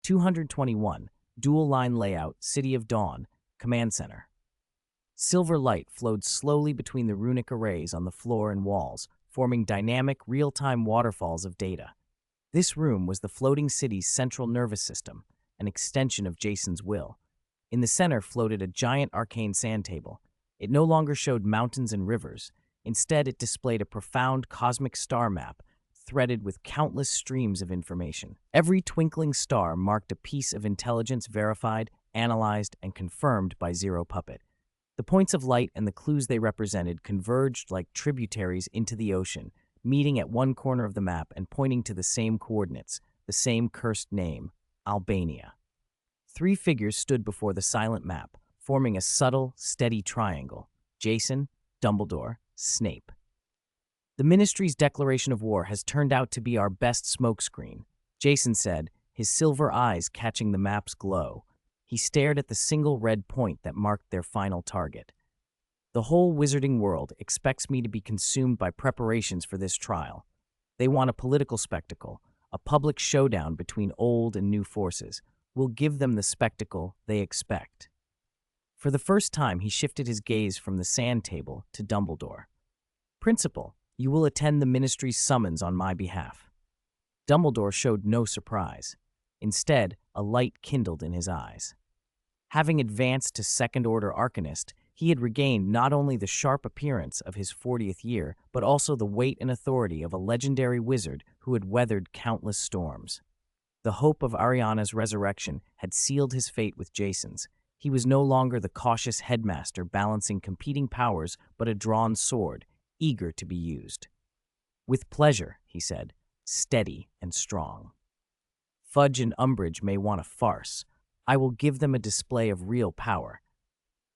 221. Dual line layout, City of Dawn, Command Center. Silver light flowed slowly between the runic arrays on the floor and walls, forming dynamic, real-time waterfalls of data. This room was the floating city's central nervous system, an extension of Jason's will. In the center floated a giant arcane sand table. It no longer showed mountains and rivers. Instead, it displayed a profound cosmic star map, threaded with countless streams of information. Every twinkling star marked a piece of intelligence verified, analyzed, and confirmed by Zero Puppet. The points of light and the clues they represented converged like tributaries into the ocean, meeting at one corner of the map and pointing to the same coordinates, the same cursed name, Albania. 3 figures stood before the silent map, forming a subtle, steady triangle: Jason, Dumbledore, Snape. The Ministry's declaration of war has turned out to be our best smokescreen, Jason said, his silver eyes catching the map's glow. He stared at the single red point that marked their final target. The whole wizarding world expects me to be consumed by preparations for this trial. They want a political spectacle, a public showdown between old and new forces. We'll give them the spectacle they expect. For the first time, he shifted his gaze from the sand table to Dumbledore. Principal, you will attend the Ministry's summons on my behalf. Dumbledore showed no surprise. Instead, a light kindled in his eyes. Having advanced to second-order Arcanist, he had regained not only the sharp appearance of his 40th year, but also the weight and authority of a legendary wizard who had weathered countless storms. The hope of Ariana's resurrection had sealed his fate with Jason's. He was no longer the cautious headmaster balancing competing powers, but a drawn sword, eager to be used. With pleasure, he said, steady and strong. Fudge and Umbridge may want a farce. I will give them a display of real power.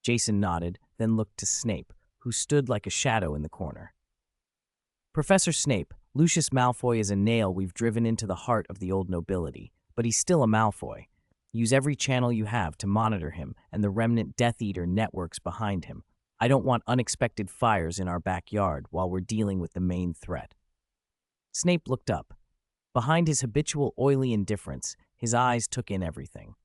Jason nodded, then looked to Snape, who stood like a shadow in the corner. Professor Snape, Lucius Malfoy is a nail we've driven into the heart of the old nobility, but he's still a Malfoy. Use every channel you have to monitor him and the remnant Death Eater networks behind him. I don't want unexpected fires in our backyard while we're dealing with the main threat. Snape looked up. Behind his habitual oily indifference, his eyes took in everything.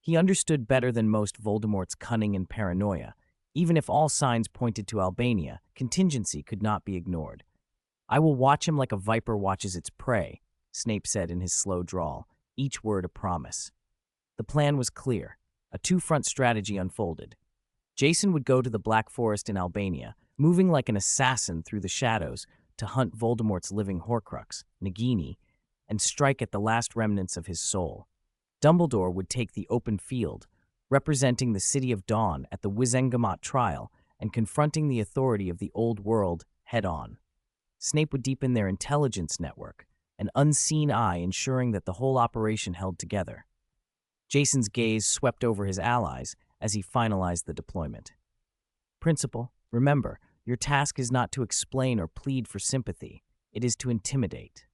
He understood better than most Voldemort's cunning and paranoia. Even if all signs pointed to Albania, contingency could not be ignored. I will watch him like a viper watches its prey, Snape said in his slow drawl, each word a promise. The plan was clear. A two-front strategy unfolded. Jason would go to the Black Forest in Albania, moving like an assassin through the shadows to hunt Voldemort's living Horcrux, Nagini, and strike at the last remnants of his soul. Dumbledore would take the open field, representing the City of Dawn at the Wizengamot trial and confronting the authority of the old world head-on. Snape would deepen their intelligence network, an unseen eye ensuring that the whole operation held together. Jason's gaze swept over his allies as he finalized the deployment. Principal, remember, your task is not to explain or plead for sympathy. It is to intimidate.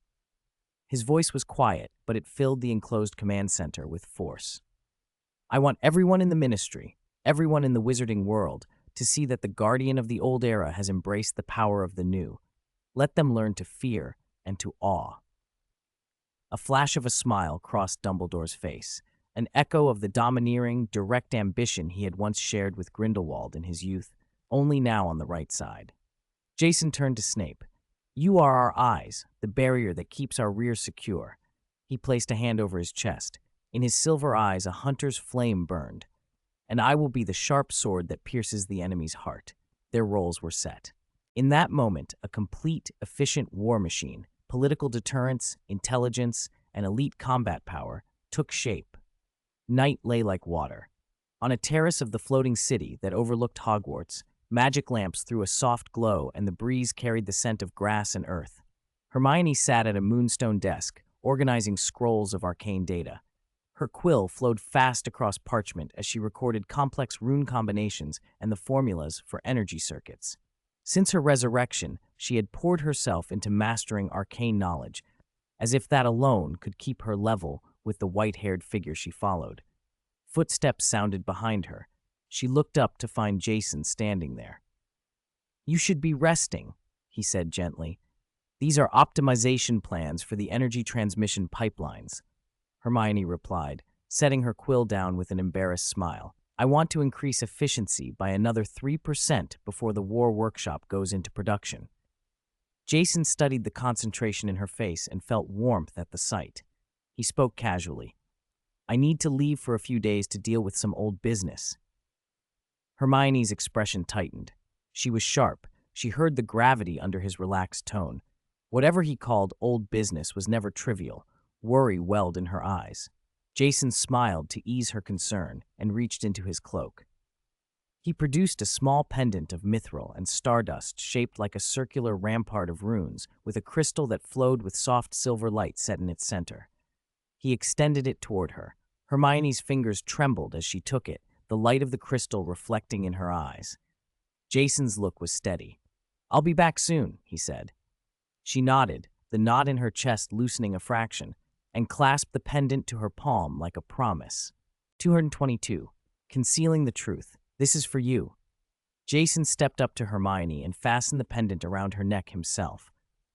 His voice was quiet, but it filled the enclosed command center with force. I want everyone in the Ministry, everyone in the wizarding world, to see that the guardian of the old era has embraced the power of the new. Let them learn to fear and to awe. A flash of a smile crossed Dumbledore's face, an echo of the domineering, direct ambition he had once shared with Grindelwald in his youth, only now on the right side. Jason turned to Snape. You are our eyes, the barrier that keeps our rear secure. He placed a hand over his chest. In his silver eyes, a hunter's flame burned. And I will be the sharp sword that pierces the enemy's heart. Their roles were set. In that moment, a complete, efficient war machine, political deterrence, intelligence, and elite combat power took shape. Night lay like water. On a terrace of the floating city that overlooked Hogwarts, magic lamps threw a soft glow and the breeze carried the scent of grass and earth. Hermione sat at a moonstone desk, organizing scrolls of arcane data. Her quill flowed fast across parchment as she recorded complex rune combinations and the formulas for energy circuits. Since her resurrection, she had poured herself into mastering arcane knowledge, as if that alone could keep her level with the white-haired figure she followed. Footsteps sounded behind her. She looked up to find Jason standing there. You should be resting, he said gently. These are optimization plans for the energy transmission pipelines. Hermione replied, setting her quill down with an embarrassed smile. I want to increase efficiency by another 3% before the war workshop goes into production. Jason studied the concentration in her face and felt warmth at the sight. He spoke casually. I need to leave for a few days to deal with some old business. Hermione's expression tightened. She was sharp. She heard the gravity under his relaxed tone. Whatever he called old business was never trivial. Worry welled in her eyes. Jason smiled to ease her concern and reached into his cloak. He produced a small pendant of mithril and stardust shaped like a circular rampart of runes with a crystal that flowed with soft silver light set in its center. He extended it toward her. Hermione's fingers trembled as she took it, the light of the crystal reflecting in her eyes. Jason's look was steady. I'll be back soon, he said. She nodded, the knot in her chest loosening a fraction, and clasped the pendant to her palm like a promise. 222. Concealing the truth. This is for you. Jason stepped up to Hermione and fastened the pendant around her neck himself.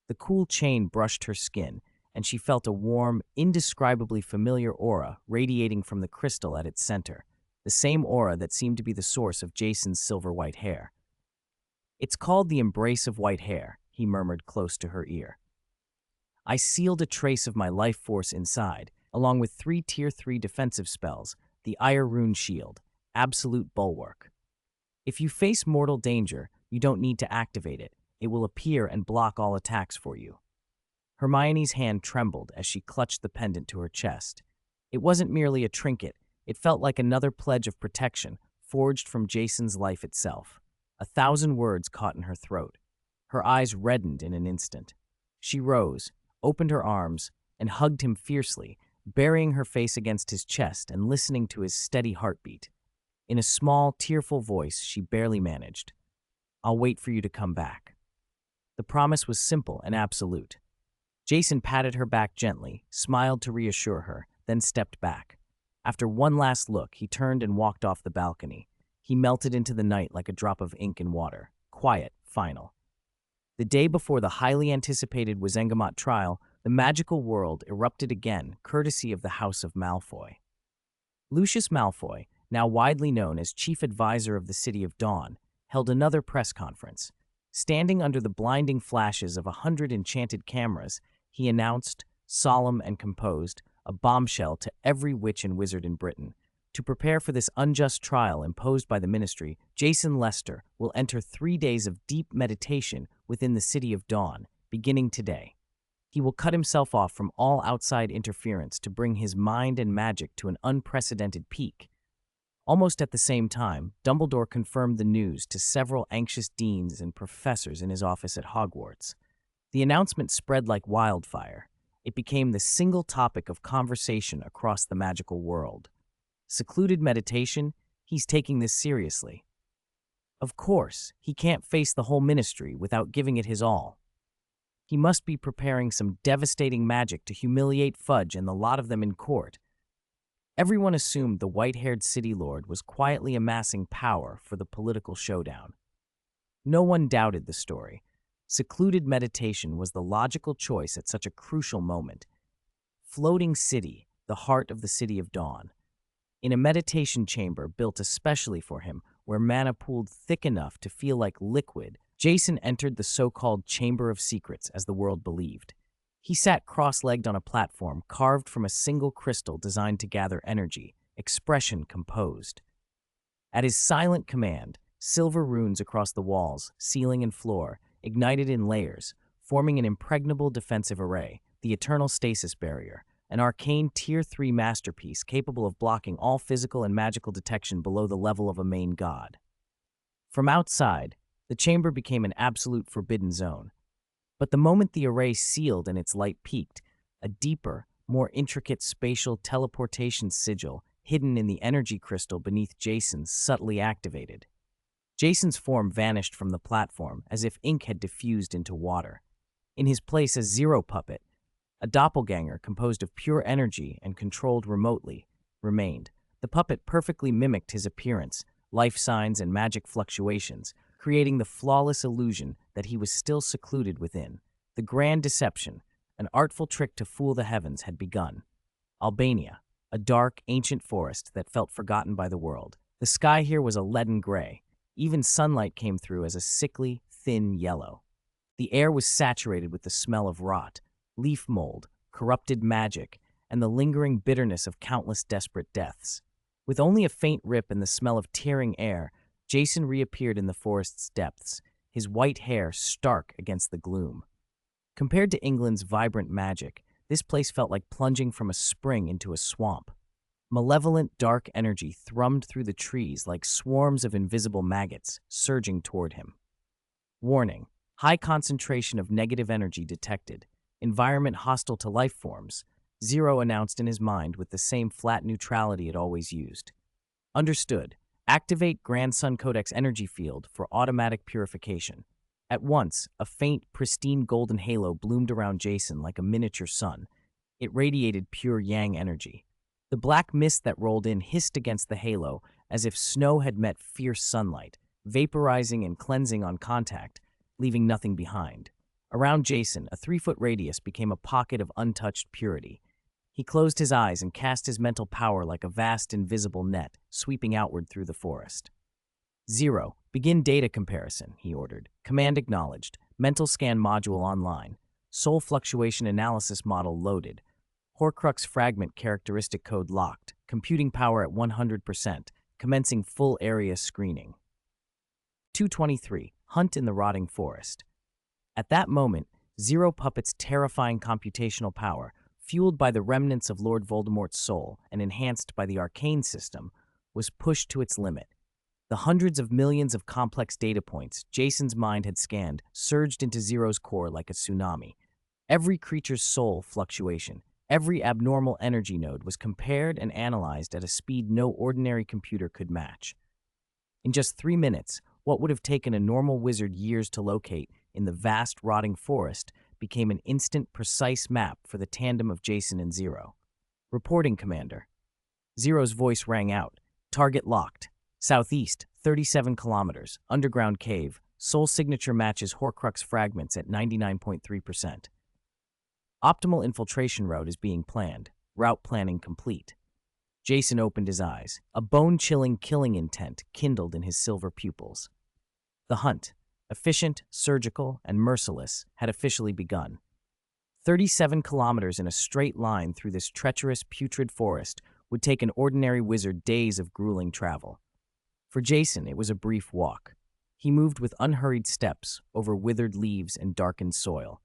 The cool chain brushed her skin, and she felt a warm, indescribably familiar aura radiating from the crystal at its center, the same aura that seemed to be the source of Jason's silver-white hair. It's called the embrace of white hair, he murmured close to her ear. I sealed a trace of my life force inside, along with 3 Tier 3 defensive spells, the Ire Rune Shield, Absolute Bulwark. If you face mortal danger, you don't need to activate it. It will appear and block all attacks for you. Hermione's hand trembled as she clutched the pendant to her chest. It wasn't merely a trinket. It felt like another pledge of protection, forged from Jason's life itself. 1,000 words caught in her throat. Her eyes reddened in an instant. She rose, opened her arms, and hugged him fiercely, burying her face against his chest and listening to his steady heartbeat. In a small, tearful voice she barely managed, I'll wait for you to come back. The promise was simple and absolute. Jason patted her back gently, smiled to reassure her, then stepped back. After one last look, he turned and walked off the balcony. He melted into the night like a drop of ink in water. Quiet, final. The day before the highly anticipated Wizengamot trial, the magical world erupted again, courtesy of the House of Malfoy. Lucius Malfoy, now widely known as Chief Advisor of the City of Dawn, held another press conference. Standing under the blinding flashes of 100 enchanted cameras, he announced, solemn and composed, a bombshell to every witch and wizard in Britain. To prepare for this unjust trial imposed by the ministry, Jason Lester will enter 3 days of deep meditation within the City of Dawn, beginning today. He will cut himself off from all outside interference to bring his mind and magic to an unprecedented peak. Almost at the same time, Dumbledore confirmed the news to several anxious deans and professors in his office at Hogwarts. The announcement spread like wildfire. It became the single topic of conversation across the magical world. Secluded meditation? He's taking this seriously. Of course, he can't face the whole ministry without giving it his all. He must be preparing some devastating magic to humiliate Fudge and the lot of them in court. Everyone assumed the white-haired city lord was quietly amassing power for the political showdown. No one doubted the story. Secluded meditation was the logical choice at such a crucial moment. Floating City, the heart of the City of Dawn. In a meditation chamber built especially for him, where mana pooled thick enough to feel like liquid, Jason entered the so-called Chamber of Secrets, as the world believed. He sat cross-legged on a platform carved from a single crystal designed to gather energy, expression composed. At his silent command, silver runes across the walls, ceiling and floor, ignited in layers, forming an impregnable defensive array, the Eternal Stasis Barrier, an arcane Tier 3 masterpiece capable of blocking all physical and magical detection below the level of a main god. From outside, the chamber became an absolute forbidden zone. But the moment the array sealed and its light peaked, a deeper, more intricate spatial teleportation sigil hidden in the energy crystal beneath Jason subtly activated. Jason's form vanished from the platform as if ink had diffused into water. In his place, a zero puppet, a doppelganger composed of pure energy and controlled remotely, remained. The puppet perfectly mimicked his appearance, life signs, and magic fluctuations, creating the flawless illusion that he was still secluded within. The grand deception, an artful trick to fool the heavens, had begun. Albania, a dark, ancient forest that felt forgotten by the world. The sky here was a leaden gray. Even sunlight came through as a sickly, thin yellow. The air was saturated with the smell of rot, leaf mold, corrupted magic, and the lingering bitterness of countless desperate deaths. With only a faint rip and the smell of tearing air, Jason reappeared in the forest's depths, his white hair stark against the gloom. Compared to England's vibrant magic, this place felt like plunging from a spring into a swamp. Malevolent, dark energy thrummed through the trees like swarms of invisible maggots surging toward him. Warning: high concentration of negative energy detected. Environment hostile to life forms. Zero announced in his mind with the same flat neutrality it always used. Understood. Activate Grandson Codex energy field for automatic purification. At once, a faint, pristine golden halo bloomed around Jason like a miniature sun. It radiated pure yang energy. The black mist that rolled in hissed against the halo as if snow had met fierce sunlight, vaporizing and cleansing on contact, leaving nothing behind. Around Jason, a 3-foot radius became a pocket of untouched purity. He closed his eyes and cast his mental power like a vast invisible net, sweeping outward through the forest. Zero, begin data comparison, he ordered. Command acknowledged. Mental scan module online. Soul fluctuation analysis model loaded. Horcrux fragment characteristic code locked. Computing power at 100%. Commencing full area screening. 223. Hunt in the rotting forest. At that moment, Zero Puppet's terrifying computational power, fueled by the remnants of Lord Voldemort's soul and enhanced by the Arcane system, was pushed to its limit. The hundreds of millions of complex data points Jason's mind had scanned surged into Zero's core like a tsunami. Every creature's soul fluctuation, every abnormal energy node was compared and analyzed at a speed no ordinary computer could match. In just 3 minutes, what would have taken a normal wizard years to locate in the vast rotting forest became an instant, precise map for the tandem of Jason and Zero. Reporting, Commander. Zero's voice rang out. Target locked. Southeast, 37 kilometers, underground cave. Soul signature matches Horcrux fragments at 99.3%. Optimal infiltration route is being planned. Route planning complete. Jason opened his eyes. A bone-chilling killing intent kindled in his silver pupils. The hunt, efficient, surgical, and merciless, had officially begun. 37 kilometers in a straight line through this treacherous, putrid forest would take an ordinary wizard days of grueling travel. For Jason, it was a brief walk. He moved with unhurried steps over withered leaves and darkened soil.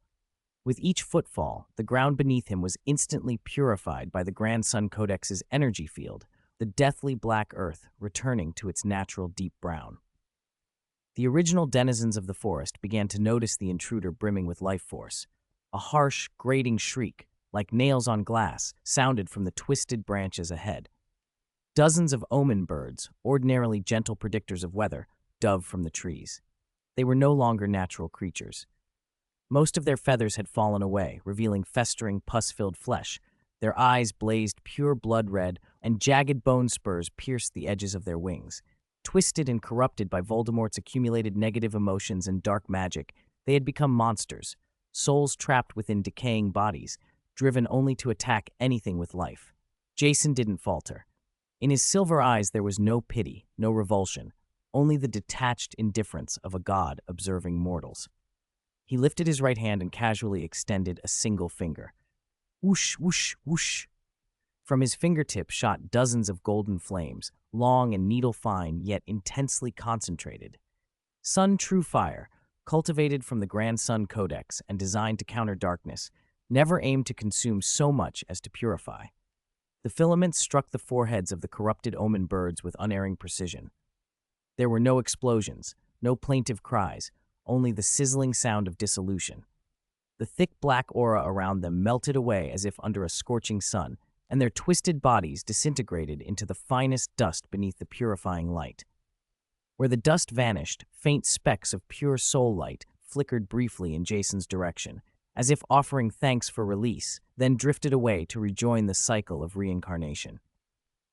With each footfall, the ground beneath him was instantly purified by the Grandson Codex's energy field, the deathly black earth returning to its natural deep brown. The original denizens of the forest began to notice the intruder brimming with life force. A harsh, grating shriek, like nails on glass, sounded from the twisted branches ahead. Dozens of omen birds, ordinarily gentle predictors of weather, dove from the trees. They were no longer natural creatures. Most of their feathers had fallen away, revealing festering, pus-filled flesh. Their eyes blazed pure blood red, and jagged bone spurs pierced the edges of their wings. Twisted and corrupted by Voldemort's accumulated negative emotions and dark magic, they had become monsters, souls trapped within decaying bodies, driven only to attack anything with life. Jason didn't falter. In his silver eyes there was no pity, no revulsion, only the detached indifference of a god observing mortals. He lifted his right hand and casually extended a single finger. Whoosh, whoosh, whoosh. From his fingertips shot dozens of golden flames, long and needle-fine, yet intensely concentrated. Sun True Fire, cultivated from the Grandson Codex and designed to counter darkness, never aimed to consume so much as to purify. The filaments struck the foreheads of the corrupted omen birds with unerring precision. There were no explosions, no plaintive cries, only the sizzling sound of dissolution. The thick black aura around them melted away as if under a scorching sun, and their twisted bodies disintegrated into the finest dust beneath the purifying light. Where the dust vanished, faint specks of pure soul light flickered briefly in Jason's direction, as if offering thanks for release, then drifted away to rejoin the cycle of reincarnation.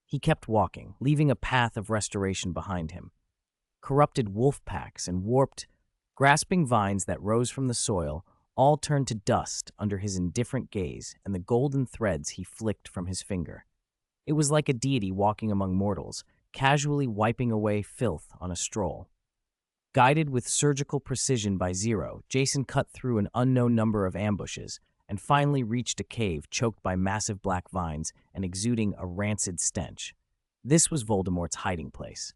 He kept walking, leaving a path of restoration behind him. Corrupted wolf packs and warped, grasping vines that rose from the soil, all turned to dust under his indifferent gaze and the golden threads he flicked from his finger. It was like a deity walking among mortals, casually wiping away filth on a stroll. Guided with surgical precision by Zero, Jason cut through an unknown number of ambushes and finally reached a cave choked by massive black vines and exuding a rancid stench. This was Voldemort's hiding place.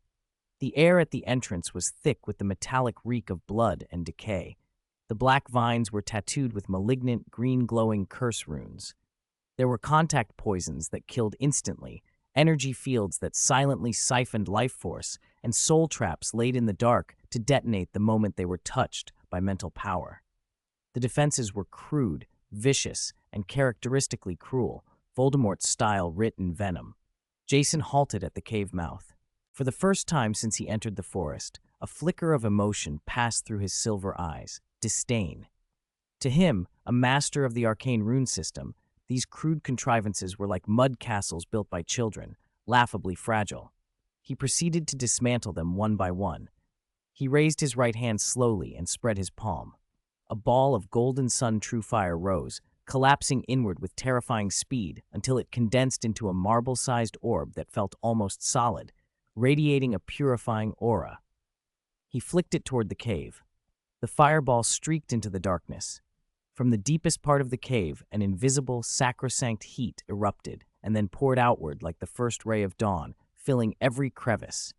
The air at the entrance was thick with the metallic reek of blood and decay. The black vines were tattooed with malignant, green-glowing curse runes. There were contact poisons that killed instantly, energy fields that silently siphoned life force, and soul traps laid in the dark to detonate the moment they were touched by mental power. The defenses were crude, vicious, and characteristically cruel, Voldemort's style writ in venom. Jason halted at the cave mouth. For the first time since he entered the forest, a flicker of emotion passed through his silver eyes, disdain. To him, a master of the arcane rune system, these crude contrivances were like mud castles built by children, laughably fragile. He proceeded to dismantle them one by one. He raised his right hand slowly and spread his palm. A ball of golden sun true fire rose, collapsing inward with terrifying speed until it condensed into a marble-sized orb that felt almost solid, radiating a purifying aura. He flicked it toward the cave. The fireball streaked into the darkness. From the deepest part of the cave, an invisible, sacrosanct heat erupted and then poured outward like the first ray of dawn, filling every crevice.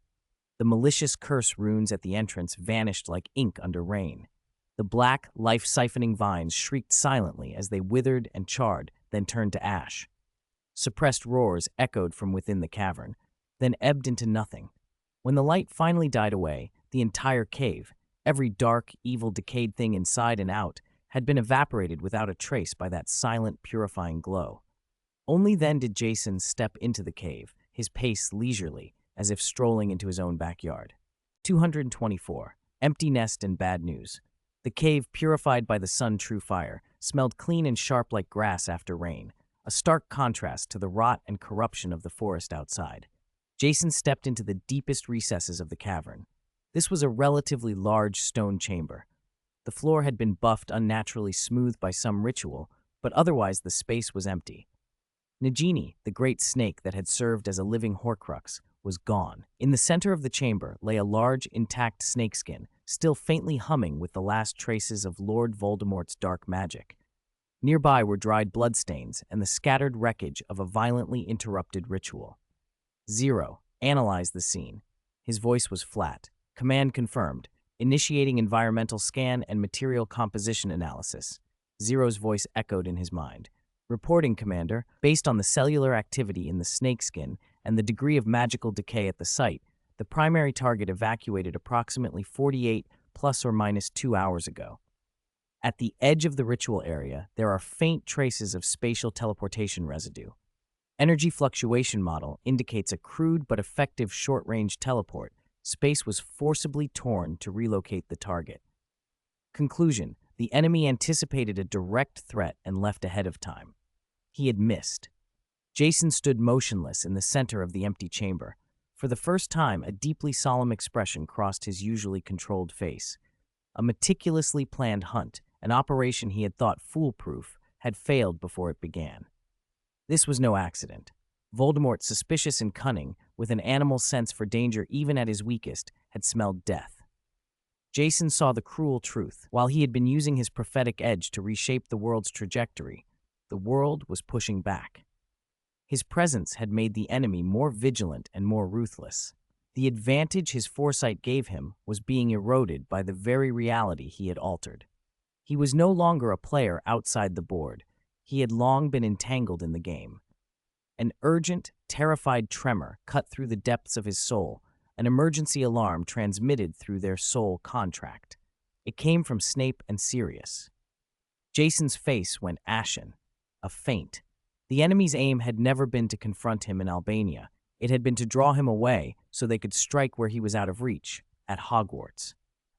The malicious curse runes at the entrance vanished like ink under rain. The black, life-siphoning vines shrieked silently as they withered and charred, then turned to ash. Suppressed roars echoed from within the cavern, then ebbed into nothing. When the light finally died away, the entire cave, every dark, evil, decayed thing inside and out, had been evaporated without a trace by that silent, purifying glow. Only then did Jason step into the cave, his pace leisurely, as if strolling into his own backyard. 224. Empty nest and bad news. The cave, purified by the sun true fire, smelled clean and sharp like grass after rain, a stark contrast to the rot and corruption of the forest outside. Jason stepped into the deepest recesses of the cavern. This was a relatively large stone chamber. The floor had been buffed unnaturally smooth by some ritual, but otherwise the space was empty. Nagini, the great snake that had served as a living Horcrux, was gone. In the center of the chamber lay a large, intact snakeskin, still faintly humming with the last traces of Lord Voldemort's dark magic. Nearby were dried bloodstains and the scattered wreckage of a violently interrupted ritual. Zero analyzed the scene. His voice was flat. Command confirmed. Initiating environmental scan and material composition analysis. Zero's voice echoed in his mind. Reporting, Commander, based on the cellular activity in the snakeskin and the degree of magical decay at the site, the primary target evacuated approximately 48 plus or minus 2 hours ago. At the edge of the ritual area, there are faint traces of spatial teleportation residue. Energy fluctuation model indicates a crude but effective short-range teleport. Space was forcibly torn to relocate the target. Conclusion: the enemy anticipated a direct threat and left ahead of time. He had missed. Jason stood motionless in the center of the empty chamber. For the first time, a deeply solemn expression crossed his usually controlled face. A meticulously planned hunt, an operation he had thought foolproof, had failed before it began. This was no accident. Voldemort, suspicious and cunning, with an animal sense for danger even at his weakest, had smelled death. Jason saw the cruel truth. While he had been using his prophetic edge to reshape the world's trajectory, the world was pushing back. His presence had made the enemy more vigilant and more ruthless. The advantage his foresight gave him was being eroded by the very reality he had altered. He was no longer a player outside the board. He had long been entangled in the game. An urgent, terrified tremor cut through the depths of his soul, an emergency alarm transmitted through their soul contract. It came from Snape and Sirius. Jason's face went ashen, a feint. The enemy's aim had never been to confront him in Albania. It had been to draw him away so they could strike where he was out of reach, at Hogwarts.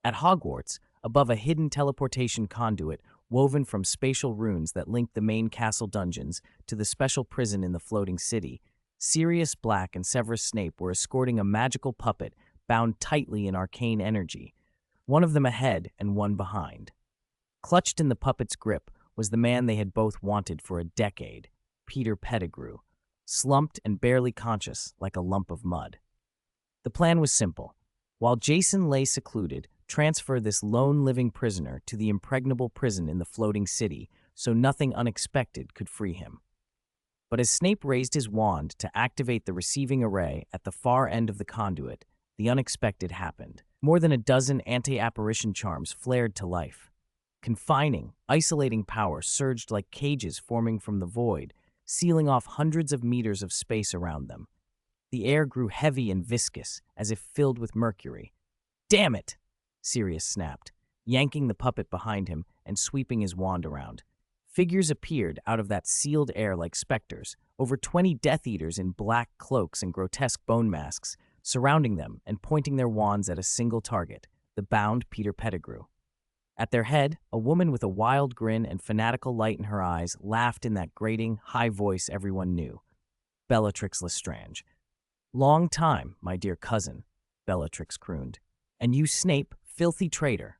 At Hogwarts, above a hidden teleportation conduit woven from spatial runes that linked the main castle dungeons to the special prison in the floating city, Sirius Black and Severus Snape were escorting a magical puppet bound tightly in arcane energy, one of them ahead and one behind. Clutched in the puppet's grip was the man they had both wanted for a decade, Peter Pettigrew, slumped and barely conscious like a lump of mud. The plan was simple. While Jason lay secluded, transfer this lone living prisoner to the impregnable prison in the floating city so nothing unexpected could free him. But as Snape raised his wand to activate the receiving array at the far end of the conduit, the unexpected happened. More than a dozen anti-apparition charms flared to life. Confining, isolating power surged like cages forming from the void, sealing off hundreds of meters of space around them. The air grew heavy and viscous, as if filled with mercury. "Damn it!" Sirius snapped, yanking the puppet behind him and sweeping his wand around. Figures appeared out of that sealed air like specters, over 20 Death Eaters in black cloaks and grotesque bone masks, surrounding them and pointing their wands at a single target, the bound Peter Pettigrew. At their head, a woman with a wild grin and fanatical light in her eyes laughed in that grating, high voice everyone knew. Bellatrix Lestrange. "Long time, my dear cousin," Bellatrix crooned. "And you, Snape, filthy traitor."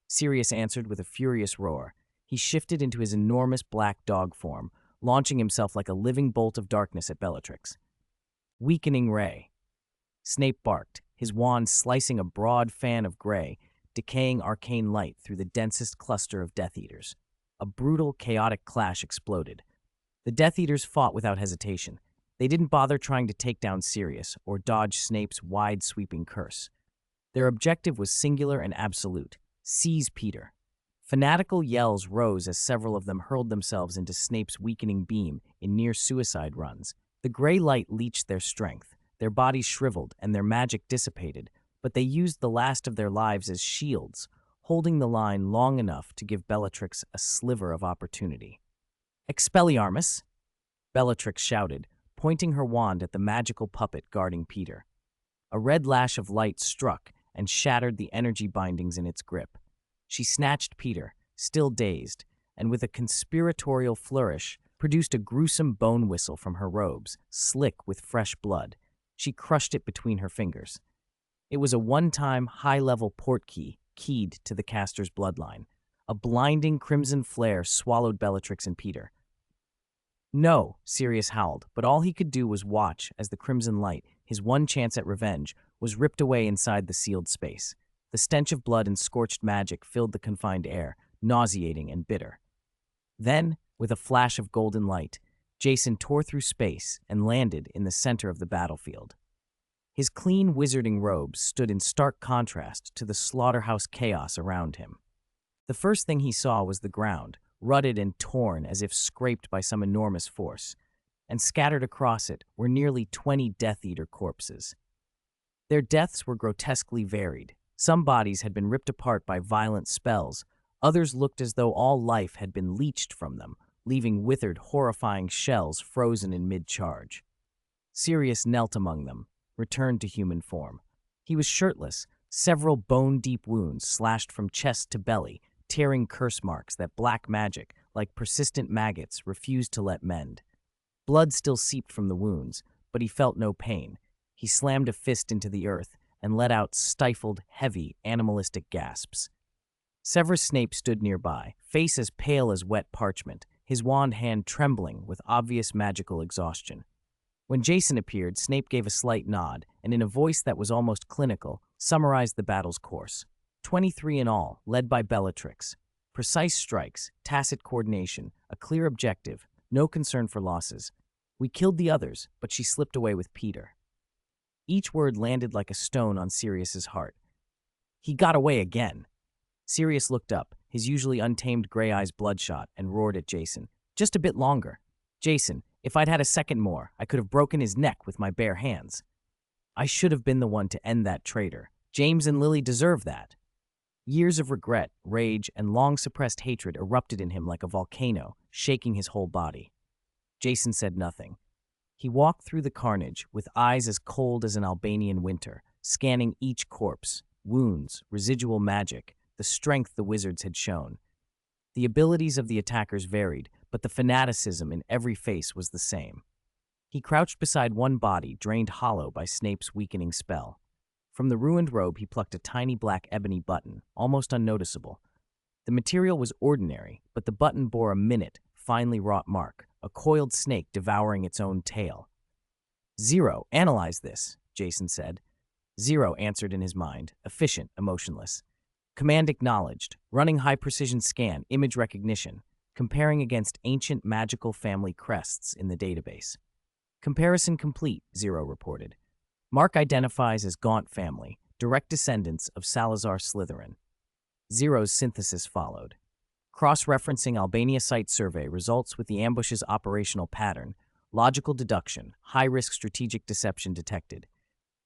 Sirius answered with a furious roar. He shifted into his enormous black dog form, launching himself like a living bolt of darkness at Bellatrix. "Weakening ray." Snape barked, his wand slicing a broad fan of gray, decaying arcane light through the densest cluster of Death Eaters. A brutal, chaotic clash exploded. The Death Eaters fought without hesitation. They didn't bother trying to take down Sirius or dodge Snape's wide-sweeping curse. Their objective was singular and absolute: seize Peter. Fanatical yells rose as several of them hurled themselves into Snape's weakening beam in near-suicide runs. The gray light leached their strength, their bodies shriveled and their magic dissipated, but they used the last of their lives as shields, holding the line long enough to give Bellatrix a sliver of opportunity. "Expelliarmus!" Bellatrix shouted, pointing her wand at the magical puppet guarding Peter. A red lash of light struck and shattered the energy bindings in its grip. She snatched Peter, still dazed, and with a conspiratorial flourish, produced a gruesome bone whistle from her robes, slick with fresh blood. She crushed it between her fingers. It was a one-time, high-level portkey keyed to the caster's bloodline. A blinding crimson flare swallowed Bellatrix and Peter. "No," Sirius howled, but all he could do was watch as the crimson light, his one chance at revenge, was ripped away inside the sealed space. The stench of blood and scorched magic filled the confined air, nauseating and bitter. Then, with a flash of golden light, Jason tore through space and landed in the center of the battlefield. His clean wizarding robes stood in stark contrast to the slaughterhouse chaos around him. The first thing he saw was the ground, rutted and torn as if scraped by some enormous force, and scattered across it were nearly 20 Death Eater corpses. Their deaths were grotesquely varied. Some bodies had been ripped apart by violent spells, others looked as though all life had been leached from them, leaving withered, horrifying shells frozen in mid-charge. Sirius knelt among them, returned to human form. He was shirtless, several bone-deep wounds slashed from chest to belly, tearing curse marks that black magic, like persistent maggots, refused to let mend. Blood still seeped from the wounds, but he felt no pain. He slammed a fist into the earth and let out stifled, heavy, animalistic gasps. Severus Snape stood nearby, face as pale as wet parchment, his wand hand trembling with obvious magical exhaustion. When Jason appeared, Snape gave a slight nod, and in a voice that was almost clinical, summarized the battle's course. 23 in all, led by Bellatrix. Precise strikes, tacit coordination, a clear objective, no concern for losses. We killed the others, but she slipped away with Peter. Each word landed like a stone on Sirius's heart. He got away again. Sirius looked up, his usually untamed gray eyes bloodshot, and roared at Jason. "Just a bit longer. Jason, if I'd had a second more, I could have broken his neck with my bare hands. I should have been the one to end that traitor. James and Lily deserve that." Years of regret, rage, and long-suppressed hatred erupted in him like a volcano, shaking his whole body. Jason said nothing. He walked through the carnage with eyes as cold as an Albanian winter, scanning each corpse, wounds, residual magic, the strength the wizards had shown. The abilities of the attackers varied, but the fanaticism in every face was the same. He crouched beside one body drained hollow by Snape's weakening spell. From the ruined robe he plucked a tiny black ebony button, almost unnoticeable. The material was ordinary, but the button bore a minute, finely wrought mark, a coiled snake devouring its own tail. "Zero, analyze this," Jason said. Zero answered in his mind, efficient, emotionless. Command acknowledged, running high-precision scan, image recognition, comparing against ancient magical family crests in the database. Comparison complete, Zero reported. Mark identifies as Gaunt family, direct descendants of Salazar Slytherin. Zero's synthesis followed. Cross-referencing Albania site survey results with the ambush's operational pattern, logical deduction, high-risk strategic deception detected.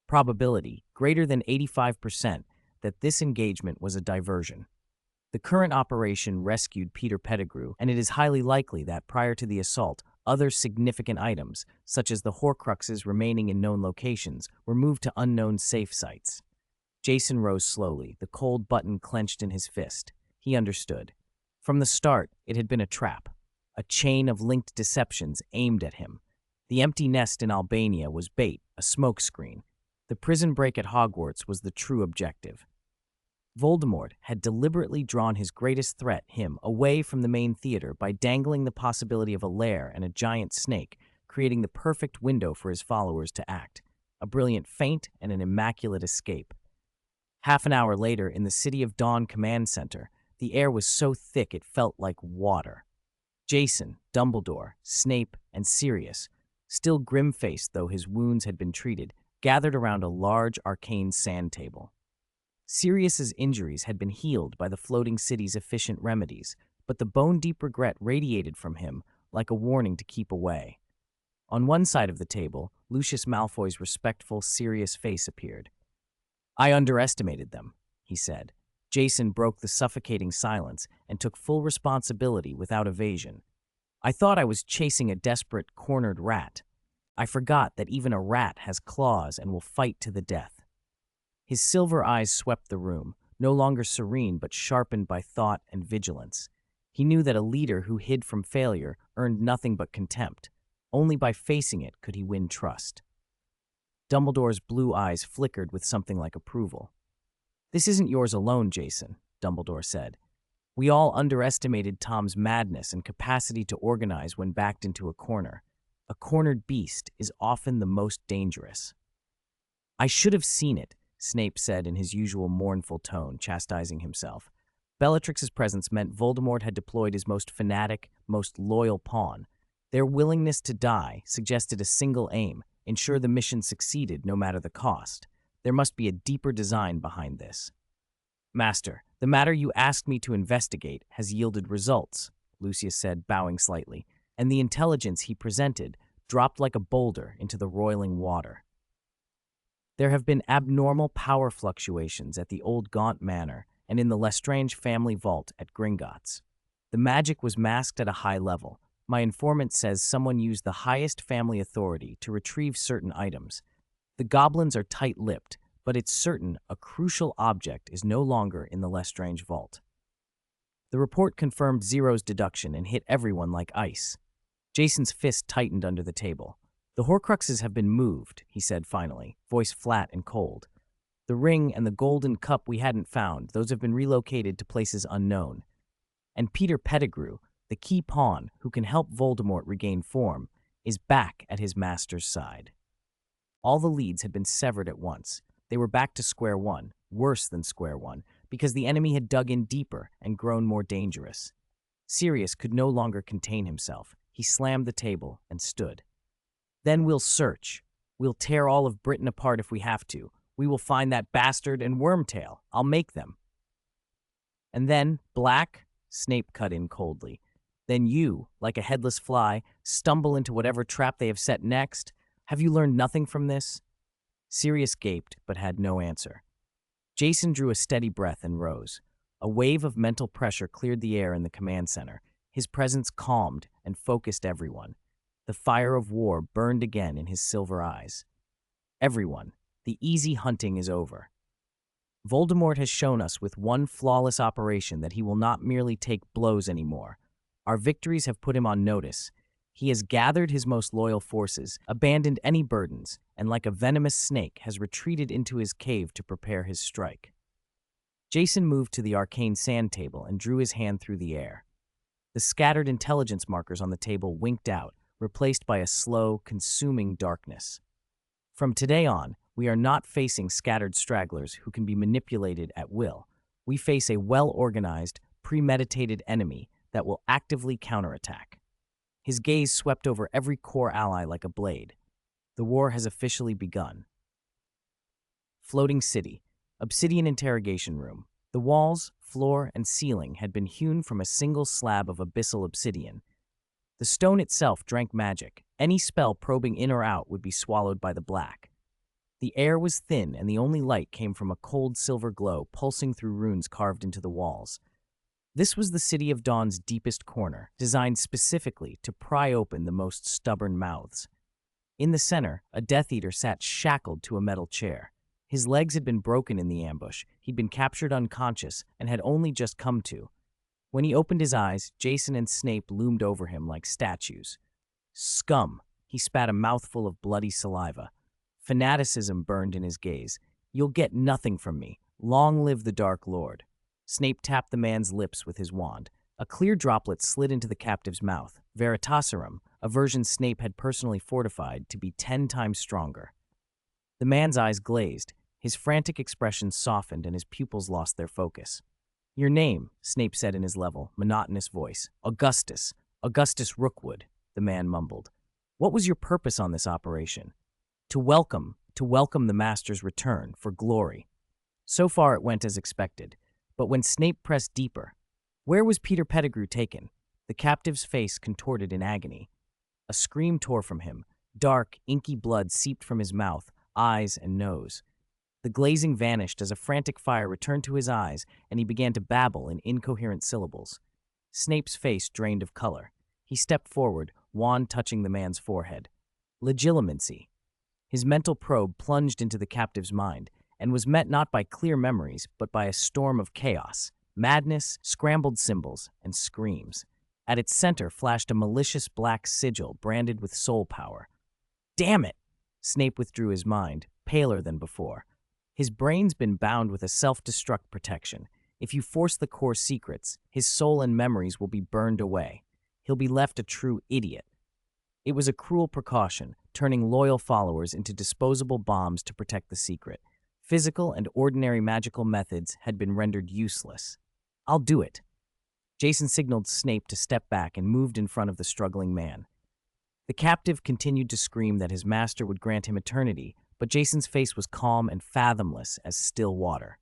Probability, greater than 85%, that this engagement was a diversion. The current operation rescued Peter Pettigrew, and it is highly likely that prior to the assault, other significant items, such as the Horcruxes remaining in known locations, were moved to unknown safe sites. Jason rose slowly, the cold button clenched in his fist. He understood. From the start, it had been a trap, a chain of linked deceptions aimed at him. The empty nest in Albania was bait, a smokescreen. The prison break at Hogwarts was the true objective. Voldemort had deliberately drawn his greatest threat, him, away from the main theater by dangling the possibility of a lair and a giant snake, creating the perfect window for his followers to act, a brilliant feint and an immaculate escape. Half an hour later, in the City of Dawn Command Center, the air was so thick it felt like water. Jason, Dumbledore, Snape, and Sirius, still grim-faced though his wounds had been treated, gathered around a large arcane sand table. Sirius's injuries had been healed by the floating city's efficient remedies, but the bone-deep regret radiated from him like a warning to keep away. On one side of the table, Lucius Malfoy's respectful, serious face appeared. "I underestimated them," he said. Jason broke the suffocating silence and took full responsibility without evasion. "I thought I was chasing a desperate, cornered rat. I forgot that even a rat has claws and will fight to the death." His silver eyes swept the room, no longer serene but sharpened by thought and vigilance. He knew that a leader who hid from failure earned nothing but contempt. Only by facing it could he win trust. Dumbledore's blue eyes flickered with something like approval. "This isn't yours alone, Jason," Dumbledore said. "We all underestimated Tom's madness and capacity to organize when backed into a corner. A cornered beast is often the most dangerous." "I should have seen it," Snape said in his usual mournful tone, chastising himself. Bellatrix's presence meant Voldemort had deployed his most fanatic, most loyal pawn. Their willingness to die suggested a single aim: ensure the mission succeeded no matter the cost. There must be a deeper design behind this. "Master, the matter you asked me to investigate has yielded results," Lucius said, bowing slightly, and the intelligence he presented dropped like a boulder into the roiling water. "There have been abnormal power fluctuations at the old Gaunt Manor and in the Lestrange family vault at Gringotts. The magic was masked at a high level. My informant says someone used the highest family authority to retrieve certain items. The goblins are tight-lipped, but it's certain a crucial object is no longer in the Lestrange vault." The report confirmed Zero's deduction and hit everyone like ice. Jason's fist tightened under the table. "The Horcruxes have been moved," he said finally, voice flat and cold. "The ring and the golden cup we hadn't found, those have been relocated to places unknown. And Peter Pettigrew, the key pawn who can help Voldemort regain form, is back at his master's side." All the leads had been severed at once. They were back to square one, worse than square one, because the enemy had dug in deeper and grown more dangerous. Sirius could no longer contain himself. He slammed the table and stood. "Then we'll search. We'll tear all of Britain apart if we have to. We will find that bastard and Wormtail. I'll make them." "And then, Black," Snape cut in coldly, "then you, like a headless fly, stumble into whatever trap they have set next. Have you learned nothing from this?" Sirius gaped, but had no answer. Jason drew a steady breath and rose. A wave of mental pressure cleared the air in the command center. His presence calmed and focused everyone. The fire of war burned again in his silver eyes. "Everyone, the easy hunting is over. Voldemort has shown us with one flawless operation that he will not merely take blows anymore. Our victories have put him on notice. He has gathered his most loyal forces, abandoned any burdens, and like a venomous snake has retreated into his cave to prepare his strike." Jason moved to the arcane sand table and drew his hand through the air. The scattered intelligence markers on the table winked out, replaced by a slow, consuming darkness. From today on, we are not facing scattered stragglers who can be manipulated at will. We face a well-organized, premeditated enemy that will actively counterattack. His gaze swept over every core ally like a blade. The war has officially begun. Floating city, obsidian interrogation room. The walls, floor, and ceiling had been hewn from a single slab of abyssal obsidian. The stone itself drank magic. Any spell probing in or out would be swallowed by the black. The air was thin, and the only light came from a cold silver glow pulsing through runes carved into the walls. This was the City of Dawn's deepest corner, designed specifically to pry open the most stubborn mouths. In the center, a Death Eater sat shackled to a metal chair. His legs had been broken in the ambush, he'd been captured unconscious, and had only just come to. When he opened his eyes, Jason and Snape loomed over him like statues. Scum! He spat a mouthful of bloody saliva. Fanaticism burned in his gaze. You'll get nothing from me. Long live the Dark Lord. Snape tapped the man's lips with his wand. A clear droplet slid into the captive's mouth. Veritaserum, a version Snape had personally fortified to be 10 times stronger. The man's eyes glazed. His frantic expression softened and his pupils lost their focus. Your name, Snape said in his level, monotonous voice. Augustus. Augustus Rookwood, the man mumbled. What was your purpose on this operation? To welcome the Master's return for glory. So far it went as expected, but when Snape pressed deeper, where was Peter Pettigrew taken? The captive's face contorted in agony. A scream tore from him. Dark, inky blood seeped from his mouth, eyes, and nose. The glazing vanished as a frantic fire returned to his eyes, and he began to babble in incoherent syllables. Snape's face drained of color. He stepped forward, wand touching the man's forehead. Legilimency. His mental probe plunged into the captive's mind, and was met not by clear memories, but by a storm of chaos, madness, scrambled symbols, and screams. At its center flashed a malicious black sigil branded with soul power. Damn it! Snape withdrew his mind, paler than before. His brain's been bound with a self-destruct protection. If you force the core secrets, his soul and memories will be burned away. He'll be left a true idiot. It was a cruel precaution, turning loyal followers into disposable bombs to protect the secret. Physical and ordinary magical methods had been rendered useless. I'll do it. Jason signaled Snape to step back and moved in front of the struggling man. The captive continued to scream that his master would grant him eternity, but Jason's face was calm and fathomless as still water.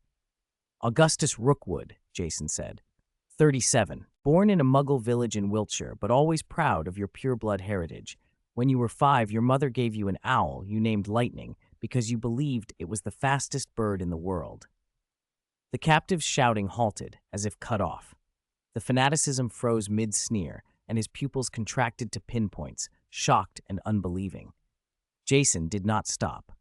Augustus Rookwood, Jason said. 37. Born in a Muggle village in Wiltshire, but always proud of your pureblood heritage. When you were 5, your mother gave you an owl you named Lightning because you believed it was the fastest bird in the world. The captive's shouting halted, as if cut off. The fanaticism froze mid-sneer, and his pupils contracted to pinpoints, shocked and unbelieving. Jason did not stop.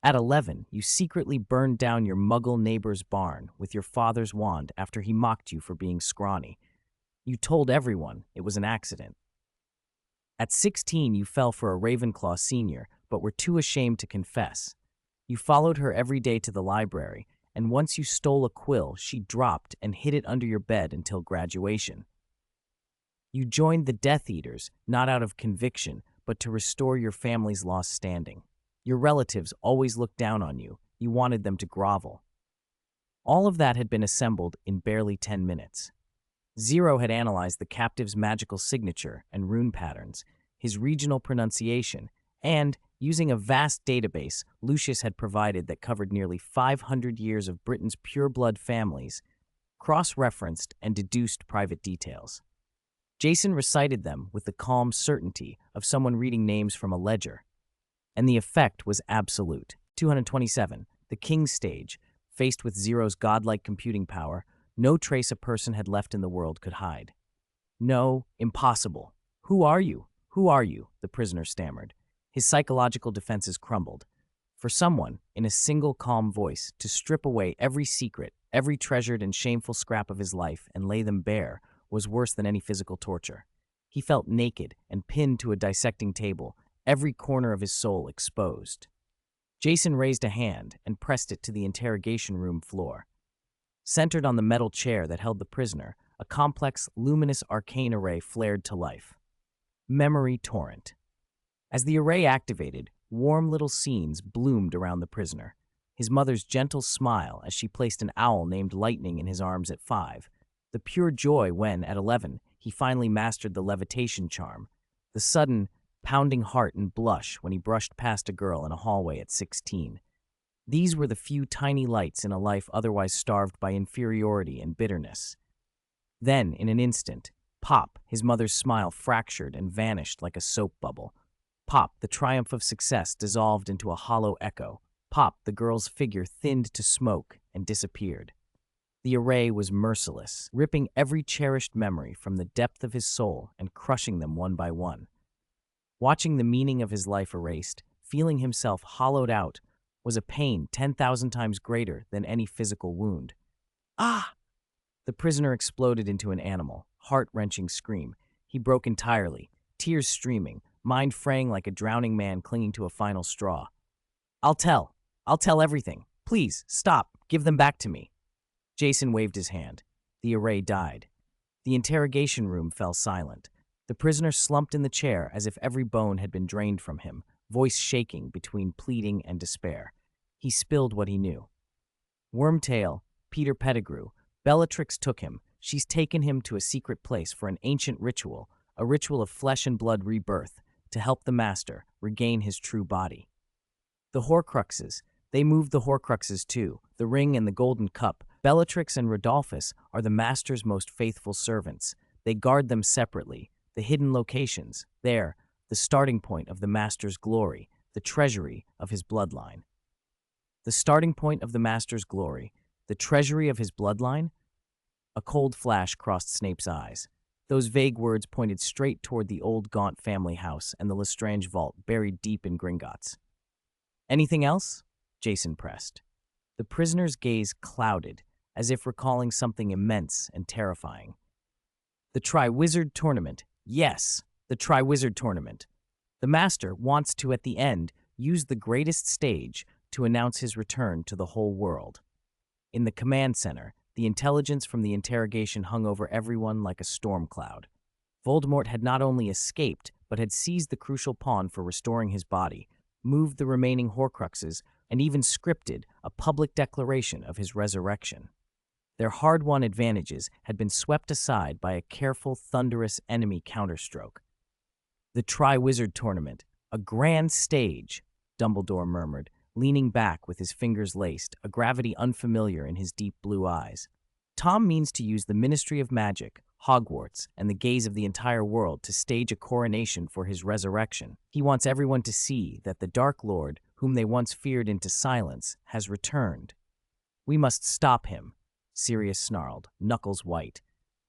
At 11, you secretly burned down your Muggle neighbor's barn with your father's wand after he mocked you for being scrawny. You told everyone it was an accident. At 16, you fell for a Ravenclaw senior, but were too ashamed to confess. You followed her every day to the library, and once you stole a quill, she dropped and hid it under your bed until graduation. You joined the Death Eaters, not out of conviction, but to restore your family's lost standing. Your relatives always looked down on you. You wanted them to grovel. All of that had been assembled in barely 10 minutes. Zero had analyzed the captive's magical signature and rune patterns, his regional pronunciation, and, using a vast database Lucius had provided that covered nearly 500 years of Britain's pureblood families, cross-referenced and deduced private details. Jason recited them with the calm certainty of someone reading names from a ledger. And the effect was absolute. 227, the King's Stage, faced with Zero's godlike computing power, no trace a person had left in the world could hide. No, impossible. Who are you? Who are you? The prisoner stammered. His psychological defenses crumbled. For someone, in a single calm voice, to strip away every secret, every treasured and shameful scrap of his life and lay them bare was worse than any physical torture. He felt naked and pinned to a dissecting table, every corner of his soul exposed. Jason raised a hand and pressed it to the interrogation room floor. Centered on the metal chair that held the prisoner, a complex, luminous arcane array flared to life. Memory Torrent. As the array activated, warm little scenes bloomed around the prisoner. His mother's gentle smile as she placed an owl named Lightning in his arms at 5. The pure joy when, at 11, he finally mastered the levitation charm. The sudden, pounding heart and blush when he brushed past a girl in a hallway at 16. These were the few tiny lights in a life otherwise starved by inferiority and bitterness. Then, in an instant, pop, his mother's smile fractured and vanished like a soap bubble. Pop, the triumph of success dissolved into a hollow echo. Pop, the girl's figure thinned to smoke and disappeared. The array was merciless, ripping every cherished memory from the depth of his soul and crushing them one by one. Watching the meaning of his life erased, feeling himself hollowed out, was a pain 10,000 times greater than any physical wound. Ah! The prisoner exploded into an animal, heart-wrenching scream. He broke entirely, tears streaming, mind fraying like a drowning man clinging to a final straw. I'll tell everything. Please, stop. Give them back to me. Jason waved his hand. The array died. The interrogation room fell silent. The prisoner slumped in the chair as if every bone had been drained from him, voice shaking between pleading and despair. He spilled what he knew. Wormtail, Peter Pettigrew, Bellatrix took him. She's taken him to a secret place for an ancient ritual, a ritual of flesh and blood rebirth, to help the Master regain his true body. The Horcruxes. They moved the Horcruxes too, the ring and the golden cup. Bellatrix and Rodolphus are the Master's most faithful servants. They guard them separately, the hidden locations, there, the starting point of the Master's glory, the treasury of his bloodline. The starting point of the Master's glory, the treasury of his bloodline? A cold flash crossed Snape's eyes. Those vague words pointed straight toward the old Gaunt family house and the Lestrange vault buried deep in Gringotts. Anything else? Jason pressed. The prisoner's gaze clouded, as if recalling something immense and terrifying. The Triwizard Tournament. Yes, the Triwizard Tournament. The Master wants to, at the end, use the greatest stage to announce his return to the whole world. In the command center, the intelligence from the interrogation hung over everyone like a storm cloud. Voldemort had not only escaped, but had seized the crucial pawn for restoring his body, moved the remaining Horcruxes, and even scripted a public declaration of his resurrection. Their hard-won advantages had been swept aside by a careful, thunderous enemy counterstroke. The Triwizard Tournament, a grand stage, Dumbledore murmured, leaning back with his fingers laced, a gravity unfamiliar in his deep blue eyes. Tom means to use the Ministry of Magic, Hogwarts, and the gaze of the entire world to stage a coronation for his resurrection. He wants everyone to see that the Dark Lord, whom they once feared into silence, has returned. We must stop him, Sirius snarled, knuckles white.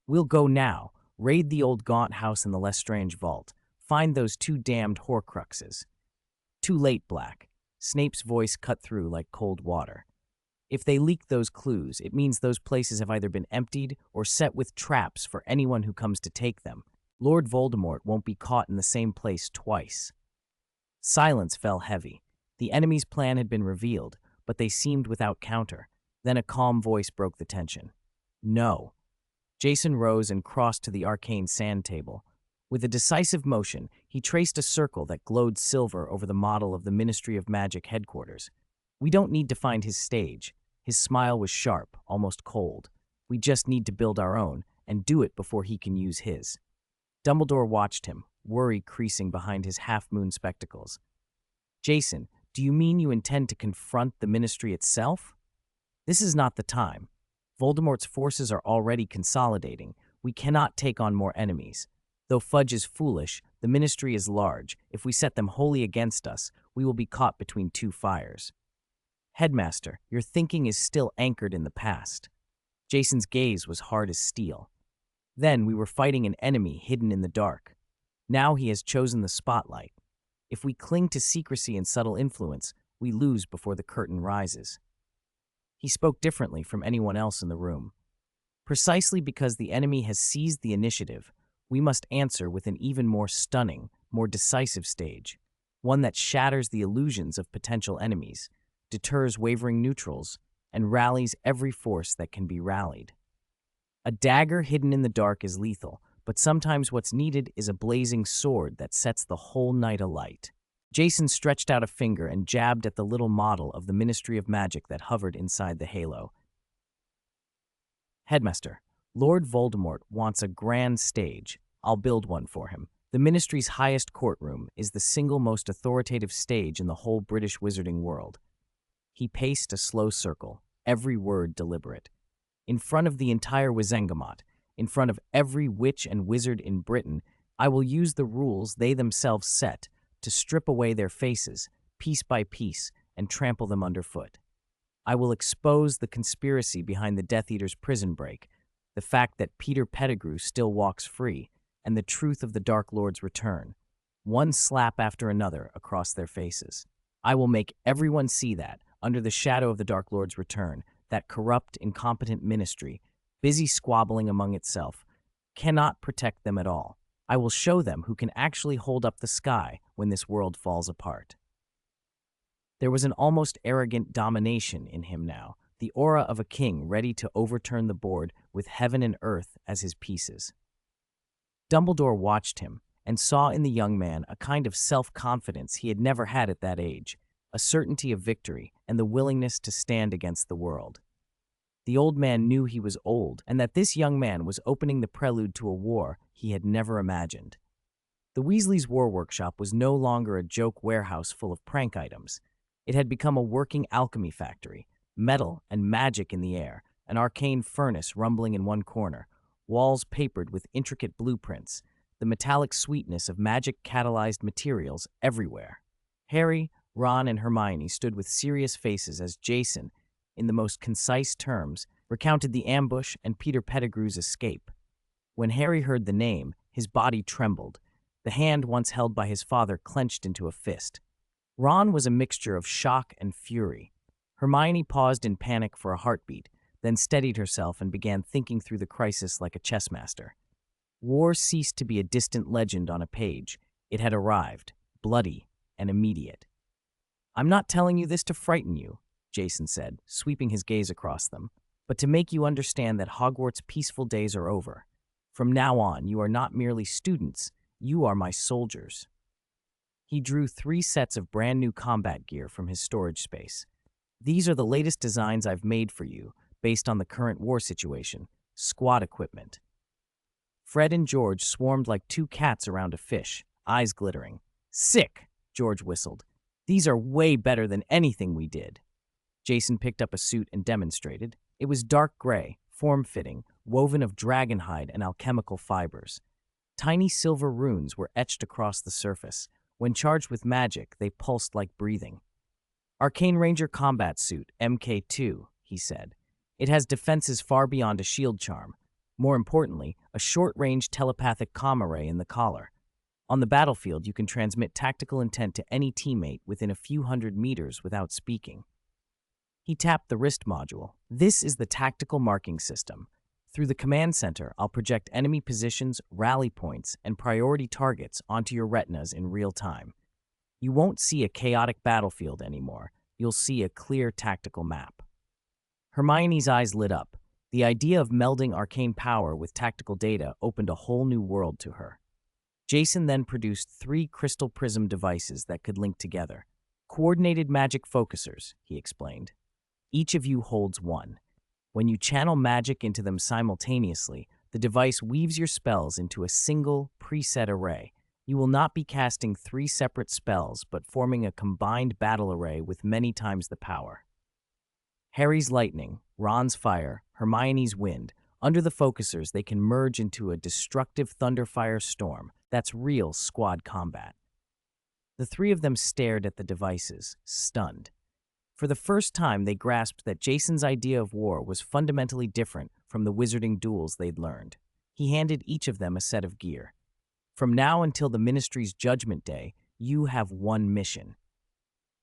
We'll go now, raid the old Gaunt house in the Lestrange vault, find those 2 damned Horcruxes. Too late, Black. Snape's voice cut through like cold water. If they leak those clues, it means those places have either been emptied or set with traps for anyone who comes to take them. Lord Voldemort won't be caught in the same place twice. Silence fell heavy. The enemy's plan had been revealed, but they seemed without counter. Then a calm voice broke the tension. No. Jason rose and crossed to the arcane sand table. With a decisive motion, he traced a circle that glowed silver over the model of the Ministry of Magic headquarters. We don't need to find his stage. His smile was sharp, almost cold. We just need to build our own, and do it before he can use his. Dumbledore watched him, worry creasing behind his half-moon spectacles. Jason, do you mean you intend to confront the Ministry itself? This is not the time. Voldemort's forces are already consolidating. We cannot take on more enemies. Though Fudge is foolish, the Ministry is large. If we set them wholly against us, we will be caught between 2 fires. Headmaster, your thinking is still anchored in the past. Jason's gaze was hard as steel. Then we were fighting an enemy hidden in the dark. Now he has chosen the spotlight. If we cling to secrecy and subtle influence, we lose before the curtain rises. He spoke differently from anyone else in the room. Precisely because the enemy has seized the initiative, we must answer with an even more stunning, more decisive stage, one that shatters the illusions of potential enemies, deters wavering neutrals, and rallies every force that can be rallied. A dagger hidden in the dark is lethal, but sometimes what's needed is a blazing sword that sets the whole night alight. Jason stretched out a finger and jabbed at the little model of the Ministry of Magic that hovered inside the halo. Headmaster, Lord Voldemort wants a grand stage. I'll build one for him. The Ministry's highest courtroom is the single most authoritative stage in the whole British wizarding world. He paced a slow circle, every word deliberate. In front of the entire Wizengamot, in front of every witch and wizard in Britain, I will use the rules they themselves set to strip away their faces, piece by piece, and trample them underfoot. I will expose the conspiracy behind the Death Eater's prison break, the fact that Peter Pettigrew still walks free, and the truth of the Dark Lord's return, one slap after another across their faces. I will make everyone see that, under the shadow of the Dark Lord's return, that corrupt, incompetent ministry, busy squabbling among itself, cannot protect them at all. I will show them who can actually hold up the sky when this world falls apart. There was an almost arrogant domination in him now, the aura of a king ready to overturn the board with heaven and earth as his pieces. Dumbledore watched him and saw in the young man a kind of self-confidence he had never had at that age, a certainty of victory and the willingness to stand against the world. The old man knew he was old and that this young man was opening the prelude to a war he had never imagined. The Weasleys' War Workshop was no longer a joke warehouse full of prank items. It had become a working alchemy factory, metal and magic in the air, an arcane furnace rumbling in one corner, walls papered with intricate blueprints, the metallic sweetness of magic-catalyzed materials everywhere. Harry, Ron, and Hermione stood with serious faces as Jason, in the most concise terms, recounted the ambush and Peter Pettigrew's escape. When Harry heard the name, his body trembled. The hand once held by his father clenched into a fist. Ron was a mixture of shock and fury. Hermione paused in panic for a heartbeat, then steadied herself and began thinking through the crisis like a chess master. War ceased to be a distant legend on a page. It had arrived, bloody and immediate. "I'm not telling you this to frighten you," Jason said, sweeping his gaze across them, "but to make you understand that Hogwarts' peaceful days are over. From now on, you are not merely students, you are my soldiers." He drew 3 sets of brand new combat gear from his storage space. "These are the latest designs I've made for you, based on the current war situation, squad equipment." Fred and George swarmed like 2 cats around a fish, eyes glittering. "Sick," George whistled. "These are way better than anything we did." Jason picked up a suit and demonstrated. It was dark gray, form-fitting, woven of dragonhide and alchemical fibers. Tiny silver runes were etched across the surface. When charged with magic, they pulsed like breathing. "Arcane Ranger Combat Suit, MK2, he said. "It has defenses far beyond a shield charm. More importantly, a short-range telepathic comm array in the collar. On the battlefield, you can transmit tactical intent to any teammate within a few hundred meters without speaking." He tapped the wrist module. "This is the tactical marking system. Through the command center, I'll project enemy positions, rally points, and priority targets onto your retinas in real time. You won't see a chaotic battlefield anymore. You'll see a clear tactical map." Hermione's eyes lit up. The idea of melding arcane power with tactical data opened a whole new world to her. Jason then produced 3 crystal prism devices that could link together. "Coordinated magic focusers," he explained. "Each of you holds one. When you channel magic into them simultaneously, the device weaves your spells into a single, preset array. You will not be casting 3 separate spells, but forming a combined battle array with many times the power." Harry's lightning, Ron's fire, Hermione's wind. Under the focusers, they can merge into a destructive thunderfire storm. That's real squad combat. The 3 of them stared at the devices, stunned. For the first time, they grasped that Jason's idea of war was fundamentally different from the wizarding duels they'd learned. He handed each of them a set of gear. "From now until the Ministry's Judgment Day, you have one mission."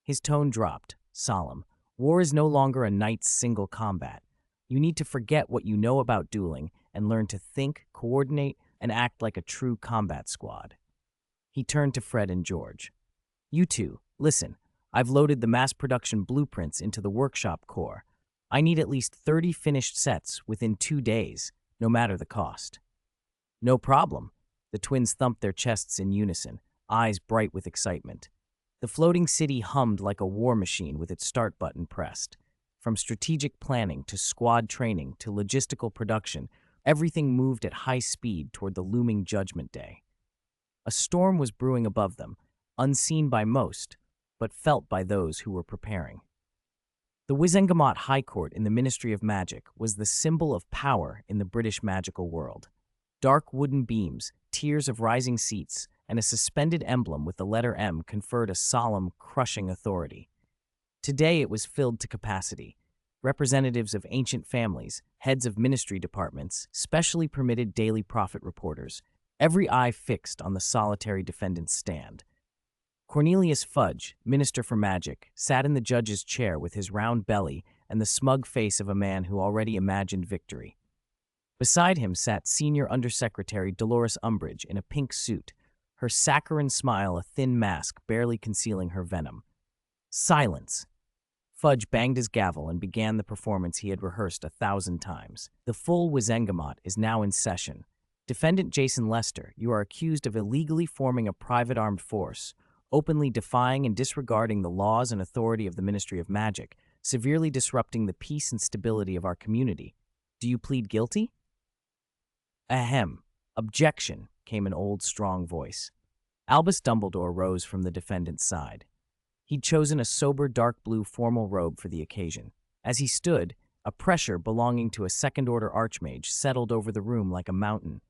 His tone dropped, solemn. "War is no longer a knight's single combat. You need to forget what you know about dueling and learn to think, coordinate, and act like a true combat squad." He turned to Fred and George. "You two, listen. I've loaded the mass production blueprints into the workshop core. I need at least 30 finished sets within 2 days, no matter the cost. No problem. The twins thumped their chests in unison, eyes bright with excitement. The floating city hummed like a war machine with its start button pressed. From strategic planning to squad training to logistical production, everything moved at high speed toward the looming Judgment Day. A storm was brewing above them, unseen by most, but felt by those who were preparing. The Wizengamot High Court in the Ministry of Magic was the symbol of power in the British magical world. Dark wooden beams, tiers of rising seats, and a suspended emblem with the letter M conferred a solemn, crushing authority. Today it was filled to capacity. Representatives of ancient families, heads of ministry departments, specially permitted daily profit reporters, every eye fixed on the solitary defendant's stand. Cornelius Fudge, Minister for Magic, sat in the judge's chair with his round belly and the smug face of a man who already imagined victory. Beside him sat Senior Undersecretary Dolores Umbridge in a pink suit, her saccharine smile a thin mask barely concealing her venom. Silence. Fudge banged his gavel and began the performance he had rehearsed 1,000 times. The full Wizengamot is now in session. Defendant Jason Lester, you are accused of illegally forming a private armed force, openly defying and disregarding the laws and authority of the Ministry of Magic, severely disrupting the peace and stability of our community. Do you plead guilty? Ahem. Objection, came an old, strong voice. Albus Dumbledore rose from the defendant's side. He'd chosen a sober dark blue formal robe for the occasion. As he stood, a pressure belonging to a second-order archmage settled over the room like a mountain.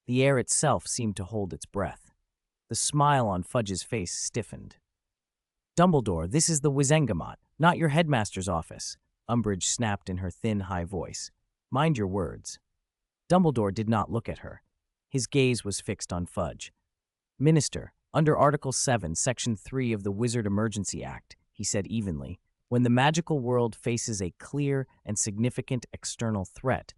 The air itself seemed to hold its breath. The smile on Fudge's face stiffened. Dumbledore, this is the Wizengamot, not your headmaster's office, Umbridge snapped in her thin, high voice. Mind your words. Dumbledore did not look at her. His gaze was fixed on Fudge. Minister, under Article 7, Section 3 of the Wizard Emergency Act, he said evenly, when the magical world faces a clear and significant external threat,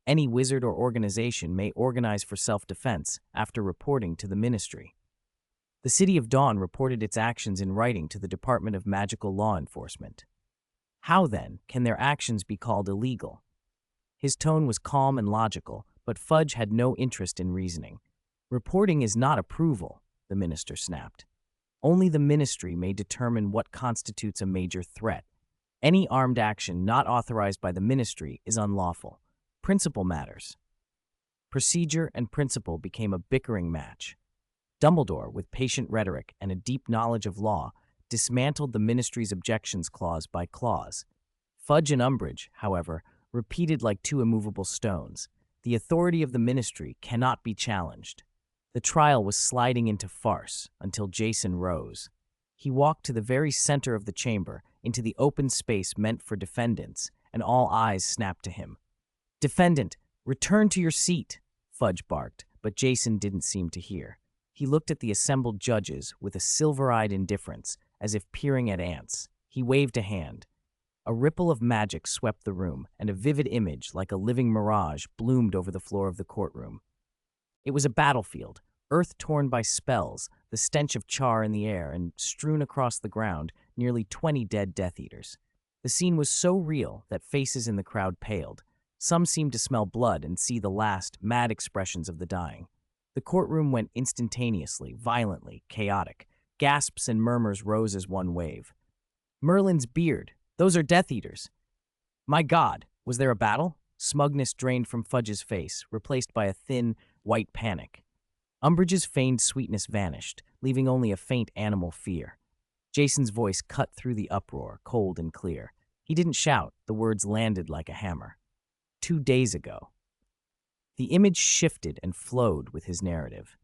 any wizard or organization may organize for self-defense after reporting to the ministry. The City of Dawn reported its actions in writing to the Department of Magical Law Enforcement. How, then, can their actions be called illegal? His tone was calm and logical, but Fudge had no interest in reasoning. Reporting is not approval, the minister snapped. Only the ministry may determine what constitutes a major threat. Any armed action not authorized by the ministry is unlawful. Principle matters. Procedure and principle became a bickering match. Dumbledore, with patient rhetoric and a deep knowledge of law, dismantled the ministry's objections clause by clause. Fudge and Umbridge, however, repeated like two immovable stones. The authority of the ministry cannot be challenged. The trial was sliding into farce until Jason rose. He walked to the very center of the chamber, into the open space meant for defendants, and all eyes snapped to him. Defendant, return to your seat, Fudge barked, but Jason didn't seem to hear. He looked at the assembled judges with a silver-eyed indifference, as if peering at ants. He waved a hand. A ripple of magic swept the room, and a vivid image, like a living mirage, bloomed over the floor of the courtroom. It was a battlefield, earth torn by spells, the stench of char in the air, and strewn across the ground, nearly 20 dead Death Eaters. The scene was so real that faces in the crowd paled. Some seemed to smell blood and see the last, mad expressions of the dying. The courtroom went instantaneously, violently, chaotic. Gasps and murmurs rose as one wave. Merlin's beard! Those are Death Eaters! My God! Was there a battle? Smugness drained from Fudge's face, replaced by a thin, white panic. Umbridge's feigned sweetness vanished, leaving only a faint animal fear. Jason's voice cut through the uproar, cold and clear. He didn't shout, the words landed like a hammer. 2 days ago. The image shifted and flowed with his narrative.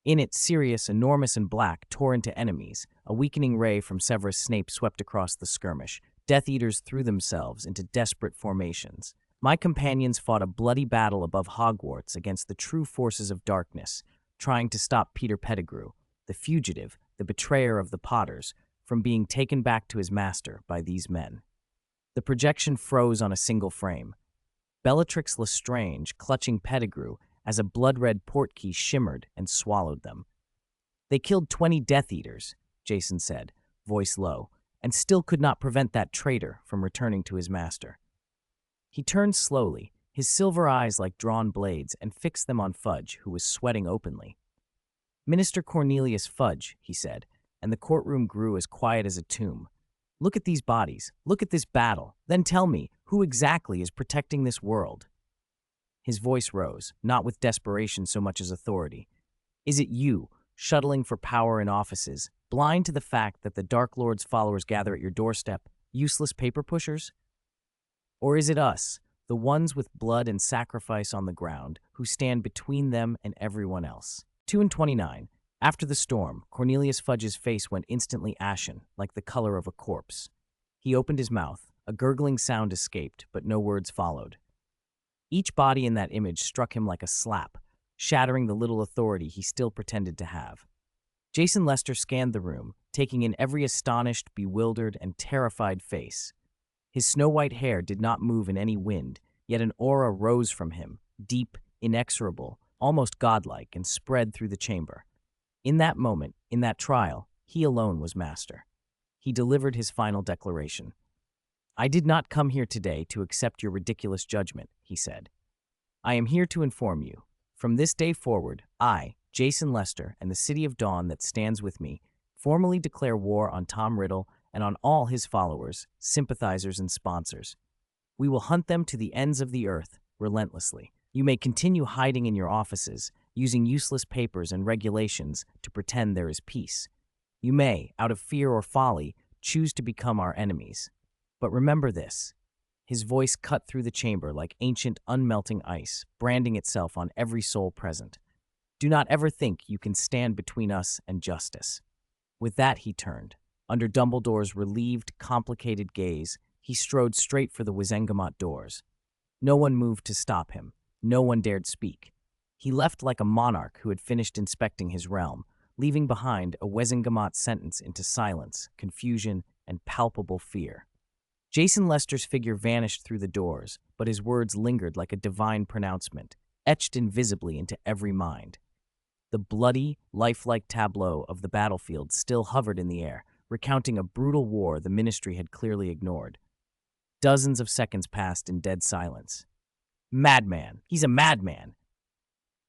In it, Sirius, enormous and black, tore into enemies. A weakening ray from Severus Snape swept across the skirmish. Death Eaters threw themselves into desperate formations. My companions fought a bloody battle above Hogwarts against the true forces of darkness, trying to stop Peter Pettigrew, the fugitive, the betrayer of the Potters, from being taken back to his master by these men. The projection froze on a single frame. Bellatrix Lestrange clutching Pettigrew as a blood-red portkey shimmered and swallowed them. They killed 20 Death Eaters, Jason said, voice low, and still could not prevent that traitor from returning to his master. He turned slowly, his silver eyes like drawn blades, and fixed them on Fudge, who was sweating openly. "Minister Cornelius Fudge," he said, and the courtroom grew as quiet as a tomb. "Look at these bodies. Look at this battle. Then tell me, who exactly is protecting this world?" His voice rose, not with desperation so much as authority. "Is it you, shuttling for power in offices, blind to the fact that the Dark Lord's followers gather at your doorstep, useless paper pushers? Or is it us, the ones with blood and sacrifice on the ground, who stand between them and everyone else?" 2:29. After the storm, Cornelius Fudge's face went instantly ashen, like the color of a corpse. He opened his mouth. A gurgling sound escaped, but no words followed. Each body in that image struck him like a slap, shattering the little authority he still pretended to have. Jason Lester scanned the room, taking in every astonished, bewildered, and terrified face. His snow-white hair did not move in any wind, yet an aura rose from him, deep, inexorable, almost godlike, and spread through the chamber. In that moment, in that trial, he alone was master. He delivered his final declaration. "I did not come here today to accept your ridiculous judgment," he said. "I am here to inform you. From this day forward, I, Jason Lester, and the City of Dawn that stands with me, formally declare war on Tom Riddle and on all his followers, sympathizers, and sponsors. We will hunt them to the ends of the earth, relentlessly. You may continue hiding in your offices, using useless papers and regulations to pretend there is peace. You may, out of fear or folly, choose to become our enemies. But remember this." His voice cut through the chamber like ancient, unmelting ice, branding itself on every soul present. "Do not ever think you can stand between us and justice." With that, he turned. Under Dumbledore's relieved, complicated gaze, he strode straight for the Wizengamot doors. No one moved to stop him. No one dared speak. He left like a monarch who had finished inspecting his realm, leaving behind a Wizengamot sentence into silence, confusion, and palpable fear. Jason Lester's figure vanished through the doors, but his words lingered like a divine pronouncement, etched invisibly into every mind. The bloody, lifelike tableau of the battlefield still hovered in the air, recounting a brutal war the Ministry had clearly ignored. Dozens of seconds passed in dead silence. "Madman! He's a madman!"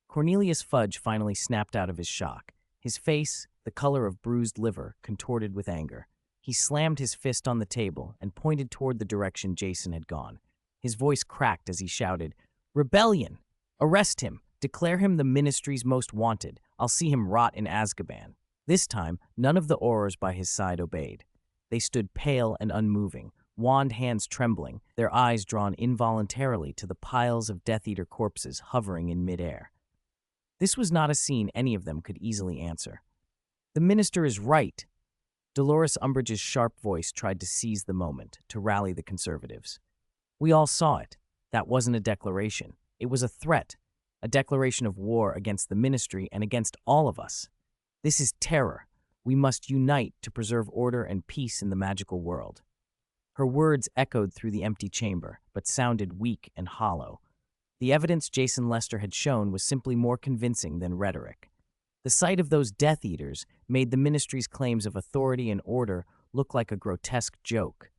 Cornelius Fudge finally snapped out of his shock. His face, the color of bruised liver, contorted with anger. He slammed his fist on the table and pointed toward the direction Jason had gone. His voice cracked as he shouted, "Rebellion! Arrest him! Declare him the Ministry's most wanted. I'll see him rot in Azkaban." This time, none of the Aurors by his side obeyed. They stood pale and unmoving, wand hands trembling, their eyes drawn involuntarily to the piles of Death Eater corpses hovering in midair. This was not a scene any of them could easily answer. "The minister is right." Dolores Umbridge's sharp voice tried to seize the moment, to rally the conservatives. "We all saw it. That wasn't a declaration. It was a threat, a declaration of war against the Ministry and against all of us. This is terror. We must unite to preserve order and peace in the magical world." Her words echoed through the empty chamber, but sounded weak and hollow. The evidence Jason Lester had shown was simply more convincing than rhetoric. The sight of those Death Eaters made the Ministry's claims of authority and order look like a grotesque joke.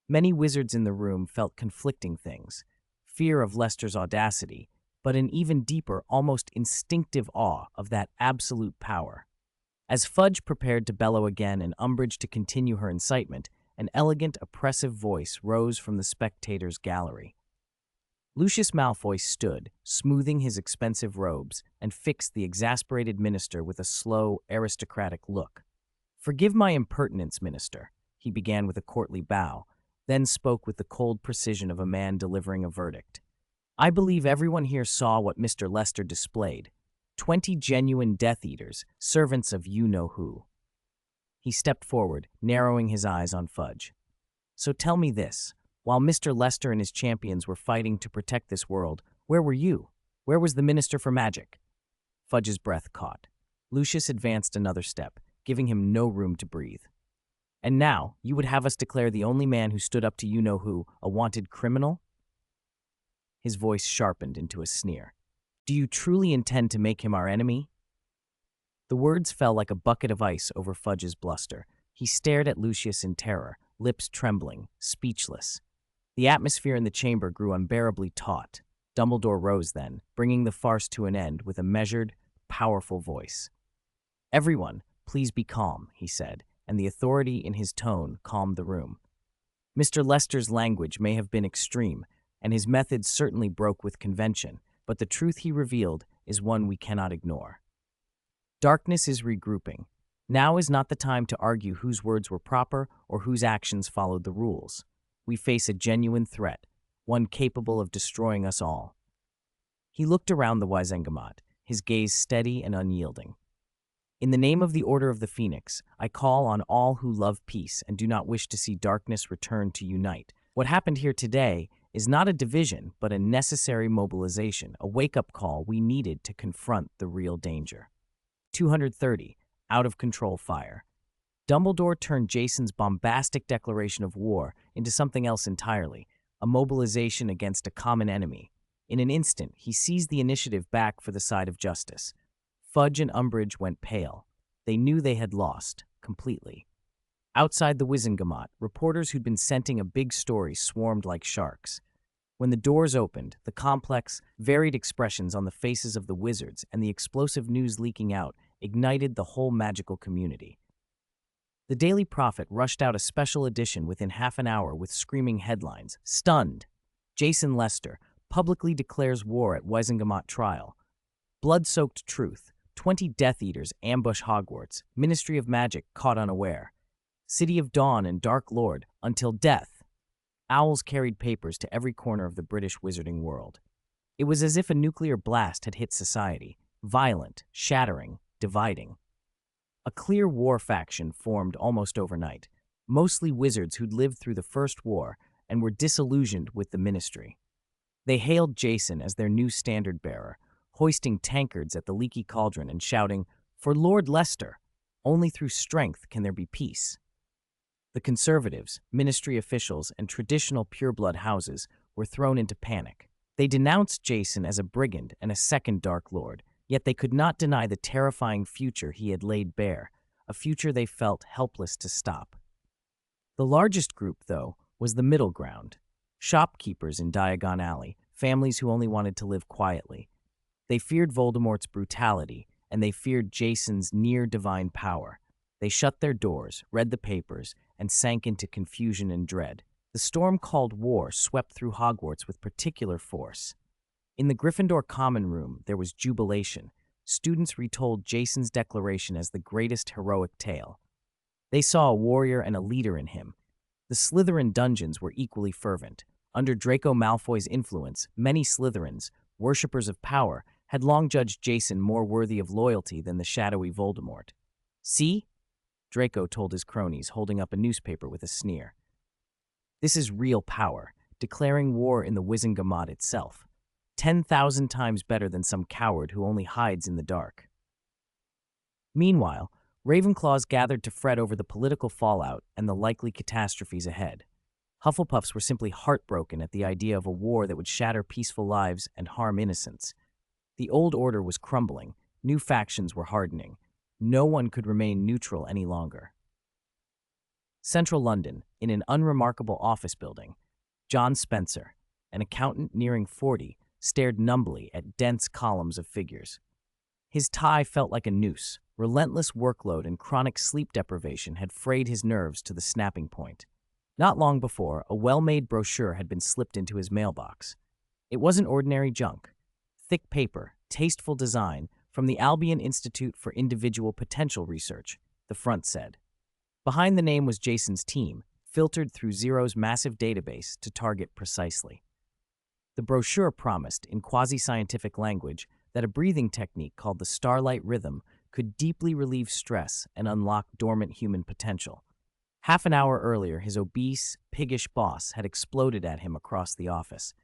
Many wizards in the room felt conflicting things: fear of Lester's audacity, but an even deeper, almost instinctive awe of that absolute power. As Fudge prepared to bellow again and Umbridge to continue her incitement, an elegant, oppressive voice rose from the spectators' gallery. Lucius Malfoy stood, smoothing his expensive robes, and fixed the exasperated minister with a slow, aristocratic look. "Forgive my impertinence, minister," he began with a courtly bow, then spoke with the cold precision of a man delivering a verdict. "I believe everyone here saw what Mr. Lester displayed. 20 genuine Death Eaters, servants of you-know-who." He stepped forward, narrowing his eyes on Fudge. "So tell me this. While Mr. Lester and his champions were fighting to protect this world, where were you? Where was the Minister for Magic?" Fudge's breath caught. Lucius advanced another step, giving him no room to breathe. "And now, you would have us declare the only man who stood up to you-know-who a wanted criminal?" His voice sharpened into a sneer. "Do you truly intend to make him our enemy?" The words fell like a bucket of ice over Fudge's bluster. He stared at Lucius in terror, lips trembling, speechless. The atmosphere in the chamber grew unbearably taut. Dumbledore rose then, bringing the farce to an end with a measured, powerful voice. "Everyone, please be calm," he said, and the authority in his tone calmed the room. Mr. Lester's language may have been extreme, and his methods certainly broke with convention, but the truth he revealed is one we cannot ignore. Darkness is regrouping. Now is not the time to argue whose words were proper or whose actions followed the rules. We face a genuine threat, one capable of destroying us all. He looked around the Wizengamot, his gaze steady and unyielding. "In the name of the Order of the Phoenix, I call on all who love peace and do not wish to see darkness return to unite. What happened here today is not a division, but a necessary mobilization, a wake-up call we needed to confront the real danger." 230. Out-of-control fire. Dumbledore turned Jason's bombastic declaration of war into something else entirely, a mobilization against a common enemy. In an instant, he seized the initiative back for the side of justice. Fudge and Umbridge went pale. They knew they had lost, completely. Outside the Wizengamot, reporters who'd been scenting a big story swarmed like sharks. When the doors opened, the complex, varied expressions on the faces of the wizards and the explosive news leaking out ignited the whole magical community. The Daily Prophet rushed out a special edition within half an hour with screaming headlines. Stunned. Jason Lester publicly declares war at Wizengamot trial. Blood-soaked truth. 20 Death Eaters ambush Hogwarts. Ministry of Magic caught unaware. City of Dawn and Dark Lord until death. Owls carried papers to every corner of the British wizarding world. It was as if a nuclear blast had hit society. Violent, shattering, dividing. A clear war faction formed almost overnight, mostly wizards who'd lived through the First War and were disillusioned with the Ministry. They hailed Jason as their new standard-bearer, hoisting tankards at the leaky cauldron and shouting, "For Lord Lester! Only through strength can there be peace." The conservatives, ministry officials, and traditional pureblood houses were thrown into panic. They denounced Jason as a brigand and a second Dark Lord, yet they could not deny the terrifying future he had laid bare, a future they felt helpless to stop. The largest group, though, was the middle ground. Shopkeepers in Diagon Alley, families who only wanted to live quietly. They feared Voldemort's brutality, and they feared Jason's near-divine power. They shut their doors, read the papers, and sank into confusion and dread. The storm called war swept through Hogwarts with particular force. In the Gryffindor Common Room, there was jubilation. Students retold Jason's declaration as the greatest heroic tale. They saw a warrior and a leader in him. The Slytherin dungeons were equally fervent. Under Draco Malfoy's influence, many Slytherins, worshippers of power, had long judged Jason more worthy of loyalty than the shadowy Voldemort. "See?" Draco told his cronies, holding up a newspaper with a sneer. "This is real power, declaring war in the Wizengamot itself. 10,000 times better than some coward who only hides in the dark." Meanwhile, Ravenclaws gathered to fret over the political fallout and the likely catastrophes ahead. Hufflepuffs were simply heartbroken at the idea of a war that would shatter peaceful lives and harm innocents. The old order was crumbling, new factions were hardening. No one could remain neutral any longer. Central London, in an unremarkable office building, John Spencer, an accountant nearing 40, stared numbly at dense columns of figures. His tie felt like a noose. Relentless workload and chronic sleep deprivation had frayed his nerves to the snapping point. Not long before, a well-made brochure had been slipped into his mailbox. It wasn't ordinary junk. Thick paper, tasteful design, from the Albion Institute for Individual Potential Research, the front said. Behind the name was Jason's team, filtered through Zero's massive database to target precisely. The brochure promised, in quasi-scientific language, that a breathing technique called the Starlight Rhythm could deeply relieve stress and unlock dormant human potential. Half an hour earlier, his obese, piggish boss had exploded at him across the office.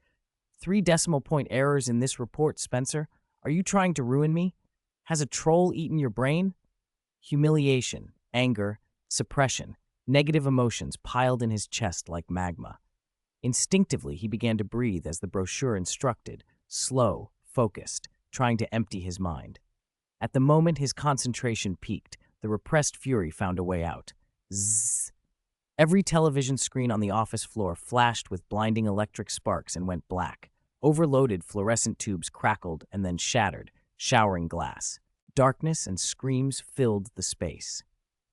3 decimal point errors in this report, Spencer. Are you trying to ruin me? Has a troll eaten your brain? Humiliation, anger, suppression, negative emotions piled in his chest like magma. Instinctively, he began to breathe as the brochure instructed, slow, focused, trying to empty his mind. At the moment his concentration peaked, the repressed fury found a way out. Zzz. Every television screen on the office floor flashed with blinding electric sparks and went black. Overloaded fluorescent tubes crackled and then shattered, showering glass. Darkness and screams filled the space.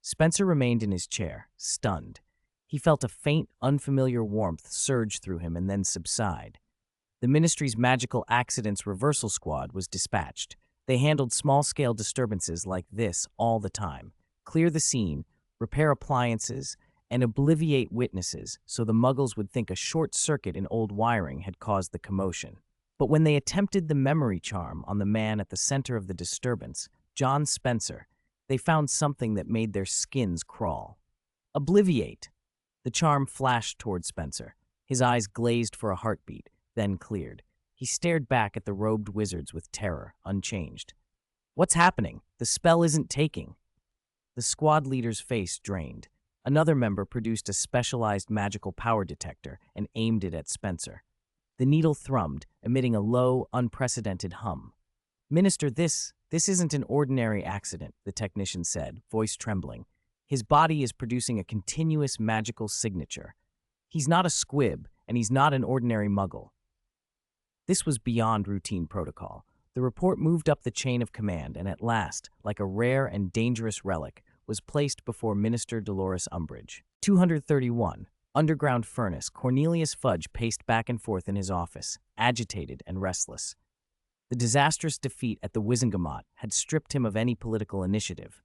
Spencer remained in his chair, stunned. He felt a faint, unfamiliar warmth surge through him and then subside. The ministry's magical accidents reversal squad was dispatched. They handled small-scale disturbances like this all the time. Clear the scene, repair appliances, and obliviate witnesses so the Muggles would think a short circuit in old wiring had caused the commotion. But when they attempted the memory charm on the man at the center of the disturbance, John Spencer, they found something that made their skins crawl. Obliviate! The charm flashed toward Spencer. His eyes glazed for a heartbeat, then cleared. He stared back at the robed wizards with terror, unchanged. What's happening? The spell isn't taking. The squad leader's face drained. Another member produced a specialized magical power detector and aimed it at Spencer. The needle thrummed, emitting a low, unprecedented hum. Minister, this isn't an ordinary accident, the technician said, voice trembling. His body is producing a continuous magical signature. He's not a squib, and he's not an ordinary muggle. This was beyond routine protocol. The report moved up the chain of command and at last, like a rare and dangerous relic, was placed before Minister Dolores Umbridge. 231. Underground furnace. Cornelius Fudge paced back and forth in his office, agitated and restless. The disastrous defeat at the Wizengamot had stripped him of any political initiative.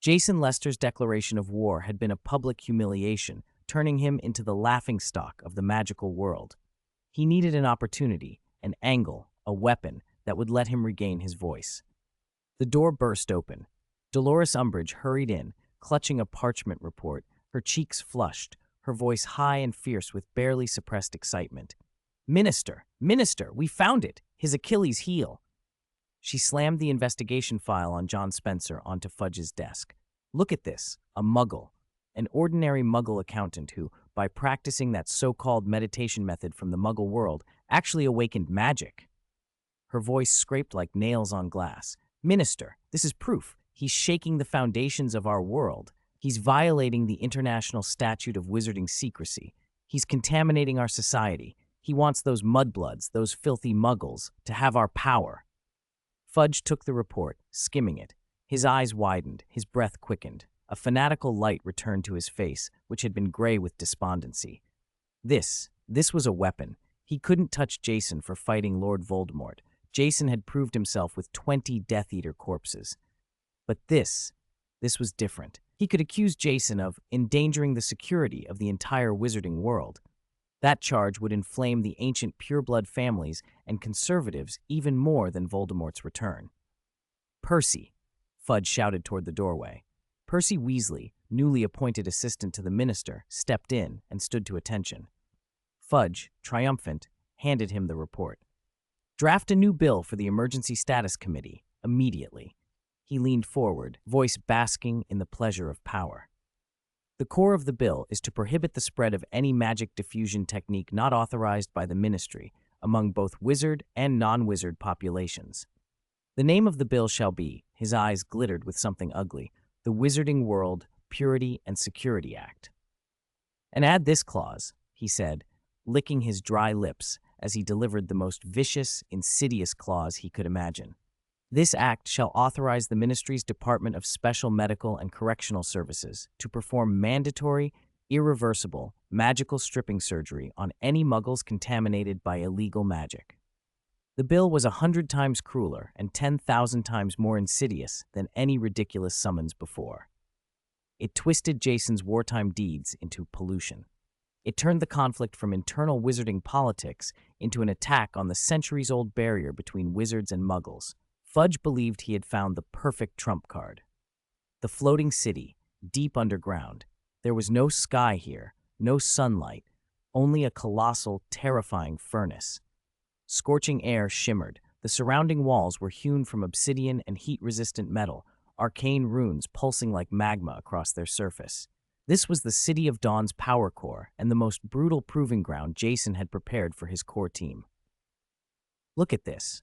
Jason Lester's declaration of war had been a public humiliation, turning him into the laughingstock of the magical world. He needed an opportunity, an angle, a weapon that would let him regain his voice. The door burst open. Dolores Umbridge hurried in, clutching a parchment report, her cheeks flushed, her voice high and fierce with barely suppressed excitement. Minister, we found it! His Achilles heel! She slammed the investigation file on John Spencer onto Fudge's desk. Look at this, a muggle. An ordinary muggle accountant who, by practicing that so-called meditation method from the muggle world, actually awakened magic. Her voice scraped like nails on glass. Minister, this is proof. He's shaking the foundations of our world. He's violating the international statute of wizarding secrecy. He's contaminating our society. He wants those mudbloods, those filthy muggles, to have our power. Fudge took the report, skimming it. His eyes widened, his breath quickened. A fanatical light returned to his face, which had been gray with despondency. This was a weapon. He couldn't touch Jason for fighting Lord Voldemort. Jason had proved himself with 20 Death Eater corpses. But this was different. He could accuse Jason of endangering the security of the entire wizarding world. That charge would inflame the ancient pureblood families and conservatives even more than Voldemort's return. Percy, Fudge shouted toward the doorway. Percy Weasley, newly appointed assistant to the minister, stepped in and stood to attention. Fudge, triumphant, handed him the report. Draft a new bill for the Emergency Status Committee, immediately. He leaned forward, voice basking in the pleasure of power. The core of the bill is to prohibit the spread of any magic diffusion technique not authorized by the ministry among both wizard and non-wizard populations. The name of the bill shall be, his eyes glittered with something ugly, the Wizarding World Purity and Security Act. And add this clause, he said, licking his dry lips as he delivered the most vicious, insidious clause he could imagine. This act shall authorize the Ministry's Department of Special Medical and Correctional Services to perform mandatory, irreversible, magical stripping surgery on any muggles contaminated by illegal magic. The bill was 100 times crueler and 10,000 times more insidious than any ridiculous summons before. It twisted Jason's wartime deeds into pollution. It turned the conflict from internal wizarding politics into an attack on the centuries-old barrier between wizards and muggles. Fudge believed he had found the perfect trump card. The floating city, deep underground. There was no sky here, no sunlight, only a colossal, terrifying furnace. Scorching air shimmered. The surrounding walls were hewn from obsidian and heat-resistant metal, arcane runes pulsing like magma across their surface. This was the City of Dawn's power core and the most brutal proving ground Jason had prepared for his core team. Look at this.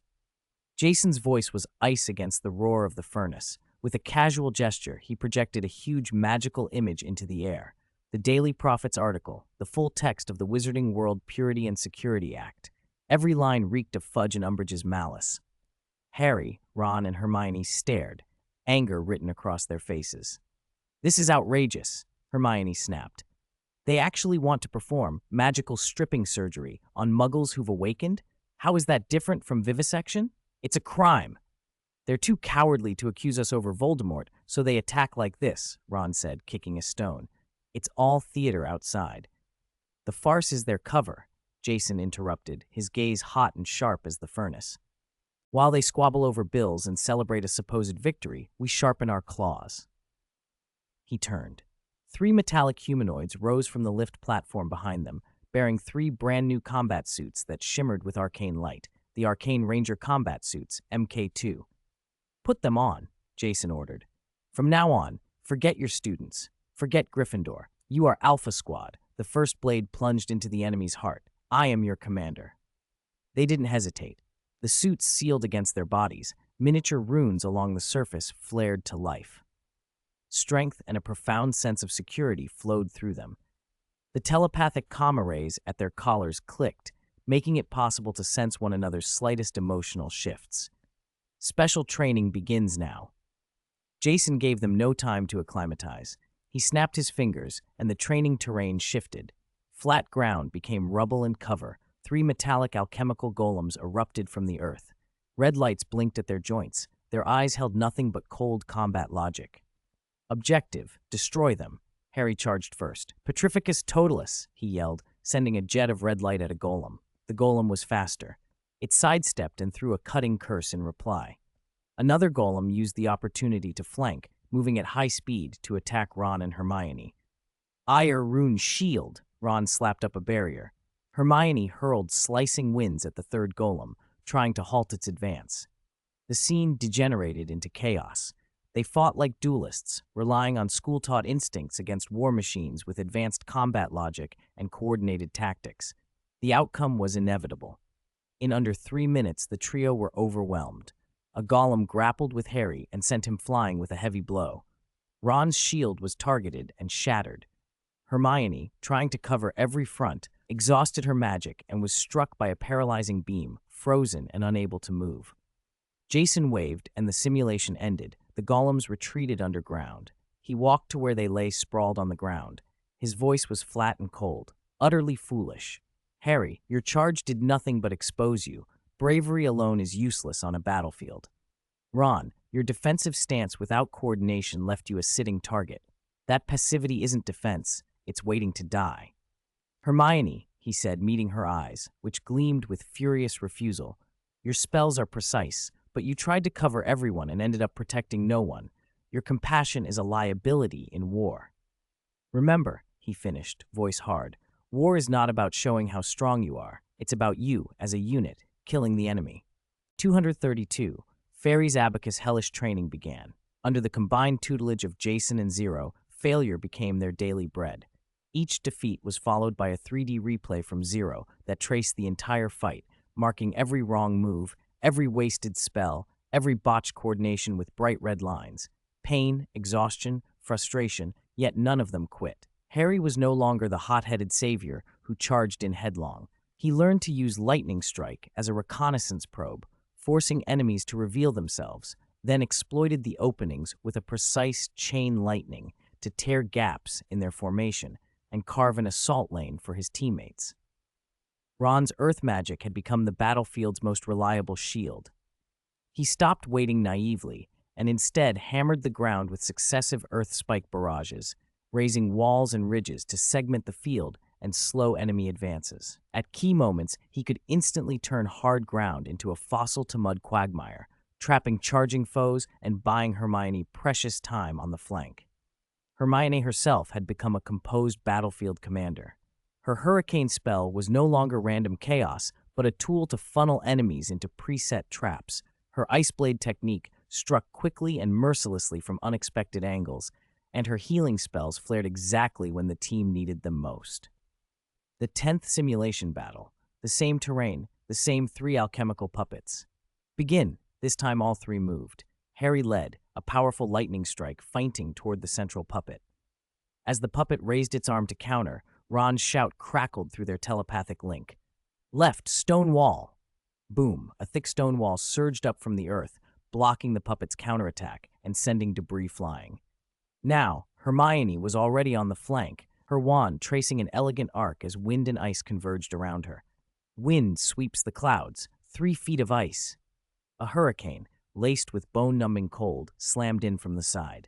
Jason's voice was ice against the roar of the furnace. With a casual gesture, he projected a huge magical image into the air. The Daily Prophet's article, the full text of the Wizarding World Purity and Security Act. Every line reeked of Fudge and Umbridge's malice. Harry, Ron, and Hermione stared, anger written across their faces. "This is outrageous," Hermione snapped. "They actually want to perform magical stripping surgery on muggles who've awakened? How is that different from vivisection? It's a crime." "They're too cowardly to accuse us over Voldemort, so they attack like this," Ron said, kicking a stone. "It's all theater outside." "The farce is their cover," Jason interrupted, his gaze hot and sharp as the furnace. "While they squabble over bills and celebrate a supposed victory, we sharpen our claws." He turned. 3 metallic humanoids rose from the lift platform behind them, bearing 3 brand-new combat suits that shimmered with arcane light, the Arcane Ranger combat suits, MK2. "Put them on," Jason ordered. "From now on, forget your students. Forget Gryffindor. You are Alpha Squad." The first blade plunged into the enemy's heart. "I am your commander." They didn't hesitate. The suits sealed against their bodies. Miniature runes along the surface flared to life. Strength and a profound sense of security flowed through them. The telepathic comma rays at their collars clicked, making it possible to sense one another's slightest emotional shifts. "Special training begins now." Jason gave them no time to acclimatize. He snapped his fingers, and the training terrain shifted. Flat ground became rubble and cover. 3 metallic alchemical golems erupted from the earth. Red lights blinked at their joints. Their eyes held nothing but cold combat logic. "Objective, destroy them." Harry charged first. "Petrificus totalis," he yelled, sending a jet of red light at a golem. The golem was faster. It sidestepped and threw a cutting curse in reply. Another golem used the opportunity to flank, moving at high speed to attack Ron and Hermione. "Ire Rune Shield," Ron slapped up a barrier. Hermione hurled slicing winds at the third golem, trying to halt its advance. The scene degenerated into chaos. They fought like duelists, relying on school-taught instincts against war machines with advanced combat logic and coordinated tactics. The outcome was inevitable. In under 3 minutes, the trio were overwhelmed. A golem grappled with Harry and sent him flying with a heavy blow. Ron's shield was targeted and shattered. Hermione, trying to cover every front, exhausted her magic and was struck by a paralyzing beam, frozen and unable to move. Jason waved, and the simulation ended. The golems retreated underground. He walked to where they lay sprawled on the ground. His voice was flat and cold, utterly foolish. "Harry, your charge did nothing but expose you. Bravery alone is useless on a battlefield. Ron, your defensive stance without coordination left you a sitting target. That passivity isn't defense, it's waiting to die." "Hermione," he said, meeting her eyes, which gleamed with furious refusal, "your spells are precise, but you tried to cover everyone and ended up protecting no one. Your compassion is a liability in war." "Remember," he finished, voice hard, "war is not about showing how strong you are. It's about you, as a unit, killing the enemy." 232. Fairies Abacus Hellish training began. Under the combined tutelage of Jason and Zero, failure became their daily bread. Each defeat was followed by a 3D replay from Zero that traced the entire fight, marking every wrong move, every wasted spell, every botched coordination with bright red lines. Pain, exhaustion, frustration, yet none of them quit. Harry was no longer the hot-headed savior who charged in headlong. He learned to use Lightning Strike as a reconnaissance probe, forcing enemies to reveal themselves, then exploited the openings with a precise chain lightning to tear gaps in their formation and carve an assault lane for his teammates. Ron's earth magic had become the battlefield's most reliable shield. He stopped waiting naively and instead hammered the ground with successive earth spike barrages, raising walls and ridges to segment the field and slow enemy advances. At key moments, he could instantly turn hard ground into a fossil-to-mud quagmire, trapping charging foes and buying Hermione precious time on the flank. Hermione herself had become a composed battlefield commander. Her hurricane spell was no longer random chaos, but a tool to funnel enemies into preset traps. Her ice blade technique struck quickly and mercilessly from unexpected angles, and her healing spells flared exactly when the team needed them most. The 10th simulation battle. The same terrain, the same 3 alchemical puppets. "Begin." This time all 3 moved. Harry led, a powerful lightning strike feinting toward the central puppet. As the puppet raised its arm to counter, Ron's shout crackled through their telepathic link. Left, stone wall! Boom, a thick stone wall surged up from the earth, blocking the puppet's counterattack and sending debris flying. Now, Hermione was already on the flank, her wand tracing an elegant arc as wind and ice converged around her. Wind sweeps the clouds, 3 feet of ice. A hurricane, laced with bone-numbing cold, slammed in from the side.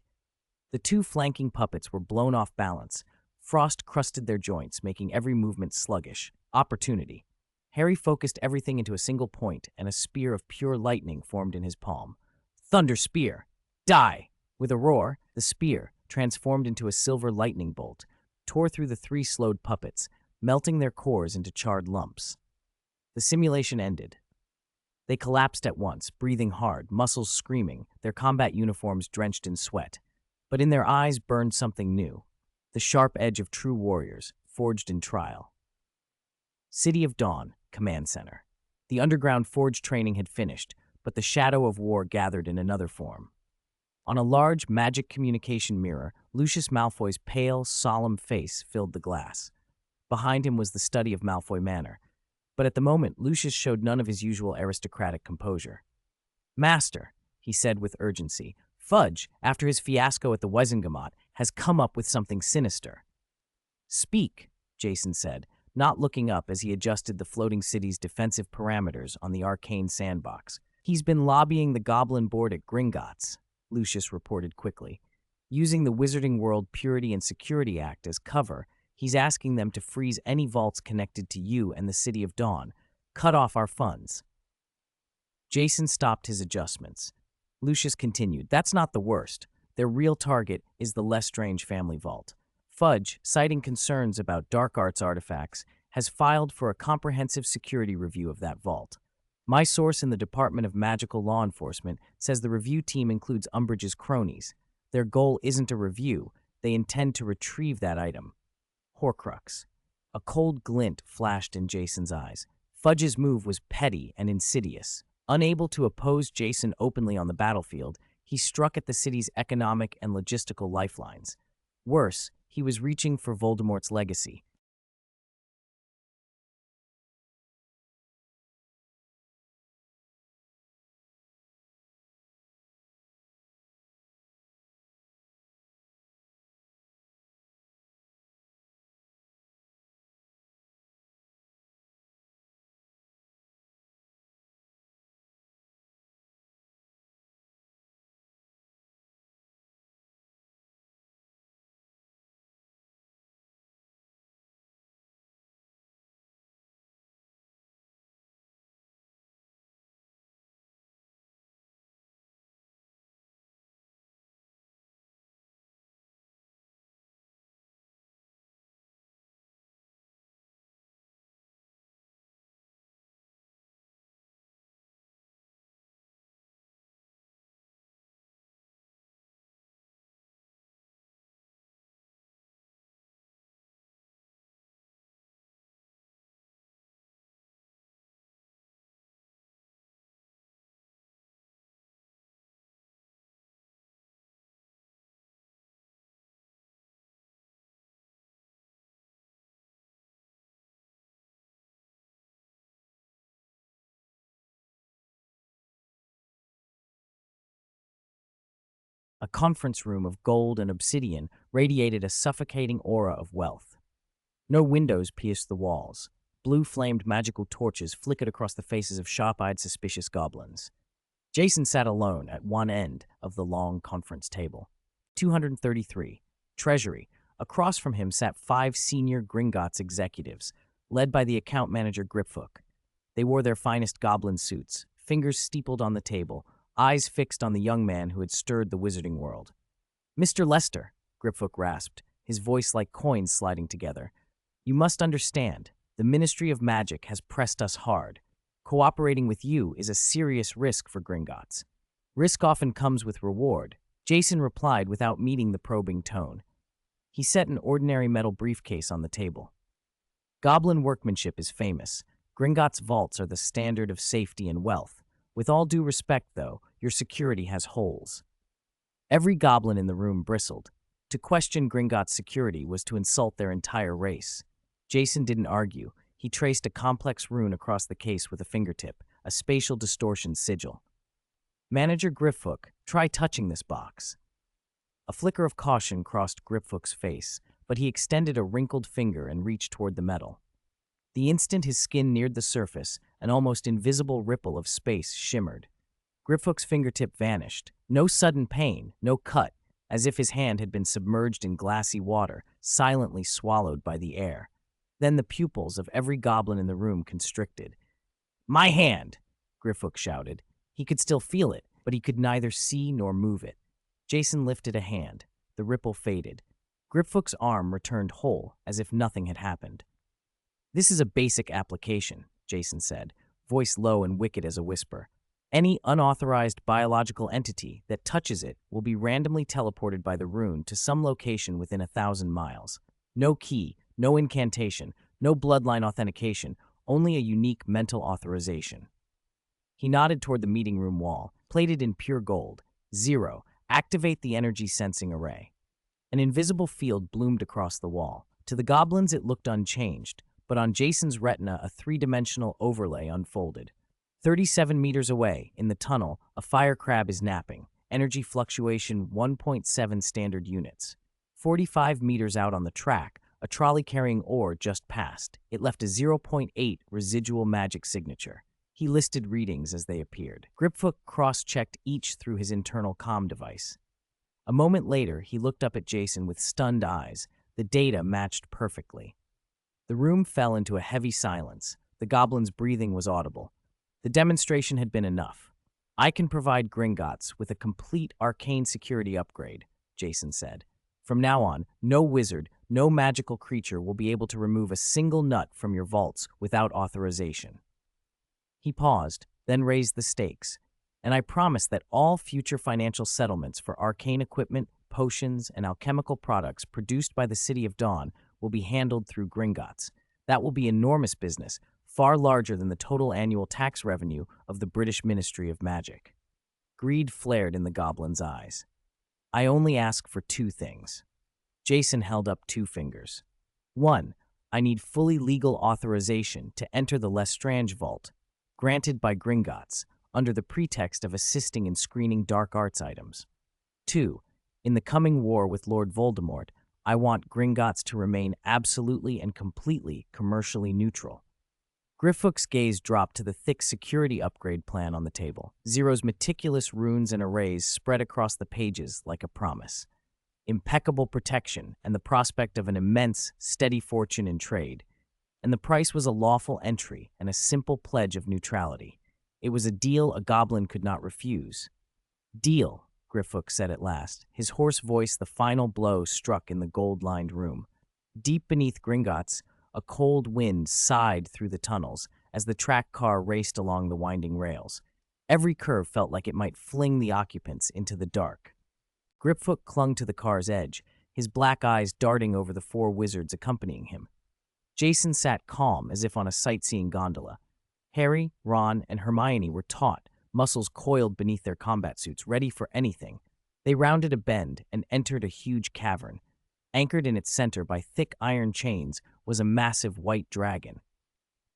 The 2 flanking puppets were blown off balance. Frost crusted their joints, making every movement sluggish. Opportunity. Harry focused everything into a single point, and a spear of pure lightning formed in his palm. Thunder Spear! Die! With a roar, the spear, transformed into a silver lightning bolt, tore through the 3 slowed puppets, melting their cores into charred lumps. The simulation ended. They collapsed at once, breathing hard, muscles screaming, their combat uniforms drenched in sweat. But in their eyes burned something new, the sharp edge of true warriors, forged in trial. City of Dawn, Command Center. The underground forge training had finished, but the shadow of war gathered in another form. On a large magic communication mirror, Lucius Malfoy's pale, solemn face filled the glass. Behind him was the study of Malfoy Manor, but at the moment Lucius showed none of his usual aristocratic composure. "Master," he said with urgency, "Fudge, after his fiasco at the Wizengamot, has come up with something sinister." "Speak," Jason said, not looking up as he adjusted the floating city's defensive parameters on the Arcane sandbox. "He's been lobbying the Goblin Board at Gringotts," Lucius reported quickly. "Using the Wizarding World Purity and Security Act as cover, he's asking them to freeze any vaults connected to you and the City of Dawn, cut off our funds." Jason stopped his adjustments. Lucius continued, "That's not the worst. Their real target is the Lestrange family vault. Fudge, citing concerns about dark arts artifacts, has filed for a comprehensive security review of that vault. My source in the Department of Magical Law Enforcement says the review team includes Umbridge's cronies. Their goal isn't a review. They intend to retrieve that item." Horcrux. A cold glint flashed in Jason's eyes. Fudge's move was petty and insidious. Unable to oppose Jason openly on the battlefield, he struck at the city's economic and logistical lifelines. Worse, he was reaching for Voldemort's legacy. A conference room of gold and obsidian radiated a suffocating aura of wealth. No windows pierced the walls. Blue-flamed magical torches flickered across the faces of sharp-eyed, suspicious goblins. Jason sat alone at one end of the long conference table. 233. Treasury. Across from him sat 5 senior Gringotts executives, led by the account manager Griphook. They wore their finest goblin suits, fingers steepled on the table, eyes fixed on the young man who had stirred the wizarding world. "Mr. Lester," Griphook rasped, his voice like coins sliding together, "you must understand, the Ministry of Magic has pressed us hard. Cooperating with you is a serious risk for Gringotts. Risk often comes with reward," Jason replied without meeting the probing tone. He set an ordinary metal briefcase on the table. "Goblin workmanship is famous. Gringotts' vaults are the standard of safety and wealth. With all due respect, though, your security has holes." Every goblin in the room bristled. To question Gringotts' security was to insult their entire race. Jason didn't argue. He traced a complex rune across the case with a fingertip, a spatial distortion sigil. Manager Griffook, try touching this box. A flicker of caution crossed Griffook's face, but he extended a wrinkled finger and reached toward the metal. The instant his skin neared the surface, an almost invisible ripple of space shimmered. Griffook's fingertip vanished. No sudden pain, no cut, as if his hand had been submerged in glassy water, silently swallowed by the air. Then the pupils of every goblin in the room constricted. "My hand!" Griffook shouted. He could still feel it, but he could neither see nor move it. Jason lifted a hand. The ripple faded. Griffook's arm returned whole, as if nothing had happened. "This is a basic application," Jason said, voice low and wicked as a whisper. "Any unauthorized biological entity that touches it will be randomly teleported by the rune to some location within 1,000 miles. No key, no incantation, no bloodline authentication, only a unique mental authorization." He nodded toward the meeting room wall, plated in pure gold. 0. Activate the energy sensing array. An invisible field bloomed across the wall. To the goblins it looked unchanged, but on Jason's retina a three-dimensional overlay unfolded. 37 meters away, in the tunnel, a fire crab is napping. Energy fluctuation 1.7 standard units. 45 meters out on the track, a trolley carrying ore just passed. It left a 0.8 residual magic signature. He listed readings as they appeared. Griffook cross-checked each through his internal comm device. A moment later, he looked up at Jason with stunned eyes. The data matched perfectly. The room fell into a heavy silence. The goblin's breathing was audible. The demonstration had been enough. "I can provide Gringotts with a complete arcane security upgrade," Jason said. "From now on, no wizard, no magical creature will be able to remove a single nut from your vaults without authorization." He paused, then raised the stakes. "And I promise that all future financial settlements for arcane equipment, potions, and alchemical products produced by the City of Dawn will be handled through Gringotts. That will be enormous business, far larger than the total annual tax revenue of the British Ministry of Magic." Greed flared in the goblin's eyes. "I only ask for two things." Jason held up two fingers. "One, I need fully legal authorization to enter the Lestrange vault, granted by Gringotts, under the pretext of assisting in screening dark arts items. 2, in the coming war with Lord Voldemort, I want Gringotts to remain absolutely and completely commercially neutral." Griffook's gaze dropped to the thick security upgrade plan on the table. Zero's meticulous runes and arrays spread across the pages like a promise. Impeccable protection and the prospect of an immense, steady fortune in trade. And the price was a lawful entry and a simple pledge of neutrality. It was a deal a goblin could not refuse. "Deal," Griffook said at last, his hoarse voice the final blow struck in the gold-lined room. Deep beneath Gringotts, a cold wind sighed through the tunnels as the track car raced along the winding rails. Every curve felt like it might fling the occupants into the dark. Griffook clung to the car's edge, his black eyes darting over the four wizards accompanying him. Jason sat calm as if on a sightseeing gondola. Harry, Ron, and Hermione were taut, muscles coiled beneath their combat suits, ready for anything. They rounded a bend and entered a huge cavern. Anchored in its center by thick iron chains was a massive white dragon.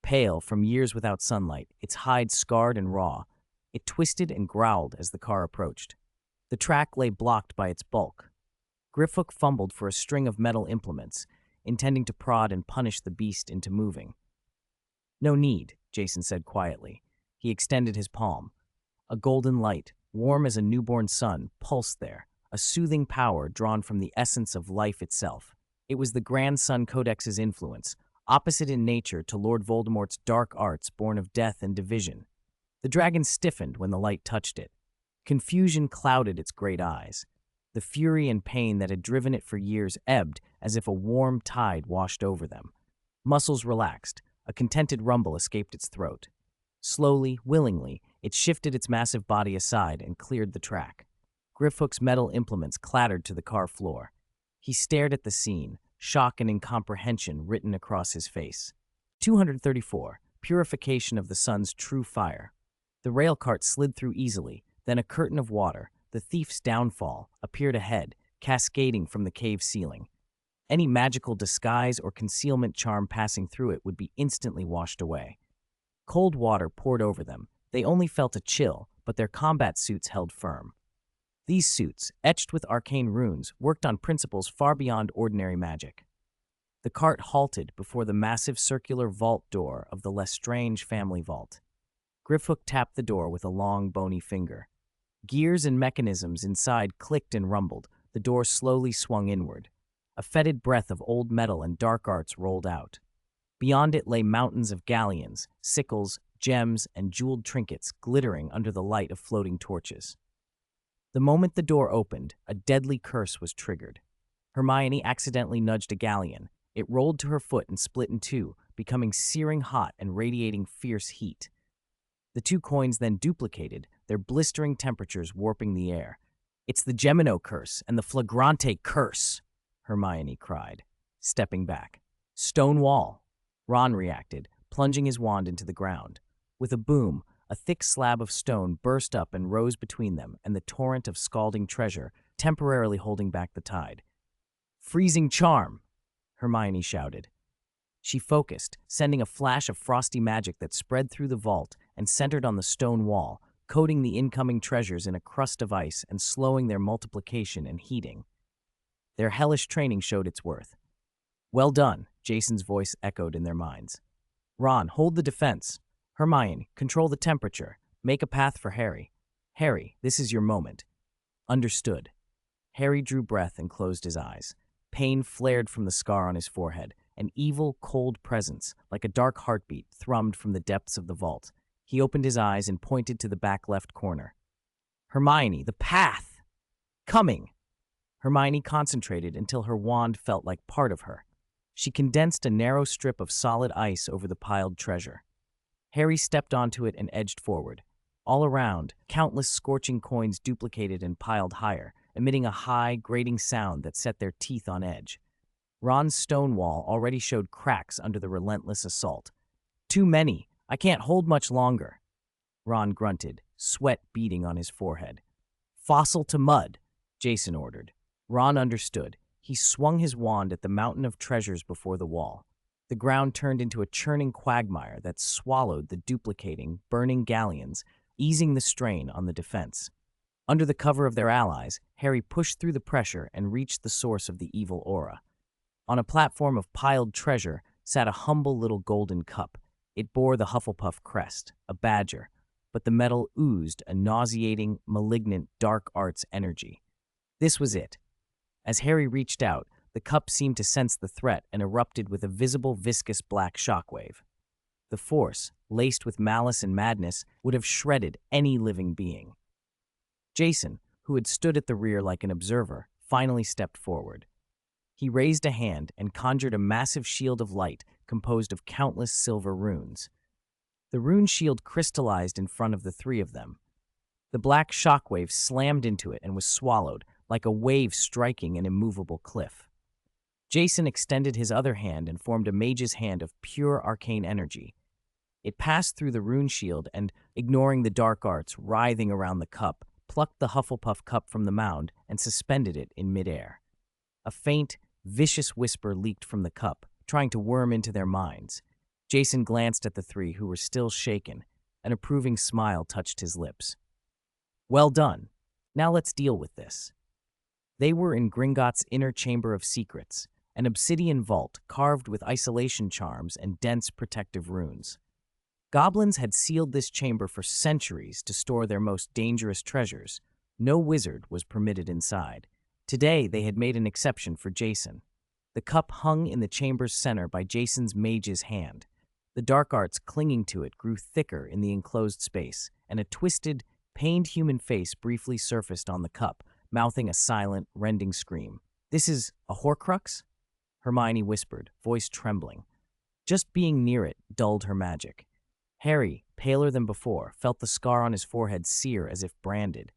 Pale from years without sunlight, its hide scarred and raw, it twisted and growled as the car approached. The track lay blocked by its bulk. Griffook fumbled for a string of metal implements, intending to prod and punish the beast into moving. "No need," Jason said quietly. He extended his palm. A golden light, warm as a newborn sun, pulsed there, a soothing power drawn from the essence of life itself. It was the Grand Sun Codex's influence, opposite in nature to Lord Voldemort's dark arts born of death and division. The dragon stiffened when the light touched it. Confusion clouded its great eyes. The fury and pain that had driven it for years ebbed as if a warm tide washed over them. Muscles relaxed. A contented rumble escaped its throat. Slowly, willingly, it shifted its massive body aside and cleared the track. Griffook's metal implements clattered to the car floor. He stared at the scene, shock and incomprehension written across his face. 234. Purification of the sun's true fire. The rail cart slid through easily, then a curtain of water, the thief's downfall, appeared ahead, cascading from the cave ceiling. Any magical disguise or concealment charm passing through it would be instantly washed away. Cold water poured over them. They only felt a chill, but their combat suits held firm. These suits, etched with arcane runes, worked on principles far beyond ordinary magic. The cart halted before the massive circular vault door of the Lestrange family vault. Grifhook tapped the door with a long, bony finger. Gears and mechanisms inside clicked and rumbled. The door slowly swung inward. A fetid breath of old metal and dark arts rolled out. Beyond it lay mountains of galleons, sickles, gems, and jeweled trinkets glittering under the light of floating torches. The moment the door opened, a deadly curse was triggered. Hermione accidentally nudged a galleon. It rolled to her foot and split in two, becoming searing hot and radiating fierce heat. The two coins then duplicated, their blistering temperatures warping the air. "It's the Gemino curse and the Flagrante curse," Hermione cried, stepping back. "Stone wall." Ron reacted, plunging his wand into the ground. With a boom, a thick slab of stone burst up and rose between them and the torrent of scalding treasure, temporarily holding back the tide. "Freezing charm!" Hermione shouted. She focused, sending a flash of frosty magic that spread through the vault and centered on the stone wall, coating the incoming treasures in a crust of ice and slowing their multiplication and heating. Their hellish training showed its worth. "Well done," Jason's voice echoed in their minds. "Ron, hold the defense. Hermione, control the temperature. Make a path for Harry. Harry, this is your moment." "Understood." Harry drew breath and closed his eyes. Pain flared from the scar on his forehead. An evil, cold presence, like a dark heartbeat, thrummed from the depths of the vault. He opened his eyes and pointed to the back left corner. "Hermione, the path! Coming!" Hermione concentrated until her wand felt like part of her. She condensed a narrow strip of solid ice over the piled treasure. Harry stepped onto it and edged forward. All around, countless scorching coins duplicated and piled higher, emitting a high, grating sound that set their teeth on edge. Ron's stone wall already showed cracks under the relentless assault. "Too many! I can't hold much longer!" Ron grunted, sweat beading on his forehead. "Fossil to mud," Jason ordered. Ron understood. He swung his wand at the mountain of treasures before the wall. The ground turned into a churning quagmire that swallowed the duplicating, burning galleons, easing the strain on the defense. Under the cover of their allies, Harry pushed through the pressure and reached the source of the evil aura. On a platform of piled treasure sat a humble little golden cup. It bore the Hufflepuff crest, a badger, but the metal oozed a nauseating, malignant, dark arts energy. This was it. As Harry reached out, the cup seemed to sense the threat and erupted with a visible, viscous black shockwave. The force, laced with malice and madness, would have shredded any living being. Jason, who had stood at the rear like an observer, finally stepped forward. He raised a hand and conjured a massive shield of light composed of countless silver runes. The rune shield crystallized in front of the three of them. The black shockwave slammed into it and was swallowed, like a wave striking an immovable cliff. Jason extended his other hand and formed a mage's hand of pure arcane energy. It passed through the rune shield and, ignoring the dark arts writhing around the cup, plucked the Hufflepuff cup from the mound and suspended it in midair. A faint, vicious whisper leaked from the cup, trying to worm into their minds. Jason glanced at the three who were still shaken. An approving smile touched his lips. "Well done. Now let's deal with this." They were in Gringotts' inner chamber of secrets, an obsidian vault carved with isolation charms and dense protective runes. Goblins had sealed this chamber for centuries to store their most dangerous treasures. No wizard was permitted inside. Today, they had made an exception for Jason. The cup hung in the chamber's center by Jason's mage's hand. The dark arts clinging to it grew thicker in the enclosed space, and a twisted, pained human face briefly surfaced on the cup, mouthing a silent, rending scream. "This is a Horcrux?" Hermione whispered, voice trembling. Just being near it dulled her magic. Harry, paler than before, felt the scar on his forehead sear as if branded.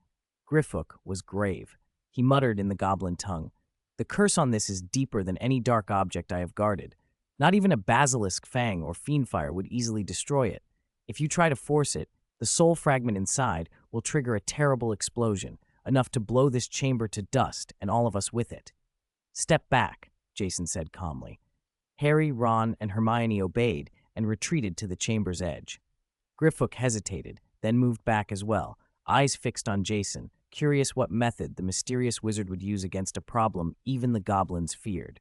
Grifhook was grave. He muttered in the goblin tongue, "The curse on this is deeper than any dark object I have guarded. Not even a basilisk fang or fiendfire would easily destroy it. If you try to force it, the soul fragment inside will trigger a terrible explosion, enough to blow this chamber to dust and all of us with it. Step back, Jason said calmly. Harry, Ron, and Hermione obeyed and retreated to the chamber's edge. Griffook hesitated, then moved back as well, eyes fixed on Jason, curious what method the mysterious wizard would use against a problem even the goblins feared.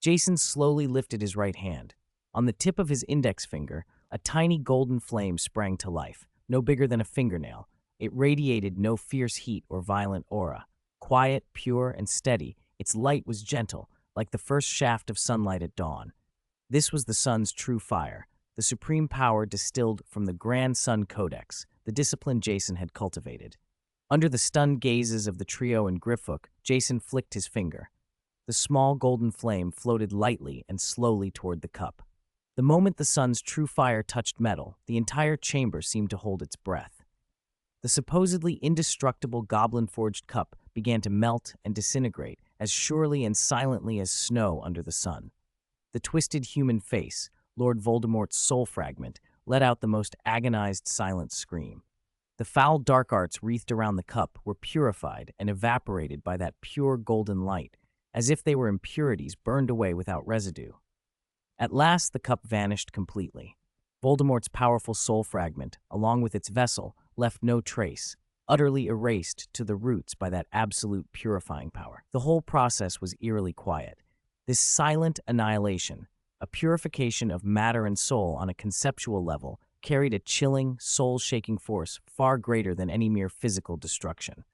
Jason slowly lifted his right hand. On the tip of his index finger, a tiny golden flame sprang to life, no bigger than a fingernail. It radiated no fierce heat or violent aura. Quiet, pure, and steady, its light was gentle, like the first shaft of sunlight at dawn. This was the sun's true fire, the supreme power distilled from the Grand Sun Codex, the discipline Jason had cultivated. Under the stunned gazes of the trio and Griffook, Jason flicked his finger. The small golden flame floated lightly and slowly toward the cup. The moment the sun's true fire touched metal, the entire chamber seemed to hold its breath. The supposedly indestructible goblin-forged cup began to melt and disintegrate as surely and silently as snow under the sun. The twisted human face, Lord Voldemort's soul fragment, let out the most agonized silent scream. The foul dark arts wreathed around the cup were purified and evaporated by that pure golden light, as if they were impurities burned away without residue. At last the cup vanished completely. Voldemort's powerful soul fragment, along with its vessel, left no trace, utterly erased to the roots by that absolute purifying power. The whole process was eerily quiet. This silent annihilation, a purification of matter and soul on a conceptual level, carried a chilling, soul-shaking force far greater than any mere physical destruction.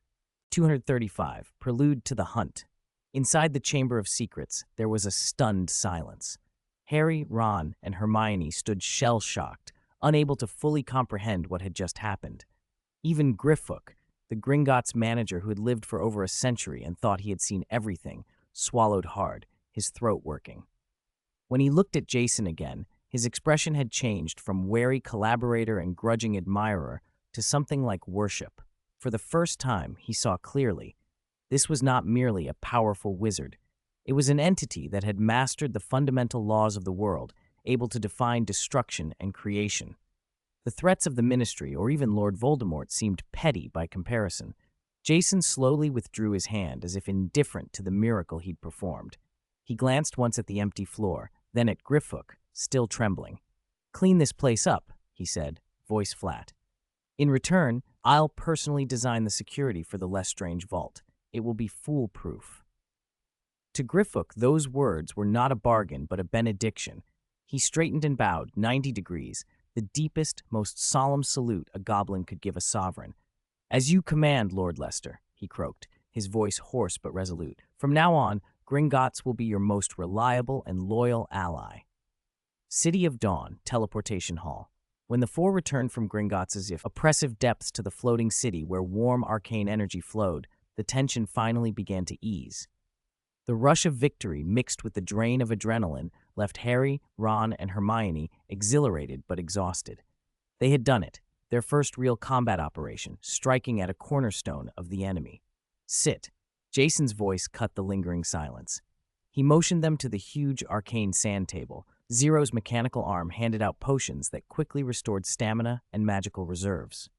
235. Prelude to the Hunt. Inside the Chamber of Secrets, there was a stunned silence. Harry, Ron, and Hermione stood shell-shocked, unable to fully comprehend what had just happened. Even Griffook, the Gringotts manager who had lived for over a century and thought he had seen everything, swallowed hard, his throat working. When he looked at Jason again, his expression had changed from wary collaborator and grudging admirer to something like worship. For the first time, he saw clearly. This was not merely a powerful wizard. It was an entity that had mastered the fundamental laws of the world, able to define destruction and creation. The threats of the Ministry, or even Lord Voldemort, seemed petty by comparison. Jason slowly withdrew his hand as if indifferent to the miracle he'd performed. He glanced once at the empty floor, then at Griffook, still trembling. "Clean this place up," he said, voice flat. "In return, I'll personally design the security for the Lestrange vault. It will be foolproof." To Griffook, those words were not a bargain but a benediction. He straightened and bowed 90 degrees, the deepest, most solemn salute a goblin could give a sovereign. "As you command, Lord Lester," he croaked, his voice hoarse but resolute. "From now on, Gringotts will be your most reliable and loyal ally." City of Dawn, Teleportation Hall. When the four returned from Gringotts' oppressive depths to the floating city where warm arcane energy flowed, the tension finally began to ease. The rush of victory mixed with the drain of adrenaline left Harry, Ron, and Hermione exhilarated but exhausted. They had done it, their first real combat operation, striking at a cornerstone of the enemy. "Sit." Jason's voice cut the lingering silence. He motioned them to the huge arcane sand table. Zero's mechanical arm handed out potions that quickly restored stamina and magical reserves.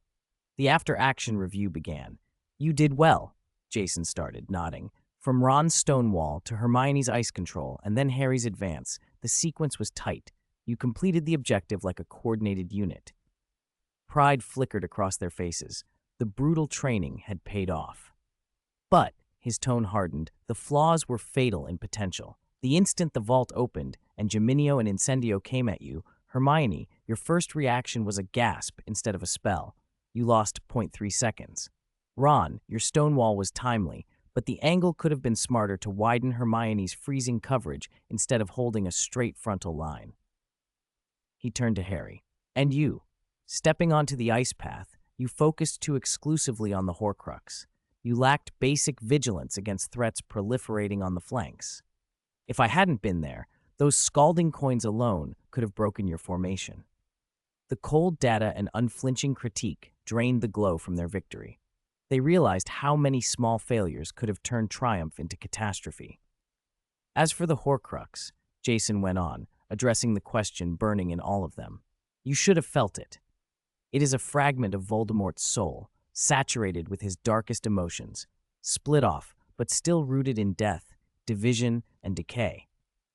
The after-action review began. "You did well," Jason started, nodding. From Ron's stonewall to Hermione's ice control and then Harry's advance, the sequence was tight. You completed the objective like a coordinated unit. Pride flickered across their faces. The brutal training had paid off. But, his tone hardened, the flaws were fatal in potential. The instant the vault opened and Geminio and Incendio came at you, Hermione, your first reaction was a gasp instead of a spell. You lost 0.3 seconds. Ron, your stonewall was timely, but the angle could have been smarter to widen Hermione's freezing coverage instead of holding a straight frontal line. He turned to Harry. "And you. Stepping onto the ice path, you focused too exclusively on the Horcrux. You lacked basic vigilance against threats proliferating on the flanks. If I hadn't been there, those scalding coins alone could have broken your formation." The cold data and unflinching critique drained the glow from their victory. They realized how many small failures could have turned triumph into catastrophe. "As for the Horcrux," Jason went on, addressing the question burning in all of them, "you should have felt it. It is a fragment of Voldemort's soul, saturated with his darkest emotions, split off, but still rooted in death, division, and decay.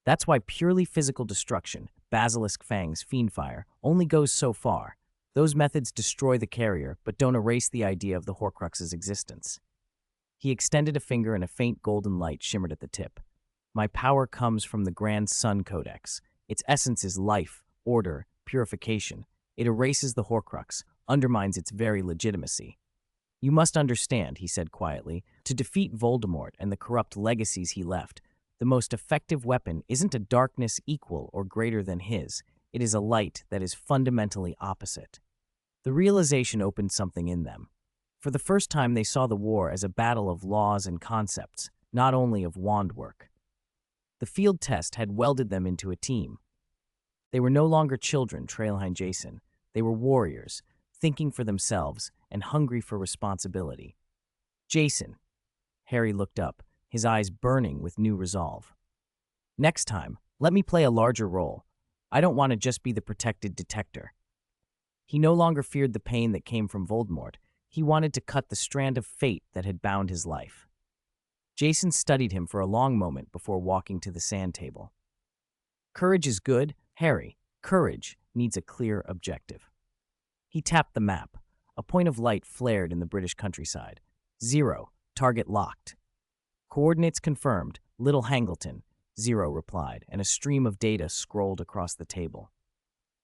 That's why purely physical destruction, basilisk fangs, fiendfire, only goes so far. Those methods destroy the carrier, but don't erase the idea of the Horcrux's existence. He extended a finger and a faint golden light shimmered at the tip. My power comes from the Grand Sun Codex. Its essence is life, order, purification. It erases the Horcrux, undermines its very legitimacy. You must understand, he said quietly, to defeat Voldemort and the corrupt legacies he left, the most effective weapon isn't a darkness equal or greater than his. It is a light that is fundamentally opposite. The realization opened something in them. For the first time, they saw the war as a battle of laws and concepts, not only of wand work. The field test had welded them into a team. They were no longer children trailing Jason. They were warriors, thinking for themselves and hungry for responsibility. Jason. Harry looked up, his eyes burning with new resolve. Next time, let me play a larger role. I don't want to just be the protected detector. He no longer feared the pain that came from Voldemort. He wanted to cut the strand of fate that had bound his life. Jason studied him for a long moment before walking to the sand table. Courage is good, Harry. Courage needs a clear objective. He tapped the map. A point of light flared in the British countryside. 0, target locked. Coordinates confirmed, Little Hangleton, 0 replied, and a stream of data scrolled across the table.